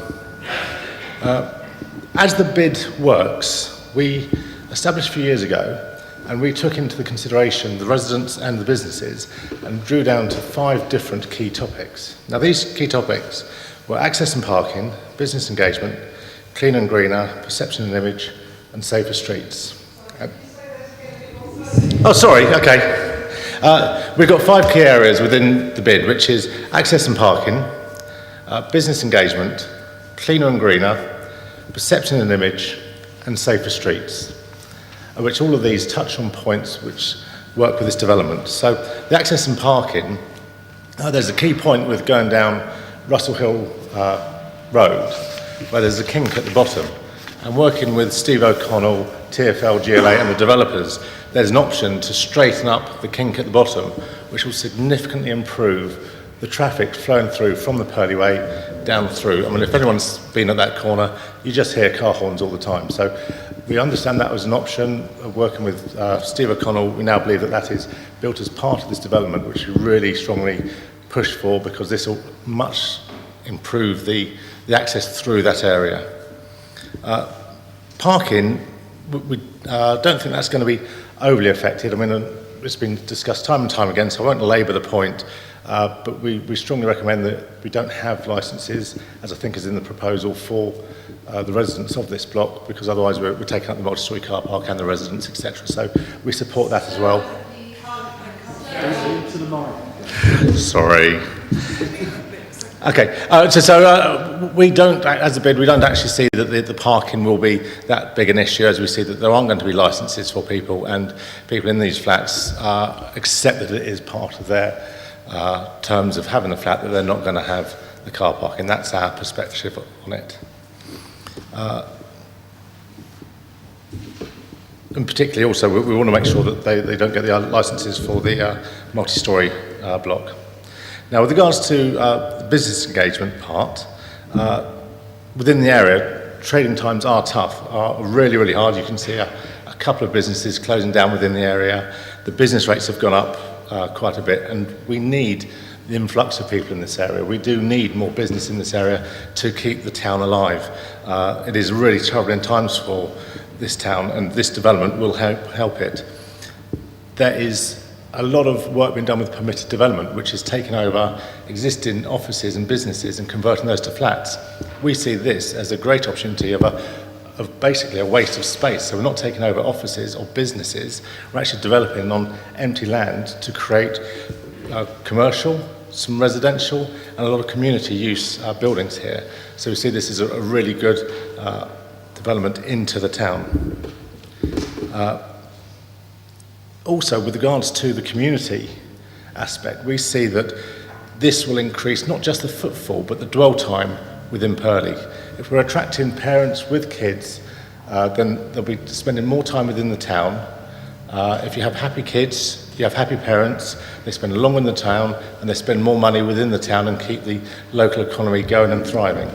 As the bid works, we established a few years ago, and we took into the consideration the residents and the businesses and drew down to 5 different key topics. Now, these key topics were access and parking, business engagement, clean and greener, perception and image, and safer streets. Oh, sorry, okay. We've got 5 key areas within the bid, which is access and parking, business engagement, cleaner and greener, perception and image, and safer streets, which all of these touch on points which work with this development. So the access and parking, there's a key point with going down Russell Hill Road, where there's a kink at the bottom. And working with Steve O'Connell, TfL, GLA and the developers, there's an option to straighten up the kink at the bottom, which will significantly improve the traffic flowing through from the Purley Way down through. I mean, if anyone's been at that corner, you just hear car horns all the time. So we understand that was an option. Working with Steve O'Connell, we now believe that that is built as part of this development, which we really strongly push for, because this will much improve the access through that area. Parking, we don't think that's going to be overly affected. I mean, it's been discussed time and time again, so I won't labour the point, but we strongly recommend that we don't have licences, as I think is in the proposal, for the residents of this block, because otherwise we're taking up the multi-storey car park and the residents, etc. So we support that as well. Sorry. Okay, so we don't, as a bid, we don't actually see that the parking will be that big an issue, as we see that there aren't going to be licences for people, and people in these flats accept that it is part of their terms of having a flat, that they're not going to have the car parking. That's our perspective on it. And particularly also, we want to make sure that they don't get the licences for the multi-storey block. Now, with regards to the business engagement part, within the area, trading times are tough, are really, really hard. You can see a couple of businesses closing down within the area. The business rates have gone up quite a bit, and we need the influx of people in this area. We do need more business in this area to keep the town alive. It is really troubling times for this town, and this development will help it. There is a lot of work being done with permitted development, which is taking over existing offices and businesses and converting those to flats. We see this as a great opportunity of basically a waste of space. So we're not taking over offices or businesses, we're actually developing on empty land to create commercial, some residential, and a lot of community use buildings here. So we see this as a really good development into the town. Also, with regards to the community aspect, we see that this will increase not just the footfall, but the dwell time within Purley. If we're attracting parents with kids, then they'll be spending more time within the town. If you have happy kids, you have happy parents, they spend longer in the town and they spend more money within the town and keep the local economy going and thriving.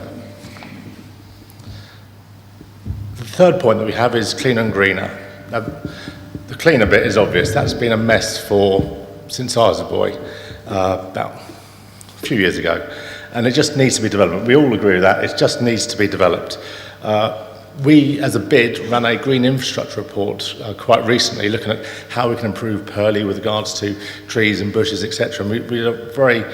The third point that we have is cleaner and greener. Now, the cleaner bit is obvious. That's been a mess since I was a boy, about a few years ago. And it just needs to be developed. We all agree with that. It just needs to be developed. We, as a bid, ran a green infrastructure report quite recently, looking at how we can improve Purley with regards to trees and bushes, etc. And we had a very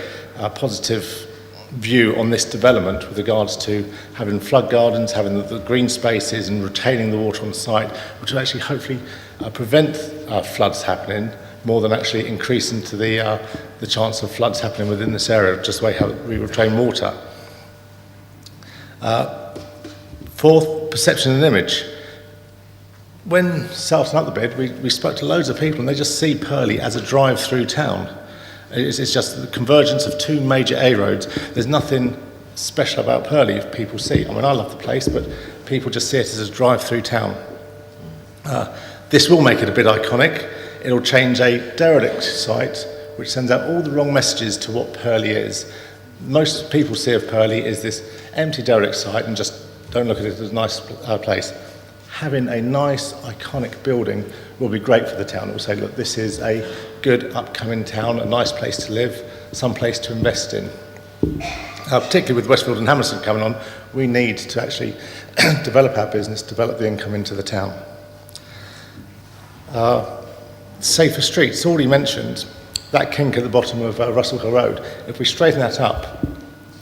positive view on this development with regards to having flood gardens, having the green spaces and retaining the water on site, which will actually hopefully prevent floods happening more than actually increasing to the chance of floods happening within this area, just the way how we retain water. Fourth, perception and image. When starting up the bid, we spoke to loads of people and they just see Purley as a drive-through town. It's just the convergence of two major A roads. There's nothing special about Purley if people see. I mean, I love the place, but people just see it as a drive-through town. This will make it a bit iconic. It'll change a derelict site, which sends out all the wrong messages to what Purley is. Most people see of Purley is this empty derelict site and just don't look at it as a nice place. Having a nice, iconic building will be great for the town. It will say, look, this is a good upcoming town, a nice place to live, some place to invest in. Particularly with Westfield and Hammersmith coming on, we need to actually develop our business, develop the income into the town. Safer streets, already mentioned, that kink at the bottom of Russell Hill Road. If we straighten that up,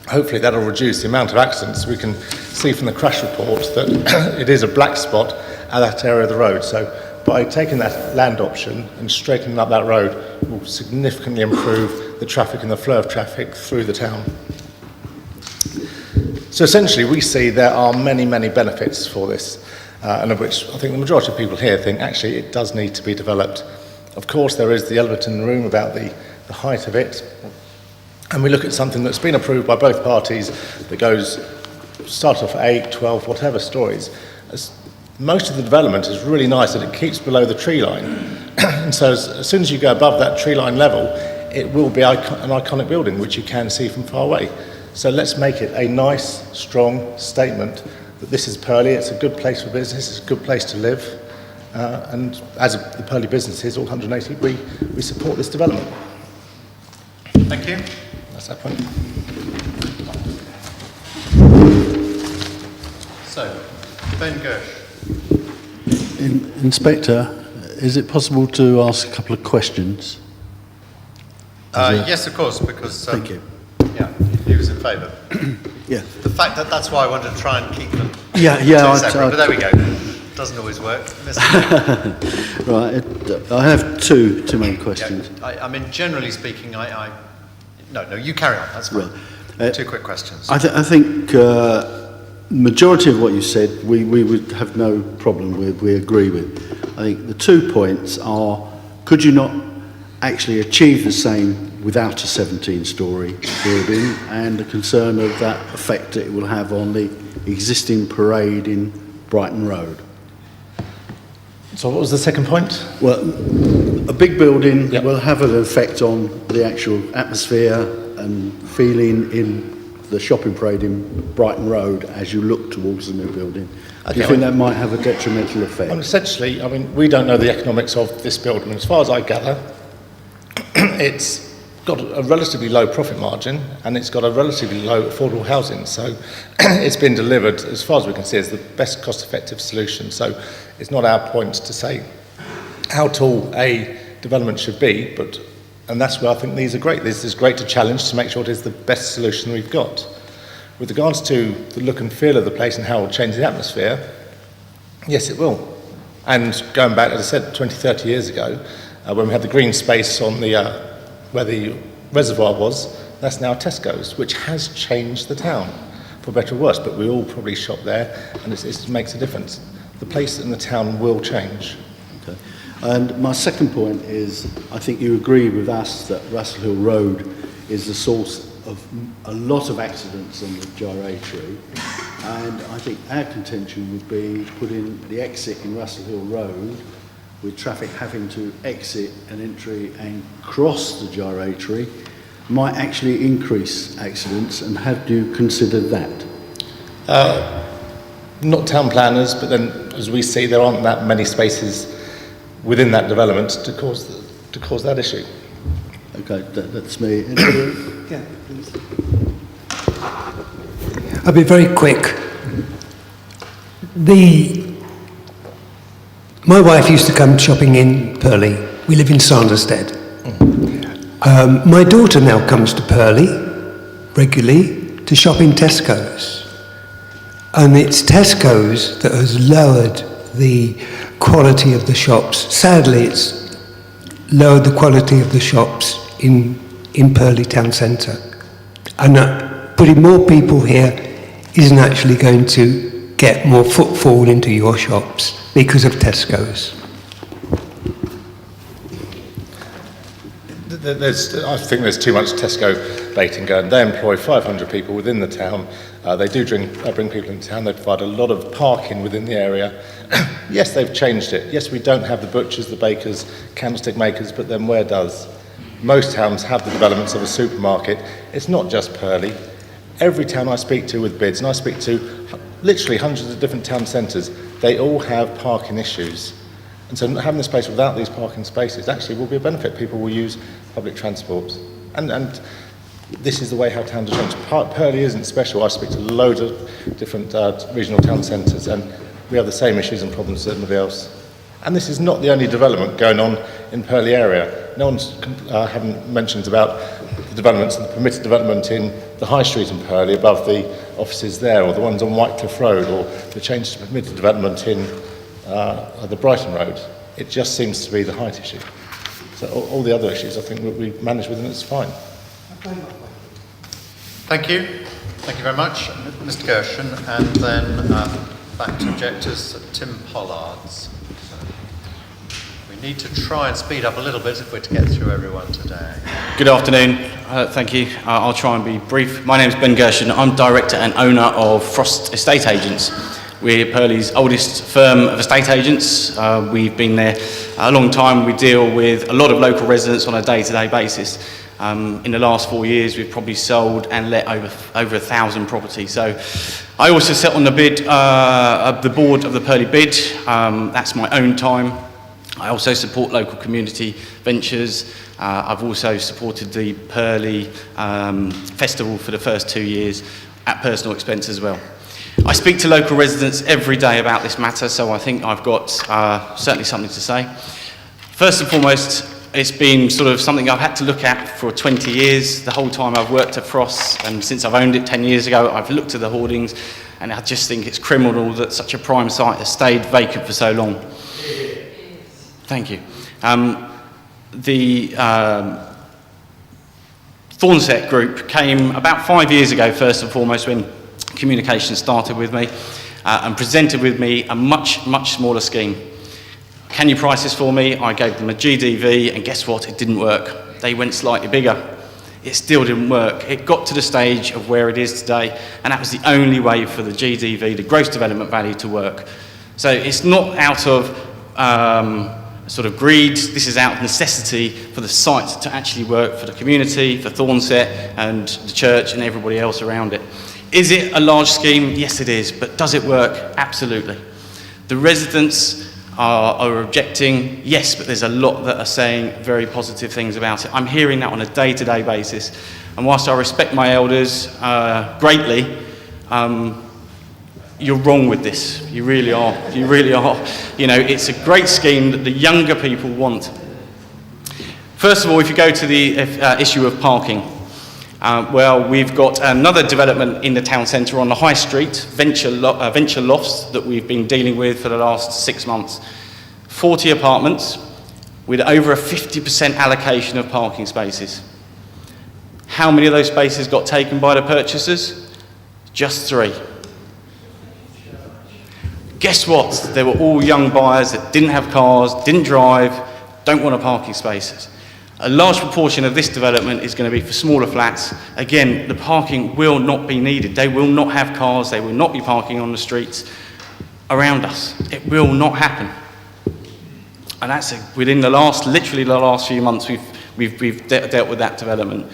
hopefully that'll reduce the amount of accidents. We can see from the crash report that it is a black spot at that area of the road. So by taking that land option and straightening up that road will significantly improve the traffic and the flow of traffic through the town. So essentially we see there are many, many benefits for this, and of which I think the majority of people here think actually it does need to be developed. Of course there is the elephant in the room about the height of it. And we look at something that's been approved by both parties that goes, start off 8, 12, whatever stories. Most of the development is really nice that it keeps below the tree line. And so as soon as you go above that tree line level, it will be an iconic building, which you can see from far away. So let's make it a nice, strong statement that this is Purley, it's a good place for business, it's a good place to live. And as the Purley businesses, all 180, we support this development. Thank you. That's that point. So, Ben Gersh. Inspector, is it possible to ask a couple of questions? Yes, of course, because Thank you. Yeah, he was in favour. Yeah. The fact that's why I wanted to try and keep them separate, but there we go. Doesn't always work. Right, I have two main questions. Yeah, I mean, generally speaking, No, you carry on, that's fine. Right. Two quick questions. I think majority of what you said we would have no problem with, we agree with. I think the 2 points are, could you not actually achieve the same without a 17-storey building, and the concern of that effect that it will have on the existing parade in Brighton Road? So what was the second point? Well, a big building will have an effect on the actual atmosphere and feeling in the shopping parade in Brighton Road as you look towards the new building. Do you think that might have a detrimental effect? Well, essentially, I mean, we don't know the economics of this building. As far as I gather, it's got a relatively low profit margin and it's got a relatively low affordable housing. So it's been delivered, as far as we can see, as the best cost-effective solution. So it's not our point to say how tall a development should be, and that's where I think these are great. This is great to challenge to make sure it is the best solution we've got. With regards to the look and feel of the place and how it will change the atmosphere, yes, it will. And going back, as I said, 20, 30 years ago, when we had the green space on the where the reservoir was, that's now Tesco's, which has changed the town, for better or worse, but we all probably shop there, and it makes a difference. The place in the town will change. Okay. And my second point is, I think you agree with us that Russell Hill Road is the source of a lot of accidents on the gyratory, and I think our contention would be putting the exit in Russell Hill Road, with traffic having to exit an entry and cross the gyratory, might actually increase accidents, and have you considered that? Not town planners, but then as we see, there aren't that many spaces within that development to cause that issue. Okay, that's me. Yeah, please. I'll be very quick. My wife used to come shopping in Purley. We live in Sanderstead. My daughter now comes to Purley regularly to shop in Tesco's. And it's Tesco's that has lowered the quality of the shops. Sadly, it's lowered the quality of the shops in Purley town centre. And putting more people here isn't actually going to get more footfall into your shops because of Tesco's. I think there's too much Tesco baiting going. They employ 500 people within the town. They do bring people into town. They provide a lot of parking within the area. Yes, they've changed it. Yes, we don't have the butchers, the bakers, candlestick makers, but then where does? Most towns have the developments of a supermarket. It's not just Purley. Every town I speak to with bids, and I speak to literally hundreds of different town centres, they all have parking issues. And so having this place without these parking spaces actually will be a benefit. People will use public transport. And this is the way how towns are changed. Purley isn't special. I speak to loads of different regional town centres, and we have the same issues and problems as everybody else. And this is not the only development going on in Purley area. No one's haven't mentioned about the developments and the permitted development in the High Street in Purley above the offices there, or the ones on Whitecliffe Road, or the change to permitted development in the Brighton Road. It just seems to be the height issue. So all the other issues I think we manage with, and it's fine. Thank you. Thank you very much, Mr. Gershon. And then back to objectors, Tim Pollards. We need to try and speed up a little bit if we're to get through everyone today. Good afternoon. Thank you. I'll try and be brief. My name is Ben Gershon. I'm director and owner of Frost Estate Agents. We're Purley's oldest firm of estate agents. We've been there a long time. We deal with a lot of local residents on a day-to-day basis. In the last 4 years, we've probably sold and let over 1,000 properties. So I also sit on the board of the Purley Bid. That's my own time. I also support local community ventures. I've also supported the Purley Festival for the first 2 years at personal expense as well. I speak to local residents every day about this matter, so I think I've got certainly something to say. First and foremost, it's been sort of something I've had to look at for 20 years. The whole time I've worked at Frost, and since I've owned it 10 years ago, I've looked at the hoardings, and I just think it's criminal that such a prime site has stayed vacant for so long. Thank you. The Thornset Group came about 5 years ago, first and foremost, when communication started with me, and presented with me a much smaller scheme. Can you price this for me? I gave them a GDV, and guess what? It didn't work. They went slightly bigger. It still didn't work. It got to the stage of where it is today, and that was the only way for the GDV, the gross development value, to work. So it's not out of sort of greed. This is out of necessity for the site to actually work for the community, for Thornset and the church and everybody else around it. Is it a large scheme? Yes, it is. But does it work? Absolutely. The residents are objecting. Yes, but there's a lot that are saying very positive things about it. I'm hearing that on a day-to-day basis. And whilst I respect my elders greatly, you're wrong with this. You really are. You really are. You know, it's a great scheme that the younger people want. First of all, if you go to the issue of parking, well, we've got another development in the town centre on the High Street, Venture Lofts, that we've been dealing with for the last 6 months. 40 apartments with over a 50% allocation of parking spaces. How many of those spaces got taken by the purchasers? Just 3. Guess what? They were all young buyers that didn't have cars, didn't drive, don't want a parking spaces. A large proportion of this development is going to be for smaller flats. Again, the parking will not be needed. They will not have cars. They will not be parking on the streets around us. It will not happen. And that's within literally the last few months, we've dealt with that development.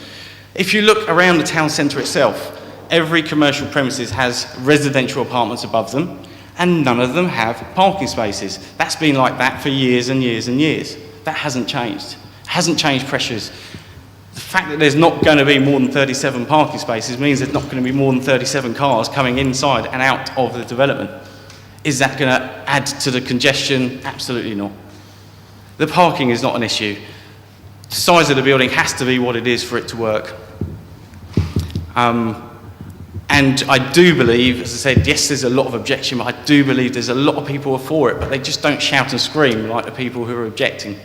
If you look around the town centre itself, every commercial premises has residential apartments above them, and none of them have parking spaces. That's been like that for years and years and years. That hasn't changed. Hasn't changed pressures. The fact that there's not going to be more than 37 parking spaces means there's not going to be more than 37 cars coming inside and out of the development. Is that going to add to the congestion? Absolutely not. The parking is not an issue. The size of the building has to be what it is for it to work. And I do believe, as I said, yes, there's a lot of objection, but I do believe there's a lot of people who are for it, but they just don't shout and scream like the people who are objecting.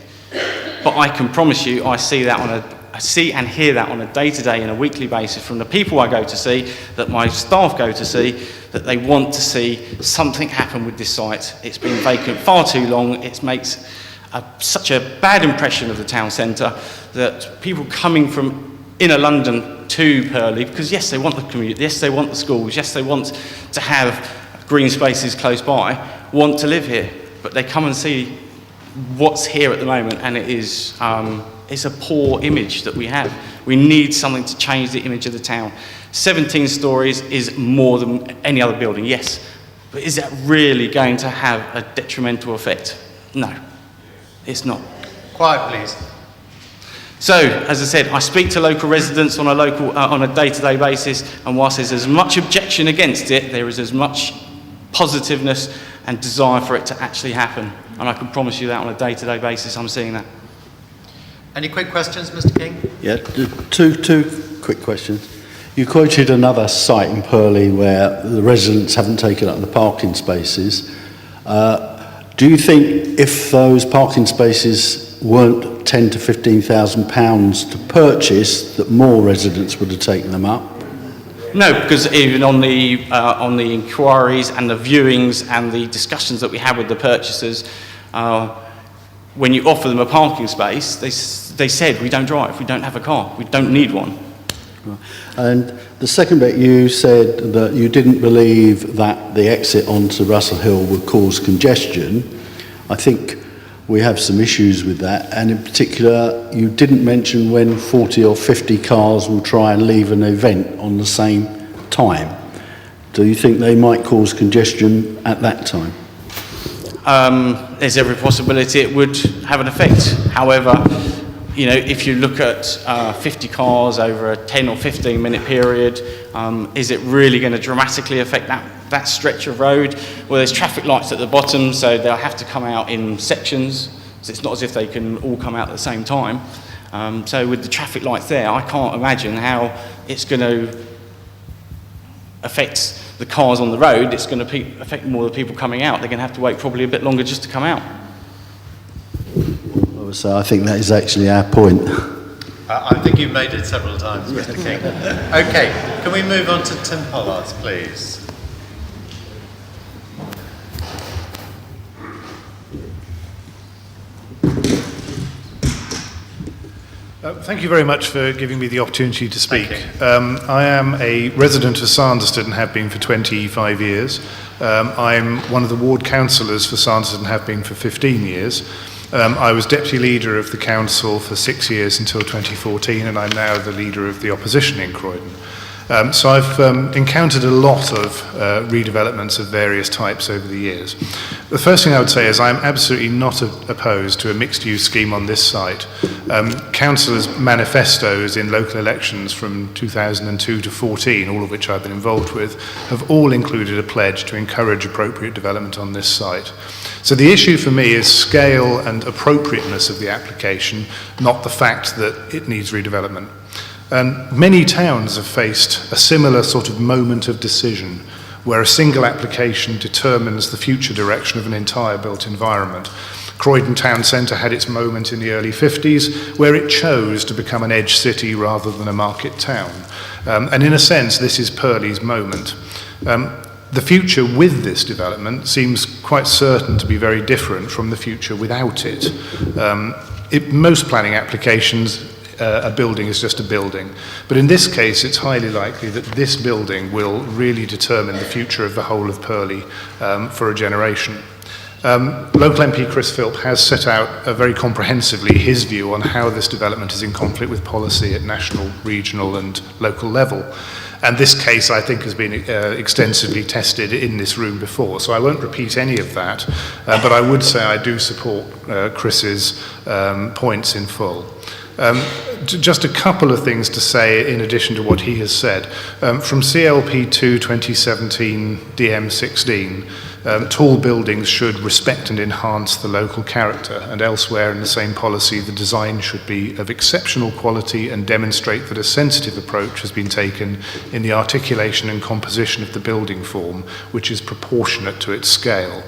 But I can promise you, I see and hear that on a day-to-day and a weekly basis from the people I go to see, that my staff go to see, that they want to see something happen with this site. It's been vacant far too long. It makes such a bad impression of the town centre that people coming from inner London to Purley, because yes, they want the commute, yes, they want the schools, yes, they want to have green spaces close by, want to live here, but they come and see what's here at the moment, and it is it's a poor image that we have. We need something to change the image of the town. 17 stories is more than any other building, yes, but is that really going to have a detrimental effect? No, it's not. Quiet, please. So, as I said, I speak to local residents on a day-to-day basis, and whilst there's as much objection against it, there is as much positiveness and desire for it to actually happen. And I can promise you that on a day-to-day basis, I'm seeing that. Any quick questions, Mr. King? Yeah, two quick questions. You quoted another site in Purley where the residents haven't taken up the parking spaces. Do you think if those parking spaces weren't 10 to 15,000 pounds to purchase, that more residents would have taken them up? No, because even on the inquiries and the viewings and the discussions that we have with the purchasers, when you offer them a parking space, they said, we don't drive, we don't have a car, we don't need one. And the second bit, you said that you didn't believe that the exit onto Russell Hill would cause congestion. I think we have some issues with that, and in particular, you didn't mention when 40 or 50 cars will try and leave an event on the same time. Do you think they might cause congestion at that time? There's every possibility it would have an effect. However, you know, if you look at 50 cars over a 10 or 15 minute period, is it really going to dramatically affect that stretch of road? Well, there's traffic lights at the bottom, so they'll have to come out in sections. So it's not as if they can all come out at the same time. So with the traffic lights there, I can't imagine how it's going to affect the cars on the road. It's going to affect more the people coming out. They're going to have to wait probably a bit longer just to come out. So I think that is actually our point. I think you've made it several times, Mr. King. Okay, can we move on to Tim Pollards, please? Thank you very much for giving me the opportunity to speak. I am a resident of Sanderstead and have been for 25 years. I'm one of the ward councillors for Sanderstead and have been for 15 years. I was deputy leader of the council for 6 years until 2014, and I'm now the leader of the opposition in Croydon. So I've encountered a lot of redevelopments of various types over the years. The first thing I would say is I'm absolutely not opposed to a mixed-use scheme on this site. Councillors' manifestos in local elections from 2002 to 14, all of which I've been involved with, have all included a pledge to encourage appropriate development on this site. So the issue for me is scale and appropriateness of the application, not the fact that it needs redevelopment. And many towns have faced a similar sort of moment of decision where a single application determines the future direction of an entire built environment. Croydon Town Centre had its moment in the early 50s where it chose to become an edge city rather than a market town. And in a sense, this is Purley's moment. The future with this development seems quite certain to be very different from the future without it. most planning applications, a building is just a building. But in this case, it's highly likely that this building will really determine the future of the whole of Purley for a generation. Local MP Chris Philp has set out very comprehensively his view on how this development is in conflict with policy at national, regional and local level. And this case, I think, has been extensively tested in this room before, so I won't repeat any of that, but I would say I do support Chris's points in full. Just a couple of things to say in addition to what he has said. From CLP 2 2017 DM 16, tall buildings should respect and enhance the local character, and elsewhere in the same policy the design should be of exceptional quality and demonstrate that a sensitive approach has been taken in the articulation and composition of the building form, which is proportionate to its scale.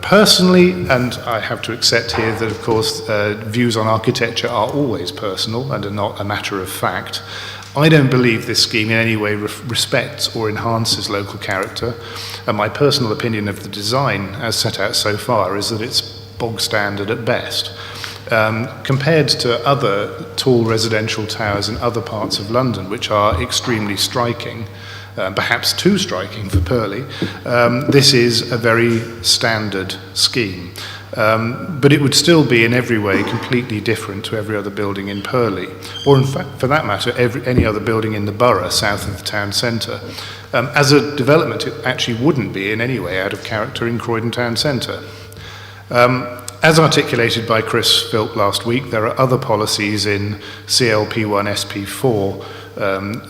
Personally, and I have to accept here that, of course, views on architecture are always personal and are not a matter of fact, I don't believe this scheme in any way respects or enhances local character, and my personal opinion of the design, as set out so far, is that it's bog standard at best. Compared to other tall residential towers in other parts of London, which are extremely striking, perhaps too striking for Purley, this is a very standard scheme. But it would still be in every way completely different to every other building in Purley, or in fact, for that matter, any other building in the borough south of the town centre. As a development, it actually wouldn't be in any way out of character in Croydon town centre. As articulated by Chris Philp last week, there are other policies in CLP1 SP4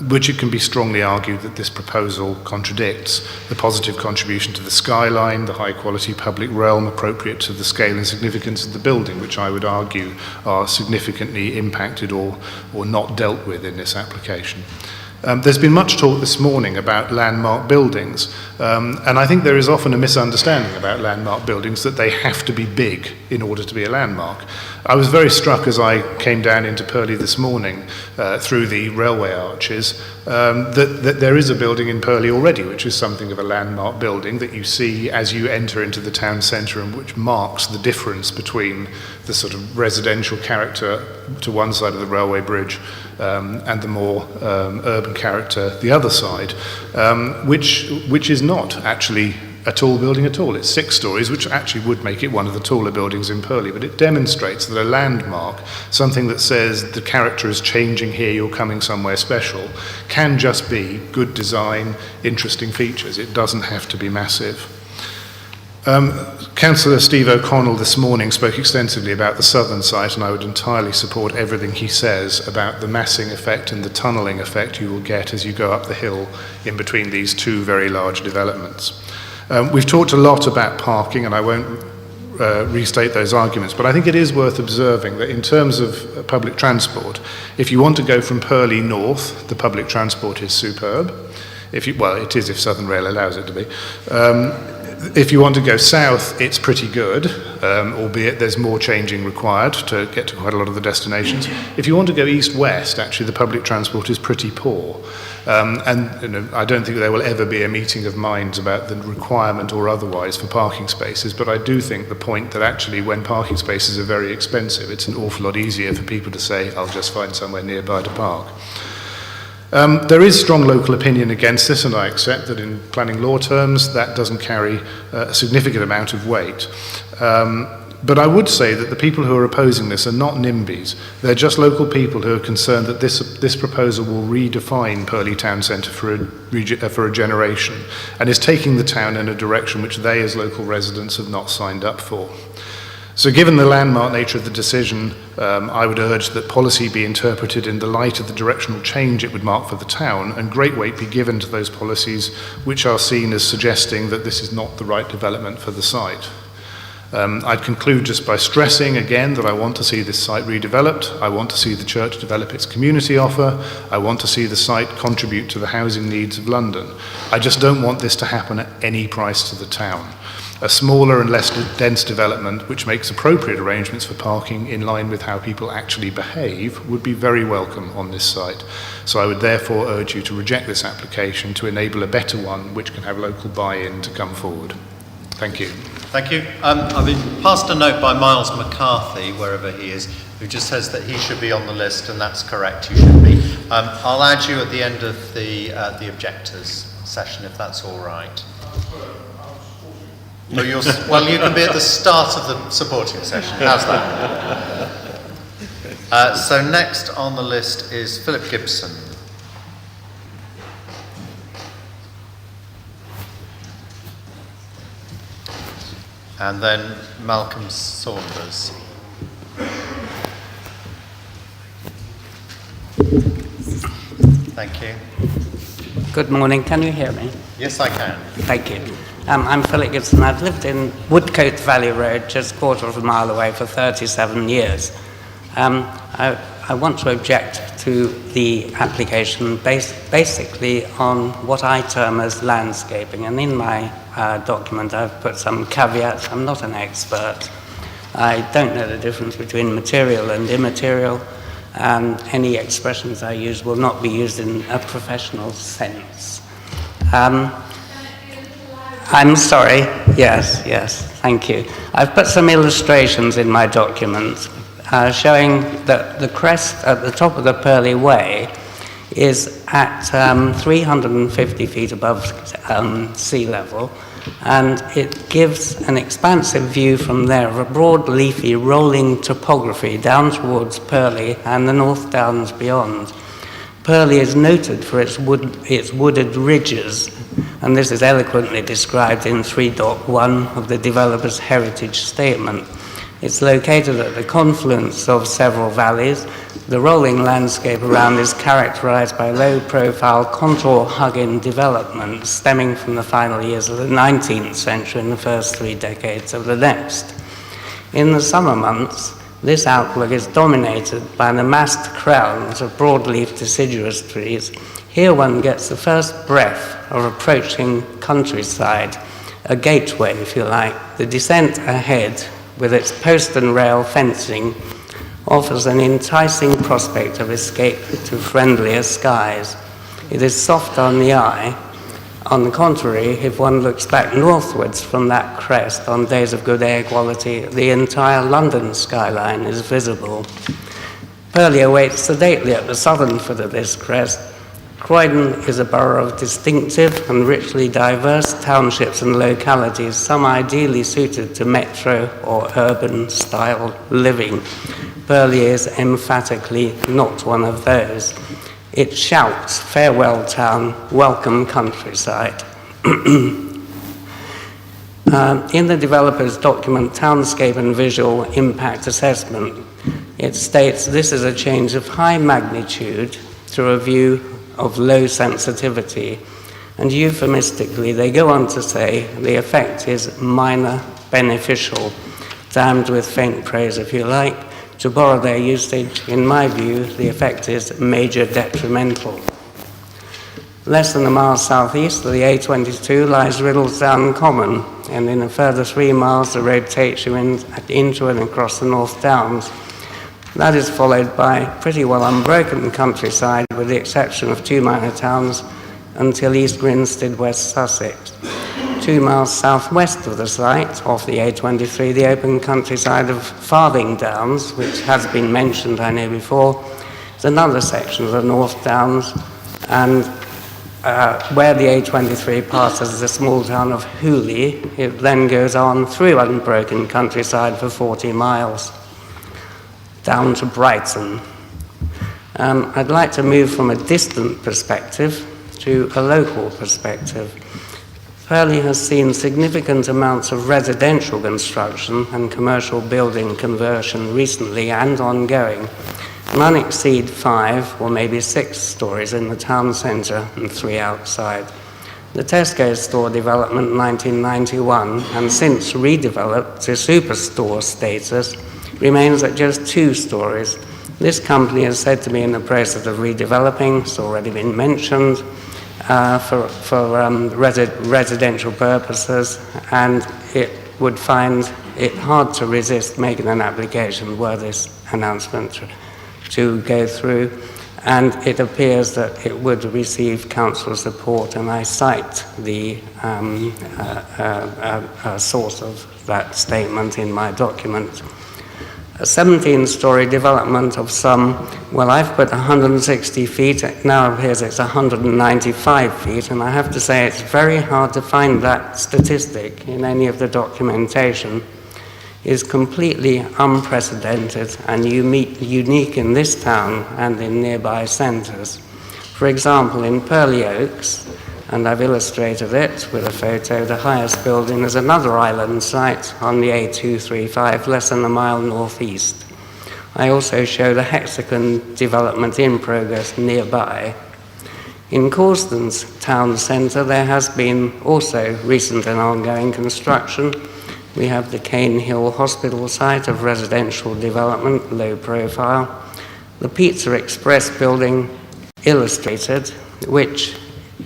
which it can be strongly argued that this proposal contradicts. The positive contribution to the skyline, the high quality public realm appropriate to the scale and significance of the building, which I would argue are significantly impacted or not dealt with in this application. There's been much talk this morning about landmark buildings, and I think there is often a misunderstanding about landmark buildings that they have to be big in order to be a landmark. I was very struck as I came down into Purley this morning through the railway arches that there is a building in Purley already which is something of a landmark building that you see as you enter into the town centre, and which marks the difference between the sort of residential character to one side of the railway bridge and the more urban character the other side, which is not actually a tall building at all. It's 6 stories, which actually would make it one of the taller buildings in Purley, but it demonstrates that a landmark, something that says the character is changing here, you're coming somewhere special, can just be good design, interesting features. It doesn't have to be massive. Councillor Steve O'Connell this morning spoke extensively about the southern site, and I would entirely support everything he says about the massing effect and the tunnelling effect you will get as you go up the hill in between these 2 very large developments. We've talked a lot about parking, and I won't restate those arguments, but I think it is worth observing that in terms of public transport, if you want to go from Purley north, the public transport is superb. Well, it is if Southern Rail allows it to be. If you want to go south, it's pretty good, albeit there's more changing required to get to quite a lot of the destinations. If you want to go east-west, actually the public transport is pretty poor. And I don't think there will ever be a meeting of minds about the requirement or otherwise for parking spaces, but I do think the point that actually when parking spaces are very expensive, it's an awful lot easier for people to say, I'll just find somewhere nearby to park. There is strong local opinion against this, and I accept that in planning law terms that doesn't carry a significant amount of weight. But I would say that the people who are opposing this are not NIMBYs. They're just local people who are concerned that this proposal will redefine Purley Town Centre for a generation, and is taking the town in a direction which they as local residents have not signed up for. So given the landmark nature of the decision, I would urge that policy be interpreted in the light of the directional change it would mark for the town, and great weight be given to those policies which are seen as suggesting that this is not the right development for the site. I'd conclude just by stressing again that I want to see this site redeveloped. I want to see the church develop its community offer. I want to see the site contribute to the housing needs of London. I just don't want this to happen at any price to the town. A smaller and less dense development which makes appropriate arrangements for parking in line with how people actually behave would be very welcome on this site. So I would therefore urge you to reject this application to enable a better one which can have local buy-in to come forward. Thank you. Thank you. I've been passed a note by Miles McCarthy, wherever he is, who just says that he should be on the list, and that's correct, you should be. I'll add you at the end of the objectors session, if that's all right. Well, you can be at the start of the supporting session. How's that? So next on the list is Philip Gibson. And then Malcolm Saunders. Thank you. Good morning. Can you hear me? Yes, I can. Thank you. I'm Philip Gibson. I've lived in Woodcote Valley Road, just a quarter of a mile away, for 37 years. I want to object to the application basically on what I term as landscaping. And in my document, I've put some caveats. I'm not an expert. I don't know the difference between material and immaterial. And any expressions I use will not be used in a professional sense. I'm sorry. Yes, thank you. I've put some illustrations in my document showing that the crest at the top of the Purley Way is at 350 feet above sea level, and it gives an expansive view from there of a broad, leafy, rolling topography down towards Purley and the North Downs beyond. Purley is noted for its wooded ridges, and this is eloquently described in 3.1 of the developer's heritage statement. It's located at the confluence of several valleys. The rolling landscape around is characterized by low-profile, contour-hugging development stemming from the final years of the 19th century and the first 3 decades of the next. In the summer months, this outlook is dominated by the massed crowns of broadleaf deciduous trees. Here one gets the first breath of approaching countryside, a gateway, if you like. The descent ahead, with its post and rail fencing, offers an enticing prospect of escape to friendlier skies. It is soft on the eye. On the contrary, if one looks back northwards from that crest on days of good air quality, the entire London skyline is visible. Purley awaits sedately at the southern foot of this crest. Croydon is a borough of distinctive and richly diverse townships and localities, some ideally suited to metro or urban-style living. Purley is emphatically not one of those. It shouts, farewell town, welcome countryside. In the developer's document, Townscape and Visual Impact Assessment, it states this is a change of high magnitude through a view of low sensitivity, and euphemistically they go on to say the effect is minor beneficial, damned with faint praise if you like. To borrow their usage, in my view, the effect is major detrimental. Less than a mile southeast of the A22 lies Riddlesdown Common, and in a further 3 miles the road takes you into and across the North Downs. That is followed by pretty well unbroken countryside, with the exception of 2 minor towns, until East Grinstead, West Sussex. 2 miles southwest of the site, off the A23, the open countryside of Farthing Downs, which has been mentioned, I know, before, is another section of the North Downs, and where the A23 passes the small town of Hooley, it then goes on through unbroken countryside for 40 miles, down to Brighton. I'd like to move from a distant perspective to a local perspective. Purley has seen significant amounts of residential construction and commercial building conversion recently and ongoing. None exceed 5 or maybe 6 stories in the town centre and 3 outside. The Tesco store development in 1991, and since redeveloped to superstore status, remains at just 2 stories. This company is said to be in the process of redeveloping, it's already been mentioned, for residential purposes, and it would find it hard to resist making an application were this announcement to go through. and it appears that it would receive council support, and I cite the source of that statement in my document. A 17-storey development of some, well, I've put 160 feet, it now appears it's 195 feet, and I have to say it's very hard to find that statistic in any of the documentation, is completely unprecedented and unique in this town and in nearby centres. For example, in Purley Oaks, and I've illustrated it with a photo, the highest building is another island site on the A235, less than a mile northeast. I also show the hexagon development in progress nearby. In Causden's town centre, there has been also recent and ongoing construction. We have the Cane Hill Hospital site of residential development, low profile. The Pizza Express building illustrated, which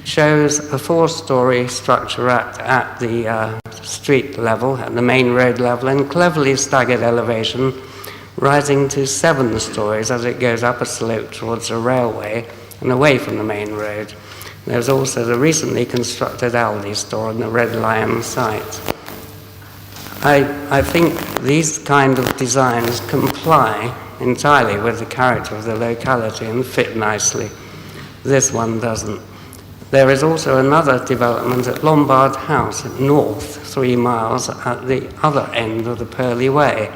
shows a 4-storey structure at the street level, at the main road level, and cleverly staggered elevation, rising to 7 stories as it goes up a slope towards the railway and away from the main road. There's also the recently constructed Aldi store on the Red Lion site. I think these kind of designs comply entirely with the character of the locality and fit nicely. This one doesn't. There is also another development at Lombard House, north 3 miles at the other end of the Purley Way.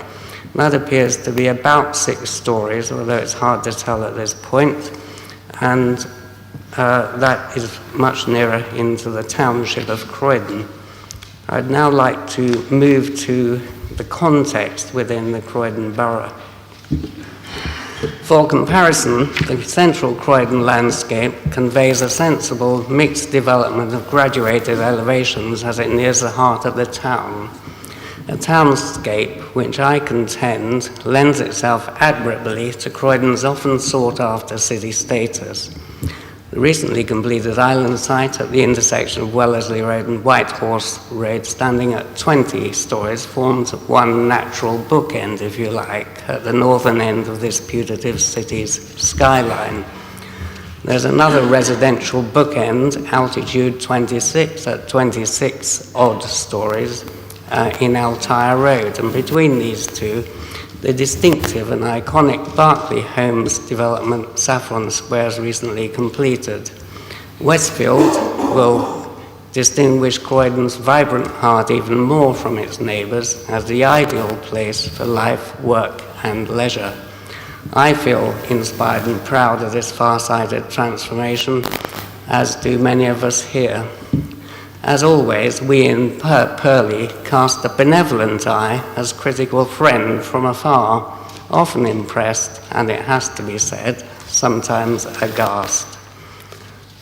That appears to be about 6 stories, although it's hard to tell at this point, and that is much nearer into the township of Croydon. I'd now like to move to the context within the Croydon borough. For comparison, the central Croydon landscape conveys a sensible mixed development of graduated elevations as it nears the heart of the town. A townscape which I contend lends itself admirably to Croydon's often sought-after city status. The recently completed island site at the intersection of Wellesley Road and Whitehorse Road, standing at 20 stories, forms one natural bookend, if you like, at the northern end of this putative city's skyline. There's another residential bookend, altitude 26, at 26 odd stories in Altyre Road, and between these two, the distinctive and iconic Berkeley Homes development, Saffron Squares, recently completed. Westfield will distinguish Croydon's vibrant heart even more from its neighbours as the ideal place for life, work and leisure. I feel inspired and proud of this far-sighted transformation, as do many of us here. As always, we in Purley cast a benevolent eye as critical friend from afar, often impressed, and it has to be said, sometimes aghast.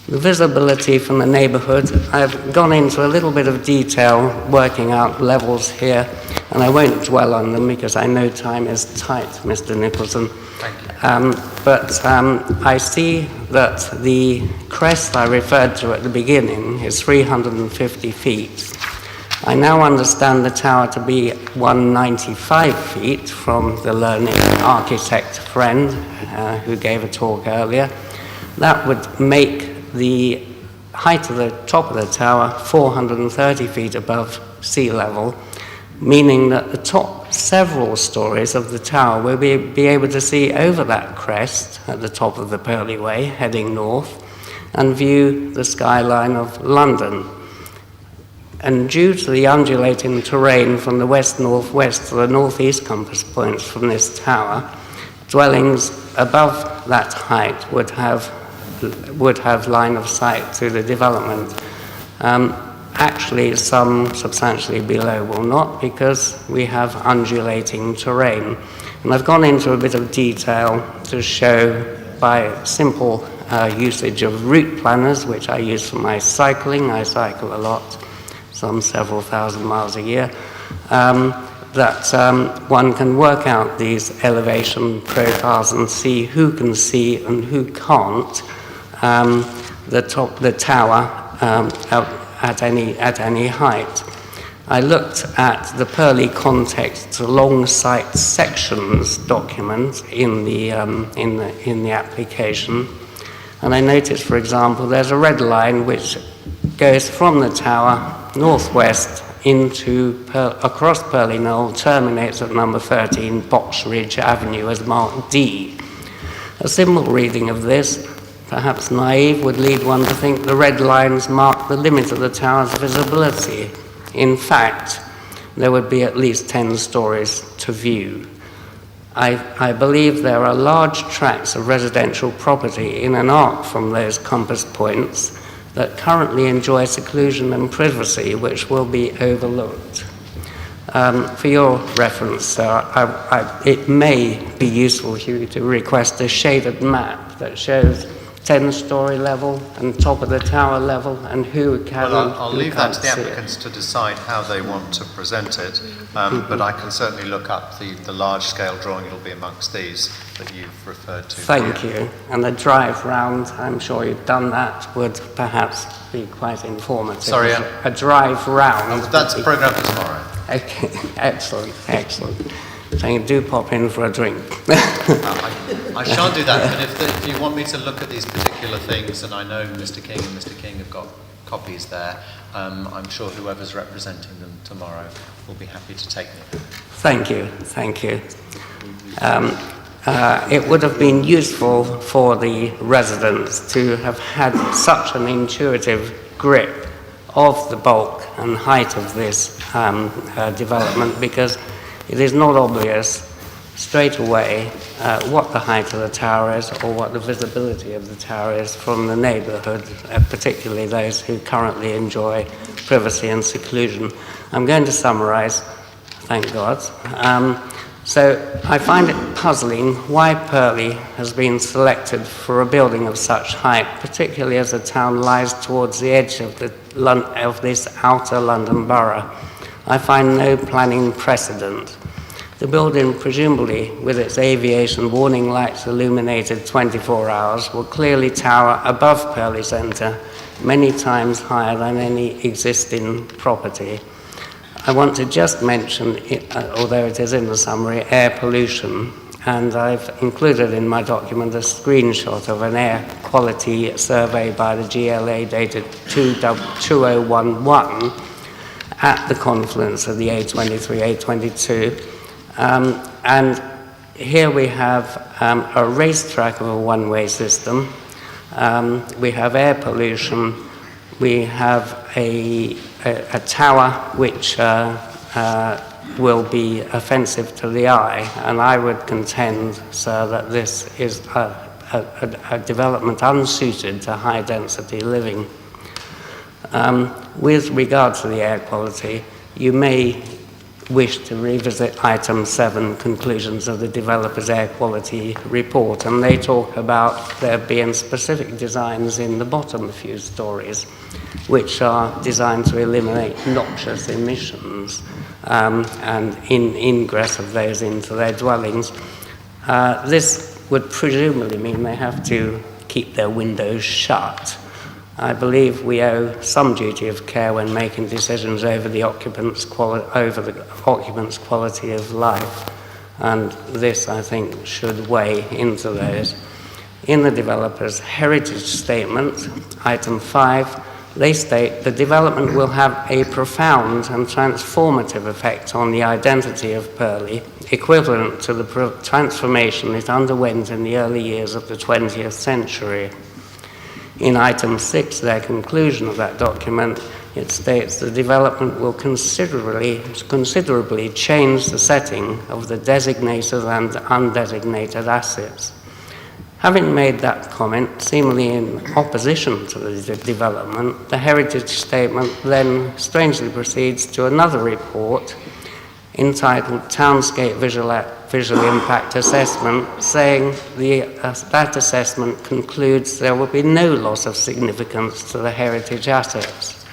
The visibility from the neighbourhood, I've gone into a little bit of detail working out levels here, and I won't dwell on them because I know time is tight, Mr. Nicholson. Thank you. But I see that the crest I referred to at the beginning is 350 feet. I now understand the tower to be 195 feet from the learned architect friend who gave a talk earlier. That would make the height of the top of the tower 430 feet above sea level, meaning that the top several stories of the tower will be able to see over that crest at the top of the Purley Way, heading north, and view the skyline of London. And due to the undulating terrain from the west-northwest to the northeast compass points from this tower, dwellings above that height would have line of sight to the development. Actually, some substantially below will not, because we have undulating terrain. And I've gone into a bit of detail to show by simple usage of route planners, which I use for my cycling. I cycle a lot, some several thousand miles a year, that one can work out these elevation profiles and see who can see and who can't the tower at any height. I looked at the Purley context long site sections document in the application, and I noticed, for example, there's a red line which goes from the tower northwest across Purley Knoll, terminates at number 13 Box Ridge Avenue as marked D. A simple reading of this, perhaps naive, would lead one to think the red lines mark the limit of the tower's visibility. In fact, there would be at least 10 stories to view. I believe there are large tracts of residential property in an arc from those compass points that currently enjoy seclusion and privacy, which will be overlooked. For your reference, sir, it may be useful for you to request a shaded map that shows 10-story level and top of the tower level and who can. Well, I'll leave that to the applicants to decide how they want to present it, but I can certainly look up the large-scale drawing. It'll be amongst these that you've referred to. Thank you. And the drive round, I'm sure you've done that, would perhaps be quite informative. Sorry, a drive round. That's programmed for tomorrow. Okay, excellent, excellent. So you do pop in for a drink. I shan't do that, but if you want me to look at these particular things, and I know Mr. King and Mr. King have got copies there, I'm sure whoever's representing them tomorrow will be happy to take them. Thank you, thank you. It would have been useful for the residents to have had such an intuitive grip of the bulk and height of this development, because it is not obvious straight away what the height of the tower is or what the visibility of the tower is from the neighbourhood, particularly those who currently enjoy privacy and seclusion. I'm going to summarise, thank God. So I find it puzzling why Purley has been selected for a building of such height, particularly as the town lies towards the edge of this outer London borough. I find no planning precedent. The building, presumably with its aviation warning lights illuminated 24 hours, will clearly tower above Purley Centre, many times higher than any existing property. I want to just mention, although it is in the summary, air pollution, and I've included in my document a screenshot of an air quality survey by the GLA dated 2011 at the confluence of the A23, A22. And here we have a racetrack of a one-way system. We have air pollution. We have a tower which will be offensive to the eye. And I would contend, sir, that this is a development unsuited to high-density living. With regard to the air quality, you may wish to revisit item 7, conclusions of the developer's air quality report, and they talk about there being specific designs in the bottom few stories which are designed to eliminate noxious emissions and ingress of those into their dwellings. This would presumably mean they have to keep their windows shut. I believe we owe some duty of care when making decisions over the occupant's quality of life, and this, I think, should weigh into those. In the developer's heritage statement, item 5, they state the development will have a profound and transformative effect on the identity of Purley, equivalent to the transformation it underwent in the early years of the 20th century. In item 6, their conclusion of that document, it states the development will considerably change the setting of the designated and undesignated assets. Having made that comment, seemingly in opposition to the development, the heritage statement then strangely proceeds to another report entitled Townscape Visual Impact Assessment, saying that assessment concludes there will be no loss of significance to the heritage assets.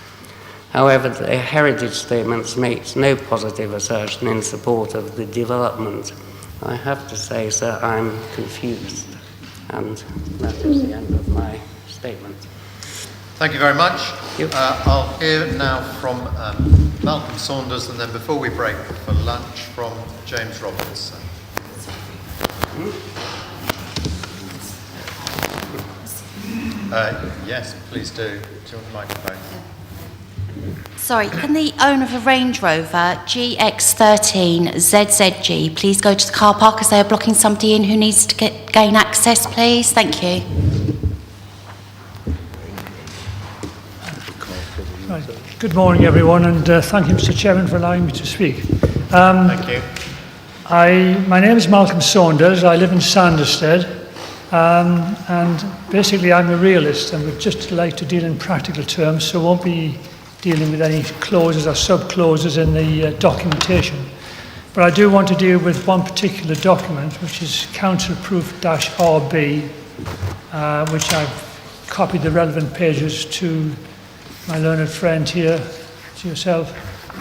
However, the heritage statement makes no positive assertion in support of the development. I have to say, sir, I'm confused, and that is the end of my statement. Thank you very much. I'll hear now from Malcolm Saunders, and then before we break for lunch, from James Robertson. Yes, please do. Do you want the microphone? Sorry, can the owner of a Range Rover GX13ZZG please go to the car park as they are blocking somebody in who needs to gain access, please? Thank you. Right. Good morning, everyone, and thank you, Mr. Chairman, for allowing me to speak. Thank you. My name is Malcolm Saunders. I live in Sanderstead, and basically I'm a realist and would just like to deal in practical terms, so won't be dealing with any clauses or sub-clauses in the documentation. But I do want to deal with one particular document, which is Council Proof-RB, which I've copied the relevant pages to my learned friend here, to yourself,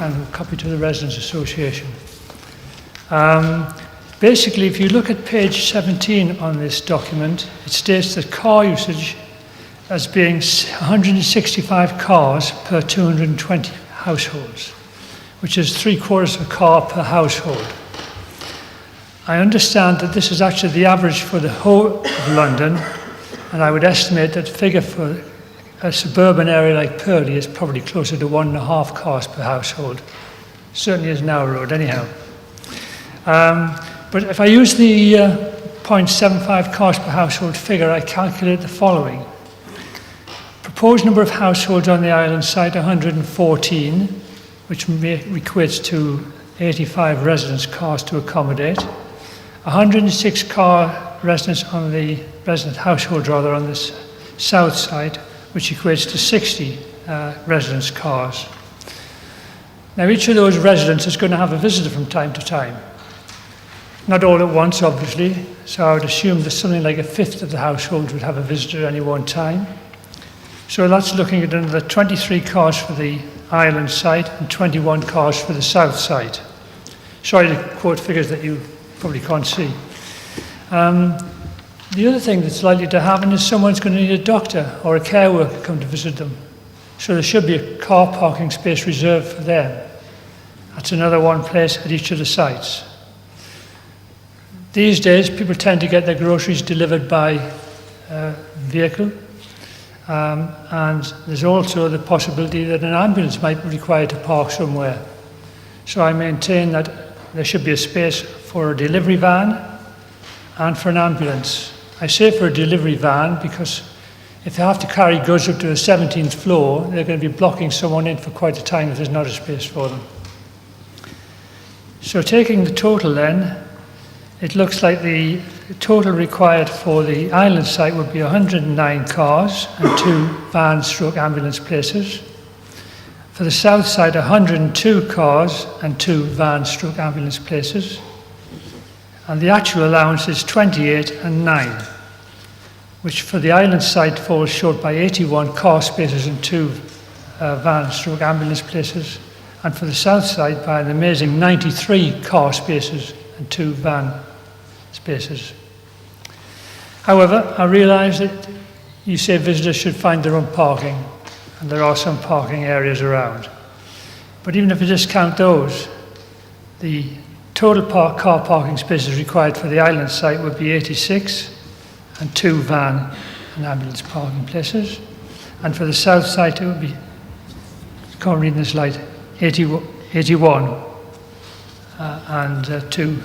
and a copy to the Residents Association. Basically, if you look at page 17 on this document, it states that car usage as being 165 cars per 220 households, which is 3/4 of a car per household. I understand that this is actually the average for the whole of London, and I would estimate that figure for a suburban area like Purley is probably closer to 1.5 cars per household. Certainly is now a road, anyhow. But if I use the 0.75 cars per household figure, I calculate the following. Proposed number of households on the island site, 114, which equates to 85 residence cars to accommodate. 106 resident households on this south side, which equates to 60 residence cars. Now, each of those residents is going to have a visitor from time to time. Not all at once, obviously, so I would assume that something like 1/5 of the households would have a visitor at any one time. So that's looking at another 23 cars for the island site and 21 cars for the south site. Sorry to quote figures that you probably can't see. The other thing that's likely to happen is someone's going to need a doctor or a care worker come to visit them. So there should be a car parking space reserved for them. That's another one place at each of the sites. These days, people tend to get their groceries delivered by vehicle. And there's also the possibility that an ambulance might be required to park somewhere. So I maintain that there should be a space for a delivery van and for an ambulance. I say for a delivery van because if they have to carry goods up to the 17th floor, they're going to be blocking someone in for quite a time if there's not a space for them. So taking the total then, it looks like the total required for the island site would be 109 cars and 2 van/ambulance places. For the south side, 102 cars and 2 van/ambulance places. And the actual allowance is 28 and 9, which for the island site falls short by 81 car spaces and 2 van/ambulance places. And for the south side by an amazing 93 car spaces and 2 van spaces. However, I realise that you say visitors should find their own parking, and there are some parking areas around. But even if you discount those, the total car parking spaces required for the island site would be 86 and 2 van and ambulance parking places. And for the south site, it would be, I can't read this light, 81 and 2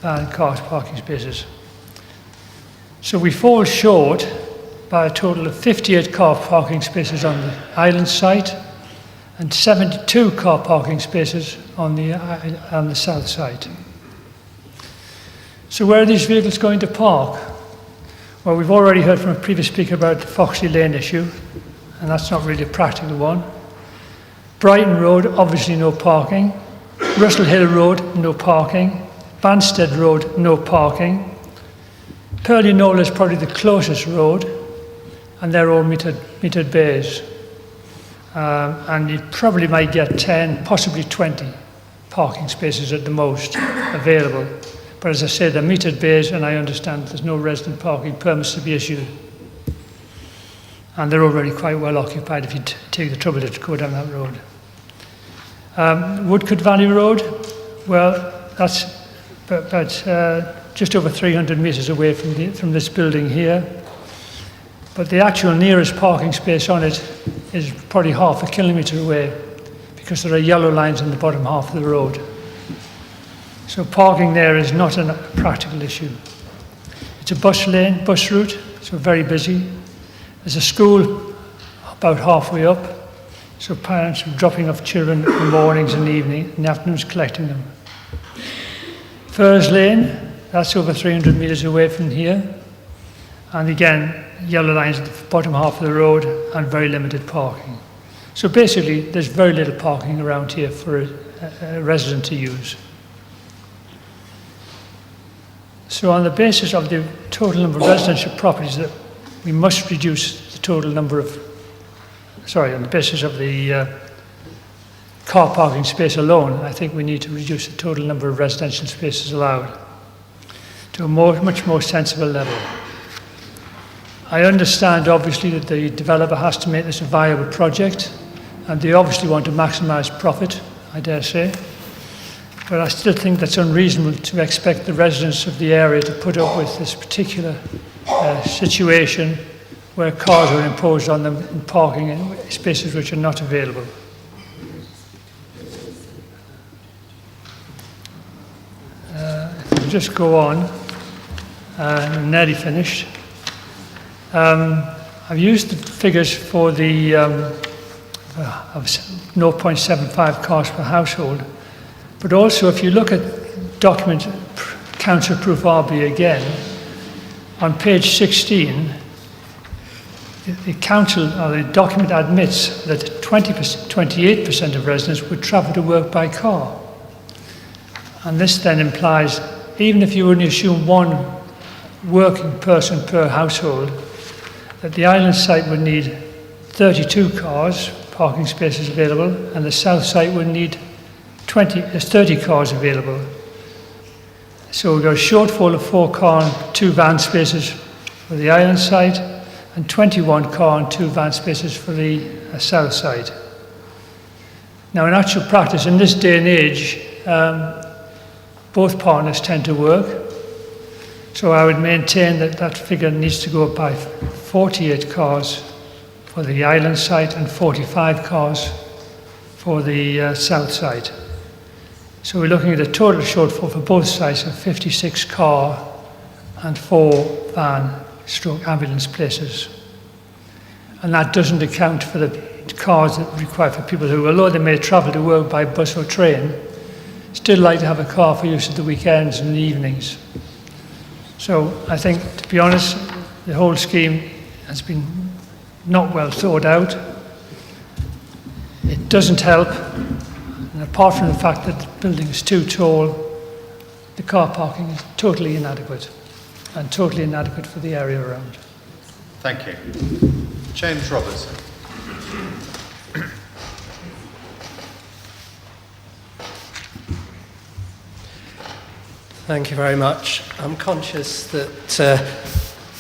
van car parking spaces. So we fall short by a total of 58 car parking spaces on the island site and 72 car parking spaces on the south side. So where are these vehicles going to park? Well, we've already heard from a previous speaker about the Foxley Lane issue, and that's not really a practical one. Brighton Road, obviously no parking. Russell Hill Road, no parking. Banstead Road, no parking. Purley Knoll is probably the closest road, and they're all metered bays. And you probably might get 10, possibly 20 parking spaces at the most available. But as I say, they're metered bays, and I understand there's no resident parking permits to be issued. and they're already quite well occupied if you take the trouble to go down that road. Woodcote Valley Road, well, that's just over 300 metres away from this building here. But the actual nearest parking space on it is probably half a kilometre away, because there are yellow lines in the bottom half of the road. So parking there is not a practical issue. It's a bus lane, bus route, so very busy. There's a school about halfway up, so parents are dropping off children in the mornings and the afternoons collecting them. Furs Lane, that's over 300 metres away from here. And again, yellow lines at the bottom half of the road and very limited parking. So basically, there's very little parking around here for a resident to use. So on the basis of the total number of residential properties that we must reduce the total number of, on the basis of the car parking space alone, I think we need to reduce the total number of residential spaces allowed to a much more sensible level. I understand, obviously, that the developer has to make this a viable project, and they obviously want to maximise profit, I dare say. But I still think that's unreasonable to expect the residents of the area to put up with this particular situation where cars are imposed on them in parking in spaces which are not available. If we just go on, I'm nearly finished. I've used the figures for the of 0.75 cars per household, but also if you look at document council proof RB again, on page 16, the council or the document admits that 28% of residents would travel to work by car. And this then implies, even if you only assume one working person per household, that the island site would need 32 cars, parking spaces available, and the south site would need 30 cars available. So we've got a shortfall of 4 car and 2 van spaces for the island site, and 21 car and 2 van spaces for the south side. Now, in actual practice, in this day and age, both partners tend to work. So I would maintain that that figure needs to go up by 48 cars for the island site and 45 cars for the south side. So we're looking at a total shortfall for both sites of 56 car and 4 van stroke ambulance places. And that doesn't account for the cars that are required for people who, although they may travel to work by bus or train, still like to have a car for use at the weekends and the evenings. So I think, to be honest, the whole scheme has been not well thought out. It doesn't help. And apart from the fact that the building is too tall, the car parking is totally inadequate, and totally inadequate for the area around. Thank you. James Robertson. Thank you very much. I'm conscious that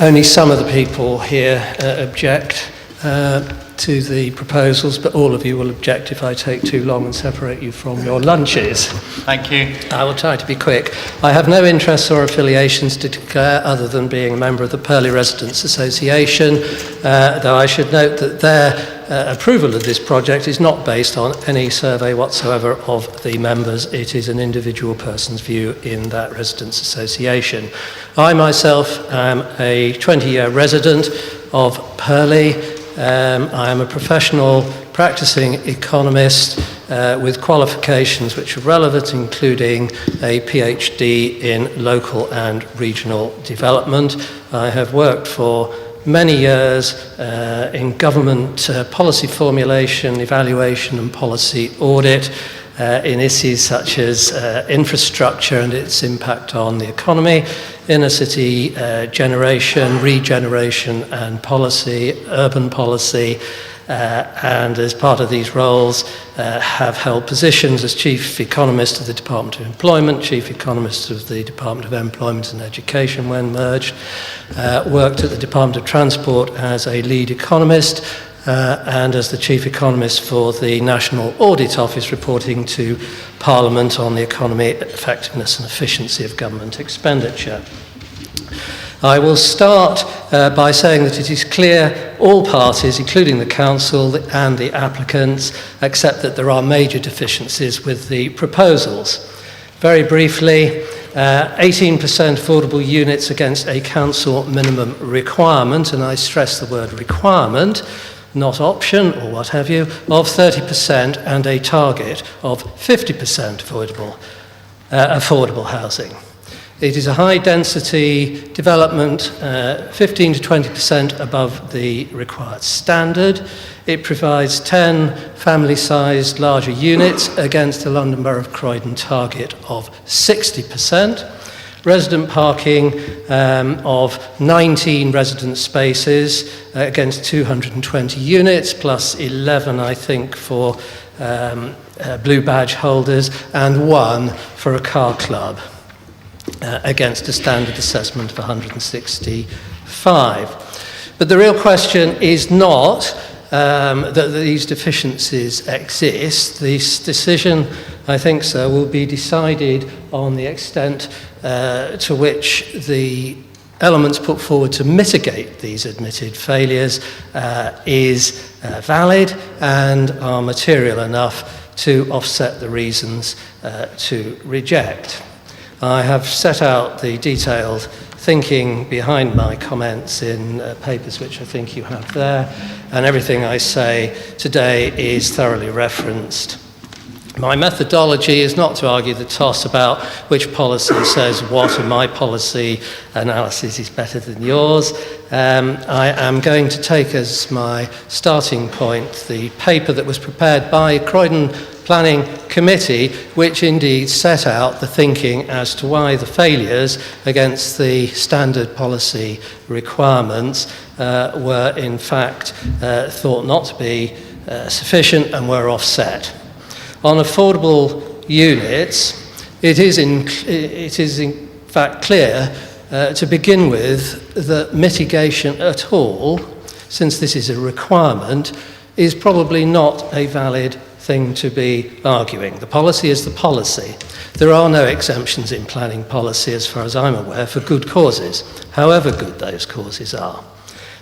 only some of the people here object to the proposals, but all of you will object if I take too long and separate you from your lunches. Thank you. I will try to be quick. I have no interests or affiliations to declare other than being a member of the Purley Residents Association, though I should note that their approval of this project is not based on any survey whatsoever of the members. It is an individual person's view in that Residents Association. I myself am a 20-year resident of Purley. I am a professional practicing economist with qualifications which are relevant, including a PhD in local and regional development. I have worked for many years in government policy formulation, evaluation and policy audit, in issues such as infrastructure and its impact on the economy, inner city generation, regeneration and policy, urban policy, and as part of these roles have held positions as Chief Economist of the Department of Employment, Chief Economist of the Department of Employment and Education when merged, worked at the Department of Transport as a lead economist, and as the Chief Economist for the National Audit Office, reporting to Parliament on the economy, effectiveness and efficiency of government expenditure. I will start by saying that it is clear all parties, including the Council and the applicants, accept that there are major deficiencies with the proposals. Very briefly, 18% affordable units against a Council minimum requirement, and I stress the word requirement, not option or what have you, of 30% and a target of 50% affordable housing. It is a high-density development, 15 to 20% above the required standard. It provides 10 family-sized larger units against the London Borough of Croydon target of 60%. Resident parking of 19 resident spaces against 220 units, plus 11, I think, for blue badge holders, and 1 for a car club. Against a standard assessment of 165. But the real question is not that these deficiencies exist. This decision, I think so, will be decided on the extent to which the elements put forward to mitigate these admitted failures is valid and are material enough to offset the reasons to reject. I have set out the detailed thinking behind my comments in papers which I think you have there, and everything I say today is thoroughly referenced. My methodology is not to argue the toss about which policy says what, and my policy analysis is better than yours. I am going to take as my starting point the paper that was prepared by Croydon Planning Committee, which indeed set out the thinking as to why the failures against the standard policy requirements were in fact thought not to be sufficient and were offset. On affordable units, it is in fact clear to begin with that mitigation at all, since this is a requirement, is probably not a valid thing to be arguing. The policy is the policy. There are no exemptions in planning policy, as far as I'm aware, for good causes, however good those causes are.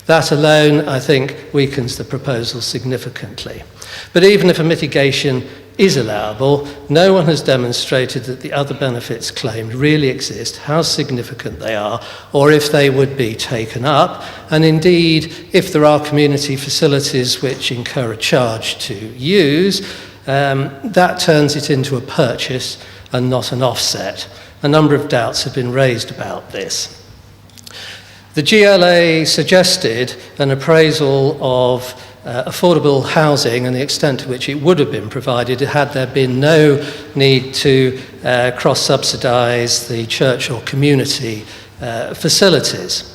That alone, I think, weakens the proposal significantly. But even if a mitigation is allowable, no one has demonstrated that the other benefits claimed really exist, how significant they are, or if they would be taken up. And indeed, if there are community facilities which incur a charge to use, that turns it into a purchase and not an offset. A number of doubts have been raised about this. The GLA suggested an appraisal of affordable housing and the extent to which it would have been provided had there been no need to cross-subsidise the church or community facilities.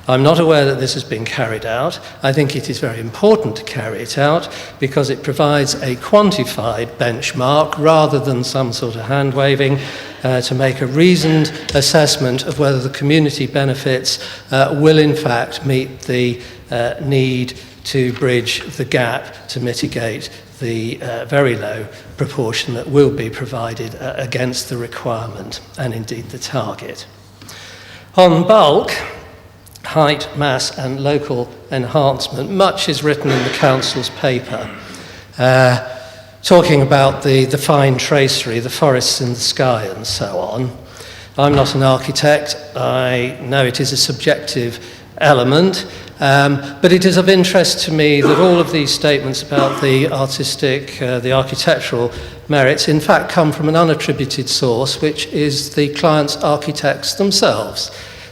I'm not aware that this has been carried out. I think it is very important to carry it out because it provides a quantified benchmark rather than some sort of hand-waving to make a reasoned assessment of whether the community benefits will in fact meet the need to bridge the gap to mitigate the very low proportion that will be provided against the requirement and indeed the target. On bulk, height, mass and local enhancement, much is written in the Council's paper, talking about the fine tracery, the forests in the sky and so on. I'm not an architect. I know it is a subjective element, but it is of interest to me that all of these statements about the artistic, the architectural merits in fact come from an unattributed source, which is the client's architects themselves.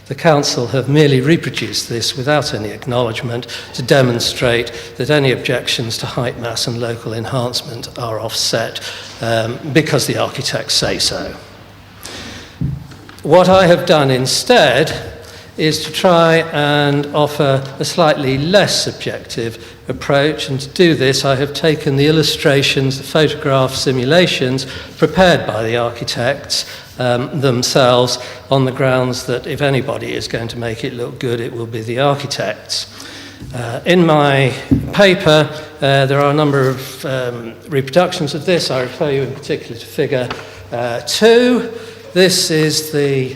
The council have merely reproduced this without any acknowledgement to demonstrate that any objections to height, mass and local enhancement are offset because the architects say so. What I have done instead is to try and offer a slightly less subjective approach, and to do this I have taken the illustrations, the photograph simulations prepared by the architects themselves, on the grounds that if anybody is going to make it look good, it will be the architects. In my paper there are a number of reproductions of this. I refer you in particular to figure 2. This is the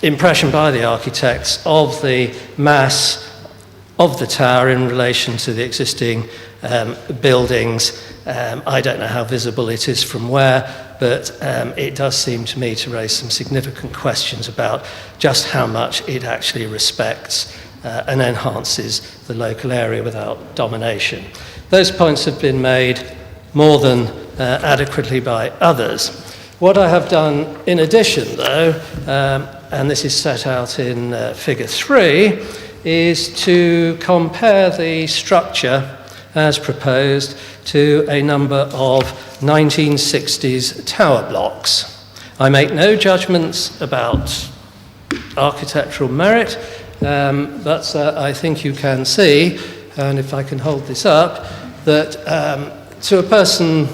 impression by the architects of the mass of the tower in relation to the existing buildings. I don't know how visible it is from where, but it does seem to me to raise some significant questions about just how much it actually respects and enhances the local area without domination. Those points have been made more than adequately by others. What I have done in addition, though, and this is set out in figure 3, is to compare the structure as proposed to a number of 1960s tower blocks. I make no judgments about architectural merit, but I think you can see, and if I can hold this up, that to a person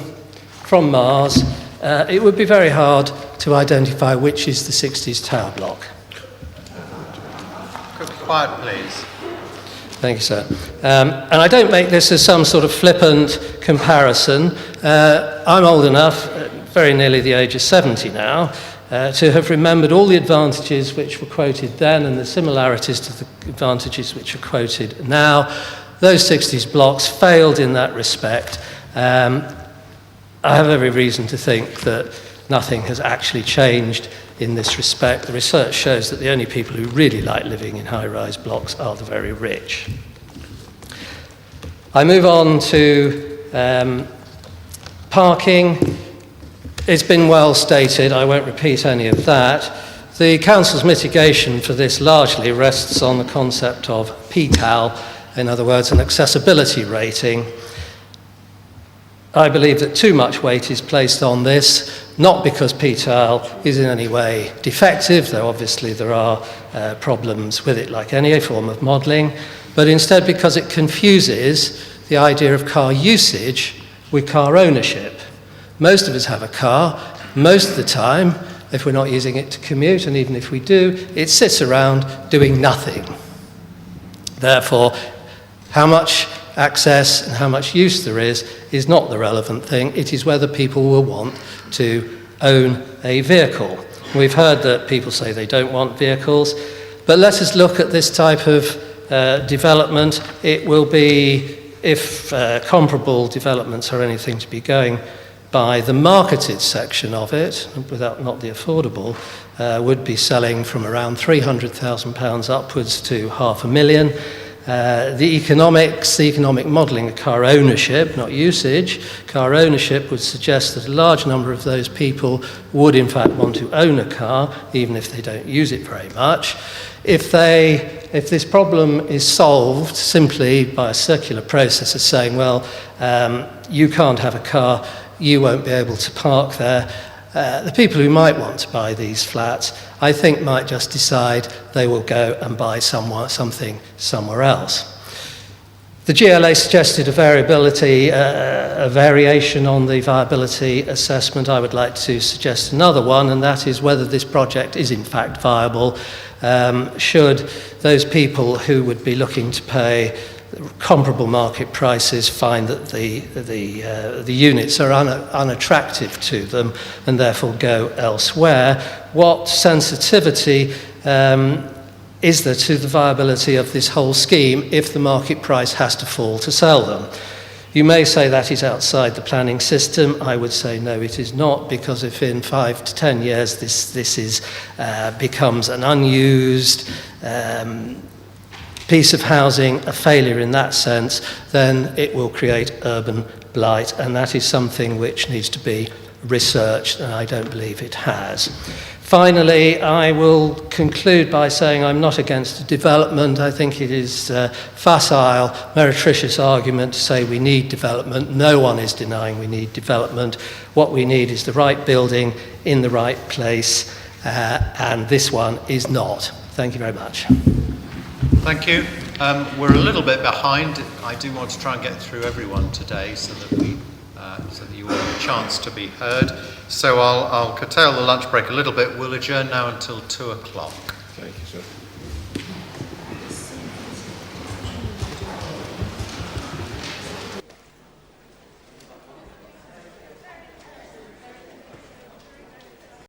from Mars, it would be very hard to identify which is the 60s tower block. Could be quiet, please. Thank you, sir. And I don't make this as some sort of flippant comparison. I'm old enough, very nearly the age of 70 now, to have remembered all the advantages which were quoted then and the similarities to the advantages which are quoted now. Those 60s blocks failed in that respect. I have every reason to think that nothing has actually changed in this respect. The research shows that the only people who really like living in high-rise blocks are the very rich. I move on to parking. It's been well stated, I won't repeat any of that. The council's mitigation for this largely rests on the concept of PTAL, in other words, an accessibility rating. I believe that too much weight is placed on this, not because PTAL is in any way defective, though obviously there are problems with it like any form of modelling, but instead because it confuses the idea of car usage with car ownership. Most of us have a car. Most of the time, if we're not using it to commute, and even if we do, it sits around doing nothing. Therefore, how much access and how much use there is not the relevant thing. It is whether people will want to own a vehicle. We've heard that people say they don't want vehicles, but let us look at this type of development. It will be, if comparable developments are anything to be going by, the marketed section of it, without not the affordable, would be selling from around £300,000 upwards to £500,000. The economic modelling of car ownership, not usage, car ownership would suggest that a large number of those people would in fact want to own a car, even if they don't use it very much. If this problem is solved simply by a circular process of saying, well, you can't have a car, you won't be able to park there, the people who might want to buy these flats, I think, might just decide they will go and buy something somewhere else. The GLA suggested a variation on the viability assessment. I would like to suggest another one, and that is whether this project is in fact viable. Should those people who would be looking to pay comparable market prices find that the units are unattractive to them and therefore go elsewhere, what sensitivity is there to the viability of this whole scheme if the market price has to fall to sell them? You may say that is outside the planning system. I would say no, it is not, because if in 5 to 10 years this becomes an unused piece of housing, a failure in that sense, then it will create urban blight, and that is something which needs to be researched, and I don't believe it has. Finally, I will conclude by saying I'm not against development. I think it is a facile, meretricious argument to say we need development. No one is denying we need development. What we need is the right building in the right place, and this one is not. Thank you very much. Thank you. We're a little bit behind. I do want to try and get through everyone today so that you all have a chance to be heard. So I'll curtail the lunch break a little bit. We'll adjourn now until 2 o'clock. Thank you, sir.